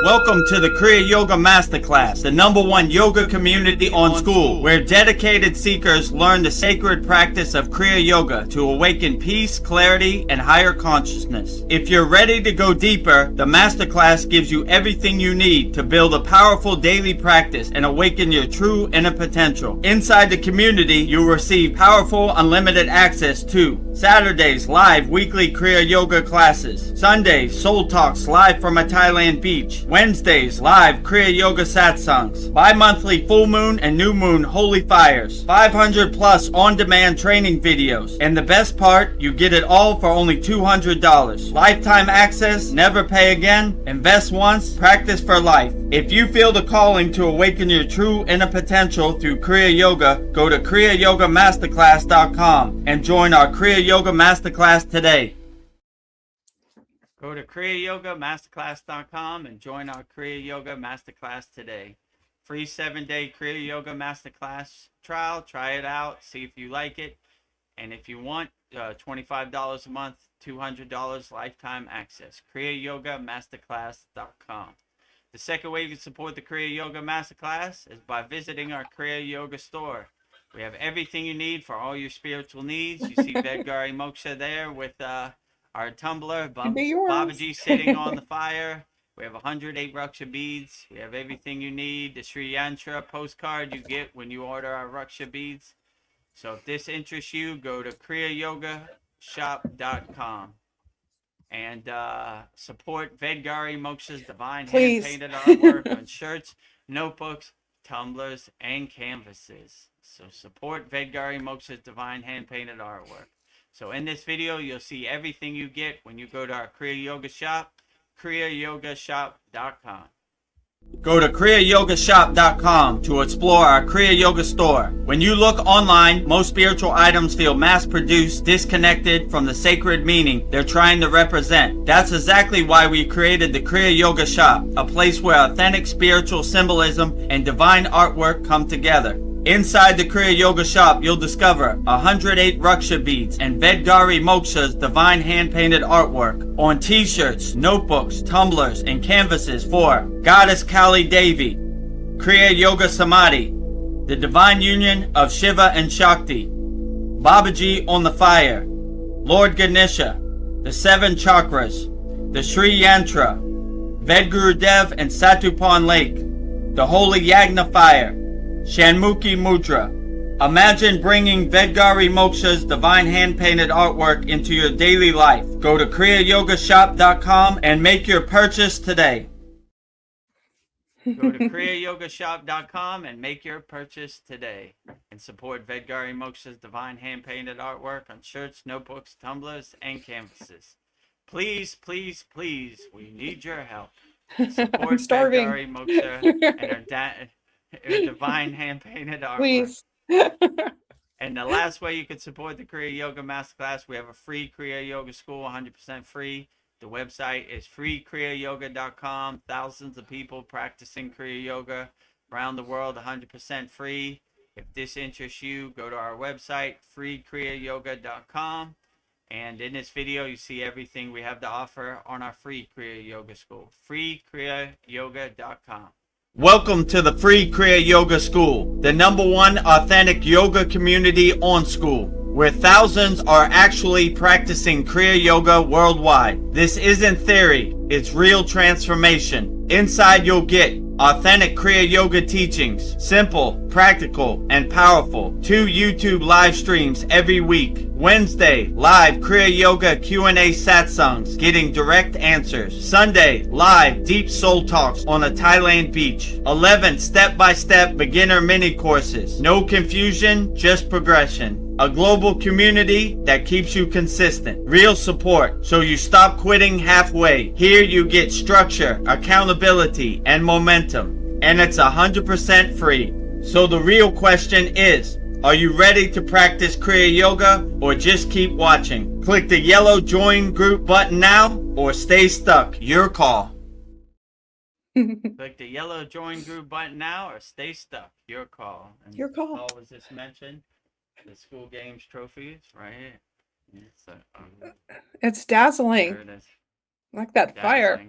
Welcome to the Kriya Yoga Masterclass, the #1 yoga community on SKOOL, where dedicated seekers learn the sacred practice of Kriya Yoga to awaken peace, clarity, and higher consciousness. If you're ready to go deeper, the Masterclass gives you everything you need to build a powerful daily practice and awaken your true inner potential. Inside the community, you'll receive powerful, unlimited access to Saturdays, live weekly Kriya Yoga classes. Sundays, Soul Talks live from a Thailand beach. Wednesdays, live Kriya Yoga Satsangs. Bi-monthly full moon and new moon holy fires. 500 plus on-demand training videos. And the best part, you get it all for only $200. Lifetime access, never pay again, invest once, practice for life. If you feel the calling to awaken your true inner potential through Kriya Yoga, go to kriyayogamasterclass.com and join our Kriya Yoga Masterclass today. Go to kriyayogamasterclass.com and join our Kriya Yoga Masterclass today. Free 7-day Kriya Yoga Masterclass trial. Try it out. See if you like it. And if you want, $25 a month, $200 lifetime access. kriyayogamasterclass.com. The second way you can support the Kriya Yoga Masterclass is by visiting our Kriya Yoga store. We have everything you need for all your spiritual needs. You see Vedgari Moksha there with our tumbler, Babaji sitting on the fire. We have 108 Raksha beads. We have everything you need. The Sri Yantra postcard you get when you order our Raksha beads. So if this interests you, go to kriyayogashop.com and support Vedgari Moksha's divine hand-painted artwork on shirts, notebooks, tumblers, and canvases. So support Vedgari Moksha's divine hand-painted artwork. So in this video, you'll see everything you get when you go to our Kriya Yoga shop, kriyayogashop.com. Go to kriyayogashop.com to explore our Kriya Yoga store. When you look online, most spiritual items feel mass-produced, disconnected from the sacred meaning they're trying to represent. That's exactly why we created the Kriya Yoga Shop, a place where authentic spiritual symbolism and divine artwork come together. Inside the Kriya Yoga Shop, you'll discover 108 Raksha beads and Vedgari Moksha's divine hand-painted artwork on t-shirts, notebooks, tumblers, and canvases for Goddess Kali Devi, Kriya Yoga Samadhi, the divine union of Shiva and Shakti, Babaji on the fire, Lord Ganesha, the 7 chakras, the Sri Yantra, Vedagurudev and Satupan Lake, the Holy Yagna Fire, Shanmukhi Mudra. Imagine bringing Vedgari Moksha's divine hand-painted artwork into your daily life. Go to kriyayogashop.com and make your purchase today. Go to kriyayogashop.com and make your purchase today. And support Vedgari Moksha's divine hand-painted artwork on shirts, notebooks, tumblers, and canvases. Please, please, please, we need your help. Support I'm starving. Vedgari Moksha and her divine hand-painted artwork. Please. And the last way you can support the Kriya Yoga Masterclass, we have a free Kriya Yoga school, 100% free. The website is freekriyayoga.com. Thousands of people practicing Kriya Yoga around the world, 100% free. If this interests you, go to our website, freekriyayoga.com. And in this video, you see everything we have to offer on our free Kriya Yoga school, freekriyayoga.com. Welcome to the free Kriya Yoga School, the #1 authentic yoga community on School, where thousands are actually practicing Kriya Yoga worldwide. This isn't theory, it's real transformation. Inside you'll get authentic Kriya Yoga teachings, simple, practical, and powerful. 2 YouTube live streams every week. Wednesday, live Kriya Yoga Q&A satsangs, getting direct answers. Sunday, live deep soul talks on a Thailand beach. 11 step-by-step beginner mini courses. No confusion, just progression. A global community that keeps you consistent. Real support, so you stop quitting halfway. Here you get structure, accountability, and momentum. And it's 100% free. So the real question is, are you ready to practice Kriya Yoga or just keep watching? Click the yellow join group button now or stay stuck. Your call. Click the yellow join group button now or stay stuck. Your call. And Your call. Paul was just mentioned. The school games trophies right here. It's dazzling. There it is. Like that fire.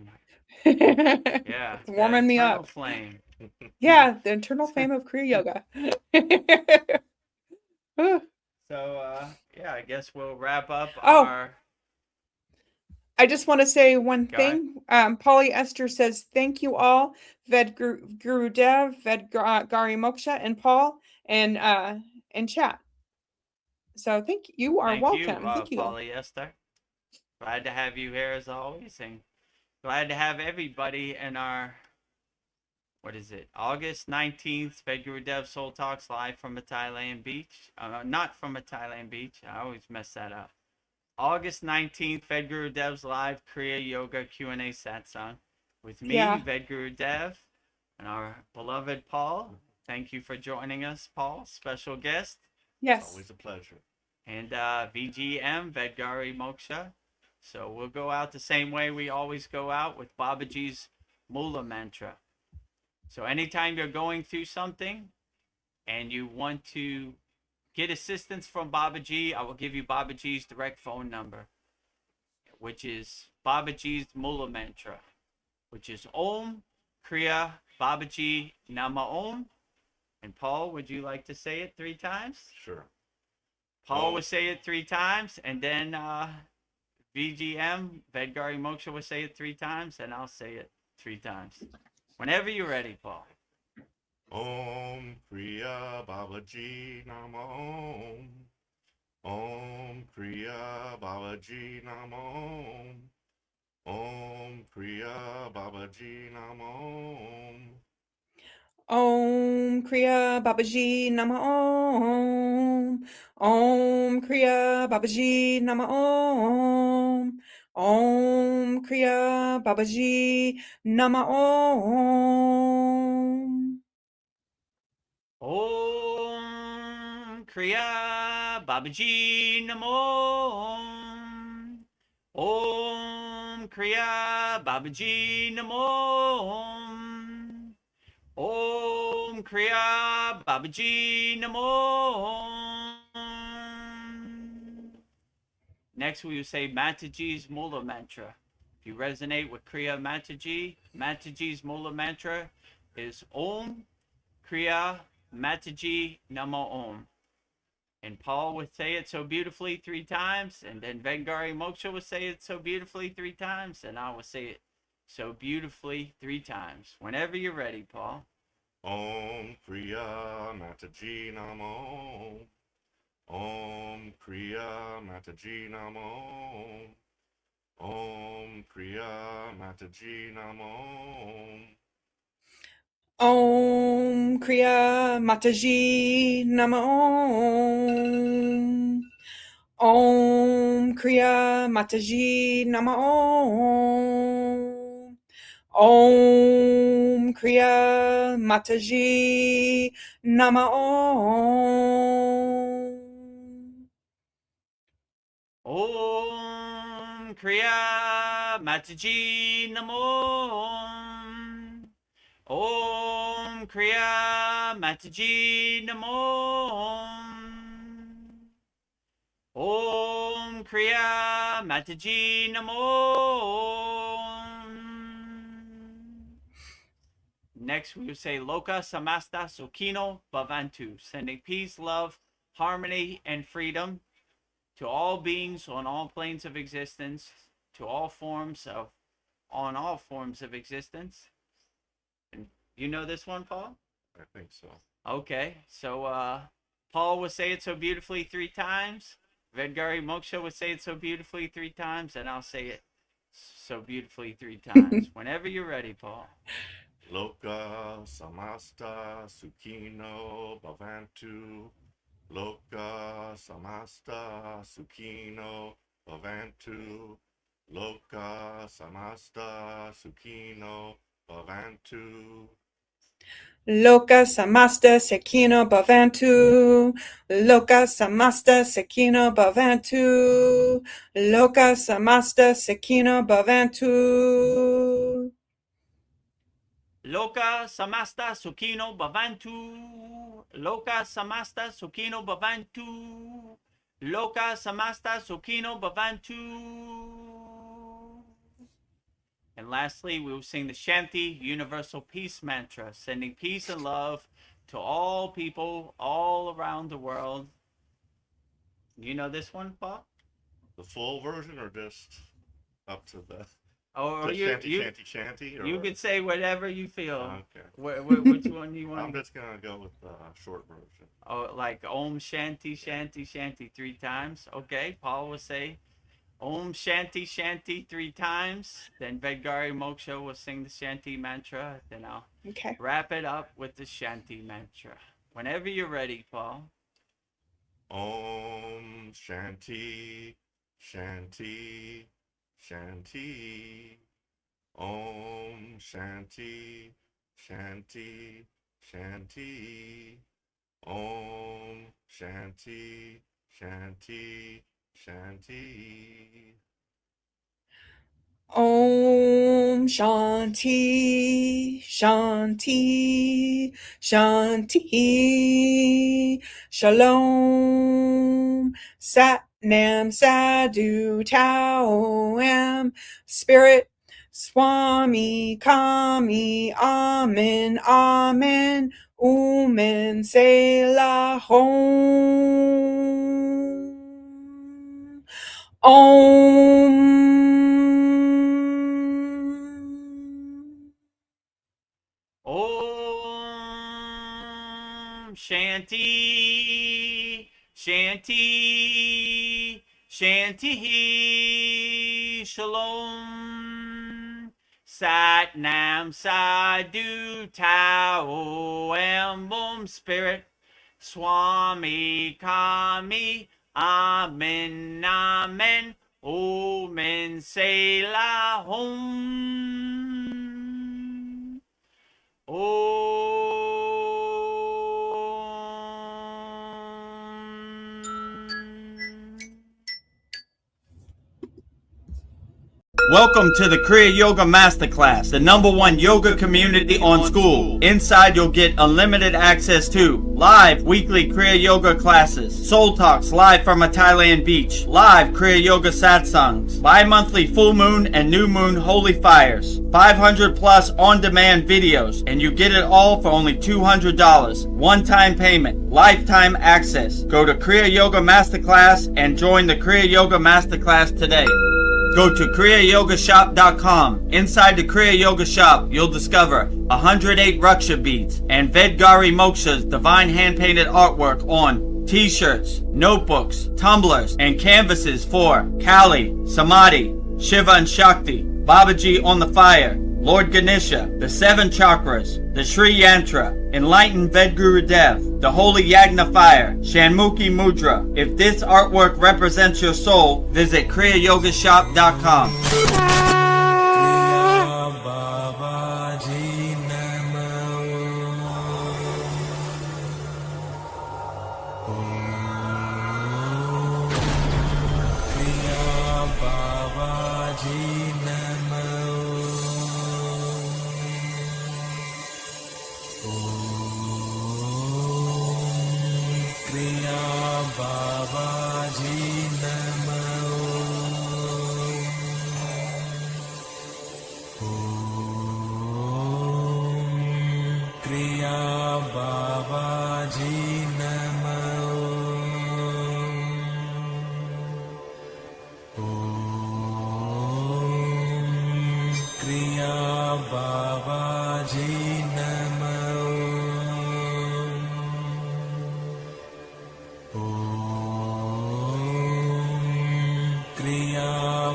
Yeah. It's warming me eternal up. Flame. Yeah, the internal flame of Kriya Yoga. So, yeah, I guess we'll wrap up Oh. our... I just want to say one Go ahead. thing. Polly Esther says, thank you all, Vedagurudev, Vedgari Moksha, and Paul, and chat. So you are welcome. Thank you. Polly Esther. Glad to have you here as always, and glad to have everybody in our, what is it, August 19th, Vedagurudev Soul Talks live from a Thailand beach. Not from a Thailand beach. I always mess that up. August 19th, Vedgurudev's live Kriya Yoga Q&A satsang with me, Vedagurudev, and our beloved Paul. Thank you for joining us, Paul. Special guest. Yes. Always a pleasure. And VGM, Vedgari Moksha. So we'll go out the same way we always go out, with Babaji's Mula Mantra. So anytime you're going through something and you want to get assistance from Babaji, I will give you Babaji's direct phone number, which is Babaji's Mula Mantra, which is Om Kriya Babaji Nama Om. And Paul, would you like to say it 3 times? Sure. Paul will say it 3 times, and then VGM, Vedgari Moksha, will say it 3 times, and I'll say it 3 times. Whenever you're ready, Paul. Om Kriya Babaji Nama Om. Om Kriya Babaji Nama Om. Om Kriya Babaji Nama Om. Om Kriya Babaji Nama Om. Om Kriya Babaji Nama Om. Om Kriya Babaji Nama Om. Om Kriya Babaji Namo. Om Kriya Babaji Namo. Om Kriya Babaji Namo. Next, we will say Mataji's Mula Mantra. If you resonate with Kriya Mataji, Mataji's Mula Mantra is Om Kriya Mataji Namo Om. And Paul would say it so beautifully 3 times, and then Vengari Moksha would say it so beautifully 3 times, and I would say it so beautifully 3 times. Whenever you're ready, Paul. Om Kriya Mataji Namo. Om Kriya Mataji Namo. Om Kriya Mataji Namo. Om Kriya Mataji Nama Om. Om Kriya Mataji Nama Om. Om Kriya Mataji Nama Om. Om Kriya Mataji Namo. Om Kriya Mataji Namo. Om Kriya Mataji Namo. Next, we will say Loka Samasta Sukhino Bhavantu, sending peace, love, harmony, and freedom to all beings on all planes of existence, to all forms of existence. And you know this one, Paul? I think so. Okay, so Paul would say it so beautifully 3 times. Vedgari Moksha would say it so beautifully 3 times, and I'll say it so beautifully 3 times. Whenever you're ready, Paul. Loka Samasta Sukhino Bhavantu. Loka Samasta Sukhino Bhavantu. Loka Samasta Sukhino Bhavantu. Loka Samasta Sekino Bhavantu. Loka Samasta Sekino Bhavantu. Loka Samasta Sekino Bhavantu. Loka Samasta Sukhino Bhavantu. Loka Samasta Sukhino Bhavantu. Loka Samasta Sukhino Bhavantu. And lastly, we will sing the Shanti Universal Peace Mantra, sending peace and love to all people all around the world. You know this one, Paul? The full version or just up to the Or shanty? Or you could say whatever you feel. Okay. Which one do you want? I'm just going to go with the short version. Oh, like Om Shanti Shanti Shanti 3 times. Okay, Paul will say Om Shanti Shanti 3 times. Then Vedgari Moksha will sing the Shanti mantra. Then I'll wrap it up with the Shanti mantra. Whenever you're ready, Paul. Om Shanti Shanti Shanti. Om Shanti Shanti Shanti. Om Shanti Shanti Shanti. Om Shanti Shanti Shanti. Shalom Sat Nam Sadhu Tao Am Spirit Swami Kami Amen Amen Umen Selah Hom. Om Om Shanti Shanti Shanti. Shalom Sat Nam Sadhu Tao Am Bom Spirit Swami Kami Amen Amen Om men se la hom. Welcome to the Kriya Yoga Masterclass, the #1 yoga community on SKOOL. Inside you'll get unlimited access to live weekly Kriya Yoga classes, soul talks live from a Thailand beach, live Kriya Yoga Satsangs, bi-monthly full moon and new moon holy fires, 500 plus on-demand videos, and you get it all for only $200. One-time payment, lifetime access. Go to Kriya Yoga Masterclass and join the Kriya Yoga Masterclass today. Go to kriyayogamasterclass.com. Inside the Kriya Yoga shop, you'll discover 108 Raksha beads and Vedagurudev Moksha's divine hand-painted artwork on t-shirts, notebooks, tumblers, and canvases for Kali, Samadhi, Shiva and Shakti, Babaji on the fire, Lord Ganesha, the 7 chakras, the Sri Yantra, Enlightened Vedagurudev, the Holy Yagna Fire, Shanmukhi Mudra. If this artwork represents your soul, visit kriyayogashop.com. Kriya